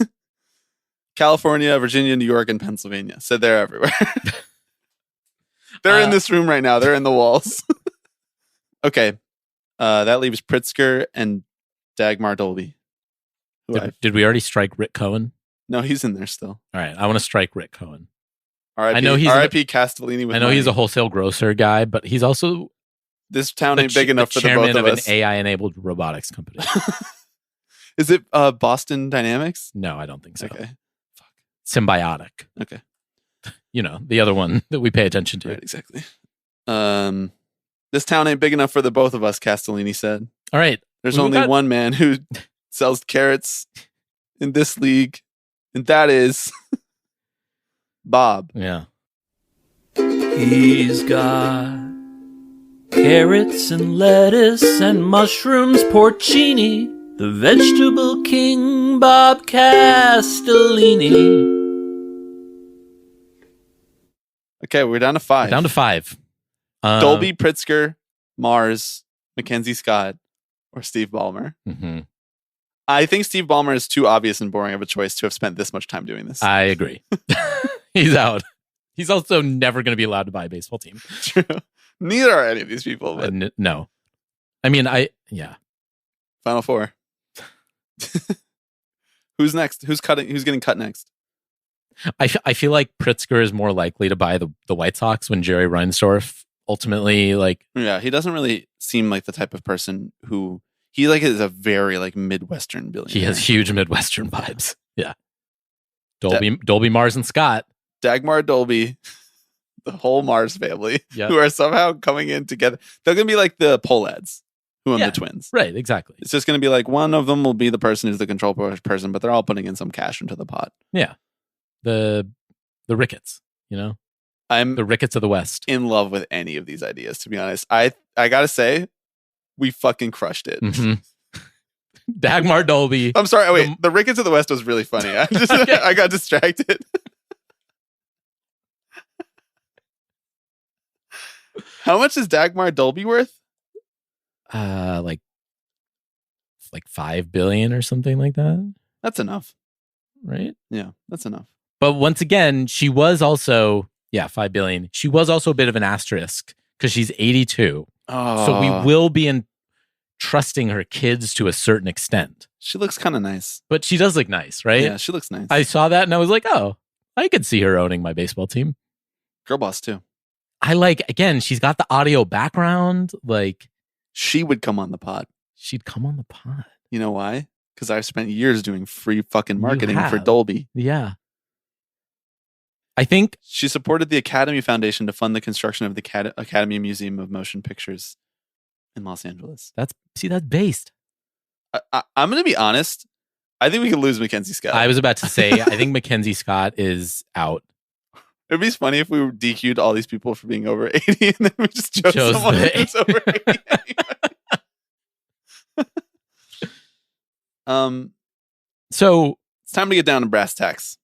California, Virginia, New York, and Pennsylvania. So they're everywhere. They're in this room right now. They're in the walls. Okay. That leaves Pritzker and Dagmar Dolby. Did we already strike Rick Cohen? No, he's in there still. All right. I want to strike Rick Cohen. R.I.P. I know he's R.I.P. Castellini with I know money. he's a wholesale grocer guy, but he's also This town ain't big enough for the both of us. An AI-enabled robotics company. Is it Boston Dynamics? No, I don't think so. Okay. Fuck. Symbiotic. Okay. You know, the other one that we pay attention to. Right, exactly. This town ain't big enough for the both of us, Castellini said. All right. There's only one man who sells carrots in this league, and that is Bob. Yeah. He's got carrots and lettuce and mushrooms, porcini, the vegetable king, Bob Castellini. Okay, we're down to 5. Down to 5. Dolby, Pritzker, Mars, Mackenzie Scott, or Steve Ballmer. Mm-hmm. I think Steve Ballmer is too obvious and boring of a choice to have spent this much time doing this. I agree. He's out. He's also never going to be allowed to buy a baseball team. True. Neither are any of these people. But No. I mean, yeah. Final 4. Who's next? Who's getting cut next? I feel like Pritzker is more likely to buy the White Sox when Jerry Reinsdorf ultimately Yeah, he doesn't really seem like the type of person who he is a very Midwestern billionaire. He has huge Midwestern vibes. Yeah. Dolby, Mars, and Scott. Dagmar Dolby, the whole Mars family, who are somehow coming in together. They're going to be like the Pohlads who own the twins. Right, exactly. It's just going to be like one of them will be the person who's the control person, but they're all putting in some cash into the pot. Yeah. The Ricketts, you know? I'm the Ricketts of the West. In love with any of these ideas, to be honest. I got to say, we fucking crushed it. Mm-hmm. Dagmar Dolby. I'm sorry. Wait, the Ricketts of the West was really funny. I got distracted. How much is Dagmar Dolby worth? Like $5 billion or something like that. That's enough, right? Yeah, that's enough. But once again, she was also $5 billion. She was also a bit of an asterisk because she's 82. Oh. So we will be trusting her kids to a certain extent. She looks kind of nice, but she does look nice, right? Yeah, she looks nice. I saw that and I was like, oh, I could see her owning my baseball team. Girl boss too. Again, she's got the audio background. She would come on the pod. She'd come on the pod. You know why? Because I've spent years doing free fucking marketing for Dolby. Yeah. I think she supported the Academy Foundation to fund the construction of the Academy Museum of Motion Pictures in Los Angeles. That's based. I'm going to be honest. I think we could lose Mackenzie Scott. I was about to say, I think Mackenzie Scott is out. It'd be funny if we DQ'd all these people for being over 80 and then we just chose someone who's over 80. So it's time to get down to brass tacks.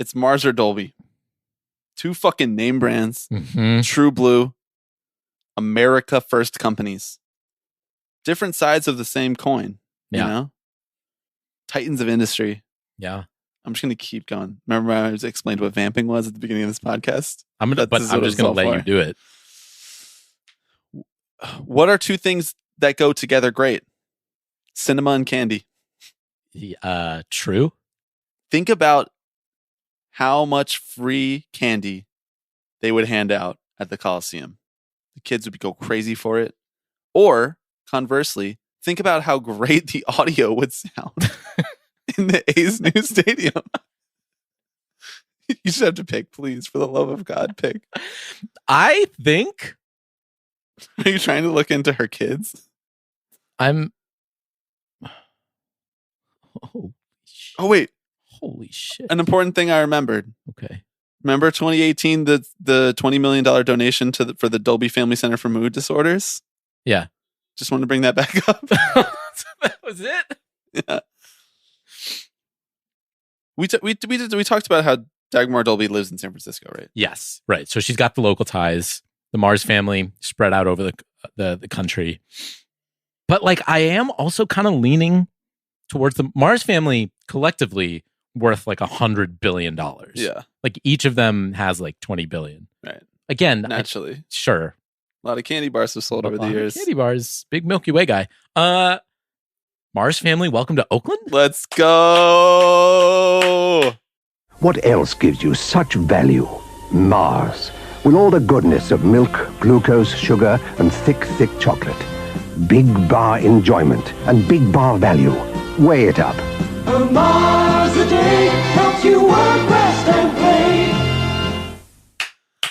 It's Mars or Dolby. 2 fucking name brands. Mm-hmm. True Blue. America First companies. Different sides of the same coin. Yeah. You know? Titans of industry. Yeah. I'm just going to keep going. Remember I explained what vamping was at the beginning of this podcast? I'm just going to let you do it. What are 2 things that go together great? Cinema and candy. True. Think about how much free candy they would hand out at the Coliseum. The kids would go crazy for it. Or conversely, think about how great the audio would sound in the A's new stadium. You should have to pick, please, for the love of God, pick. I think Are you trying to look into her kids? I'm. Oh, wait. Holy shit. An important thing I remembered. Okay. Remember 2018, the $20 million donation for the Dolby Family Center for Mood Disorders? Yeah. Just want to bring that back up. That was it? Yeah. We talked about how Dagmar Dolby lives in San Francisco, right? Yes. Right. So she's got the local ties. The Mars family spread out over the country. But like, I am also kind of leaning towards the Mars family collectively worth like $100 billion. Yeah. Like each of them has like 20 billion. Right. Again, Naturally. Sure. A lot of candy bars have sold over the years. Candy bars. Big Milky Way guy. Mars family, welcome to Oakland. Let's go. What else gives you such value? Mars, with all the goodness of milk, glucose, sugar, and thick chocolate. Big bar enjoyment and big bar value. Weigh it up. A Mars a day helps you work, rest, and play.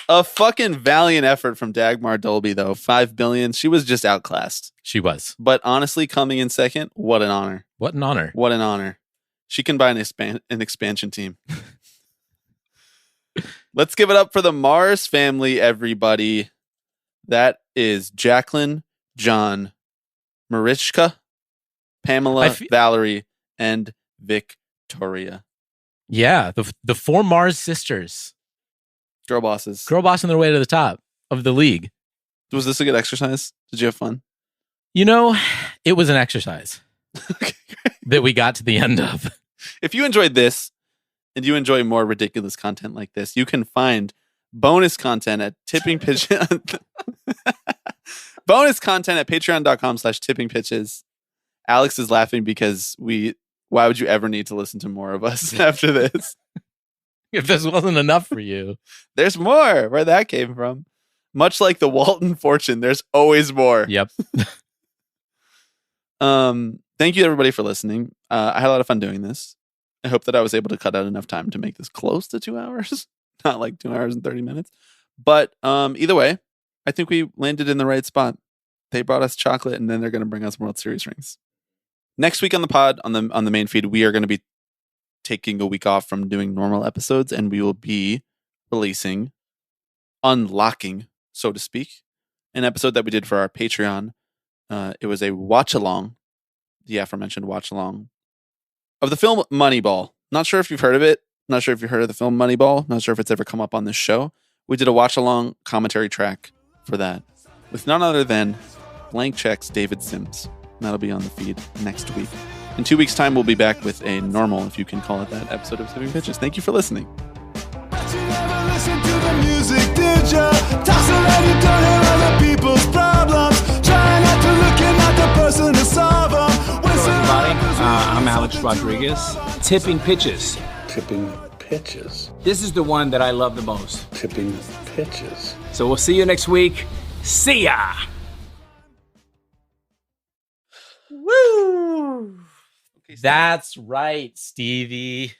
A fucking valiant effort from Dagmar Dolby, though. $5 billion. She was just outclassed. She was. But honestly, coming in second, what an honor. What an honor. What an honor. She can buy an expansion team. Let's give it up for the Mars family, everybody. That is Jacqueline, John, Marichka, Pamela, Valerie, and Victoria. Yeah, the four Mars sisters. Girl bosses. Girl bossing their way to the top of the league. Was this a good exercise? Did you have fun? You know, it was an exercise that we got to the end of. If you enjoyed this and you enjoy more ridiculous content like this, you can find bonus content at Tipping Pitches. Bonus content at patreon.com/tippingpitches. Alex is laughing because why would you ever need to listen to more of us after this? If this wasn't enough for you. There's more. Where that came from. Much like the Walton fortune, there's always more. Yep. Thank you everybody for listening. I had a lot of fun doing this. I hope that I was able to cut out enough time to make this close to 2 hours. Not like 2 hours and 30 minutes. But either way, I think we landed in the right spot. They brought us chocolate and then they're going to bring us World Series rings. Next week on the pod, on the main feed, we are going to be taking a week off from doing normal episodes, and we will be unlocking, so to speak, an episode that we did for our Patreon. It was a watch-along, the aforementioned watch-along, of the film Moneyball. Not sure if you've heard of it. Not sure if you've heard of the film Moneyball. Not sure if it's ever come up on this show. We did a watch-along commentary track for that with none other than Blank Check's David Sims. And that'll be on the feed next week. In 2 weeks' time, we'll be back with a normal, if you can call it that, episode of Tipping Pitches. Thank you for listening. But you never listen to the music, did ya? Toss around, you don't hear other people's problems. Try not to look at the person to solve them. Hello, everybody. I'm Alex Rodriguez. Tipping Pitches. Tipping Pitches. This is the one that I love the most. Tipping Pitches. So we'll see you next week. See ya! Woo! That's right, Stevie.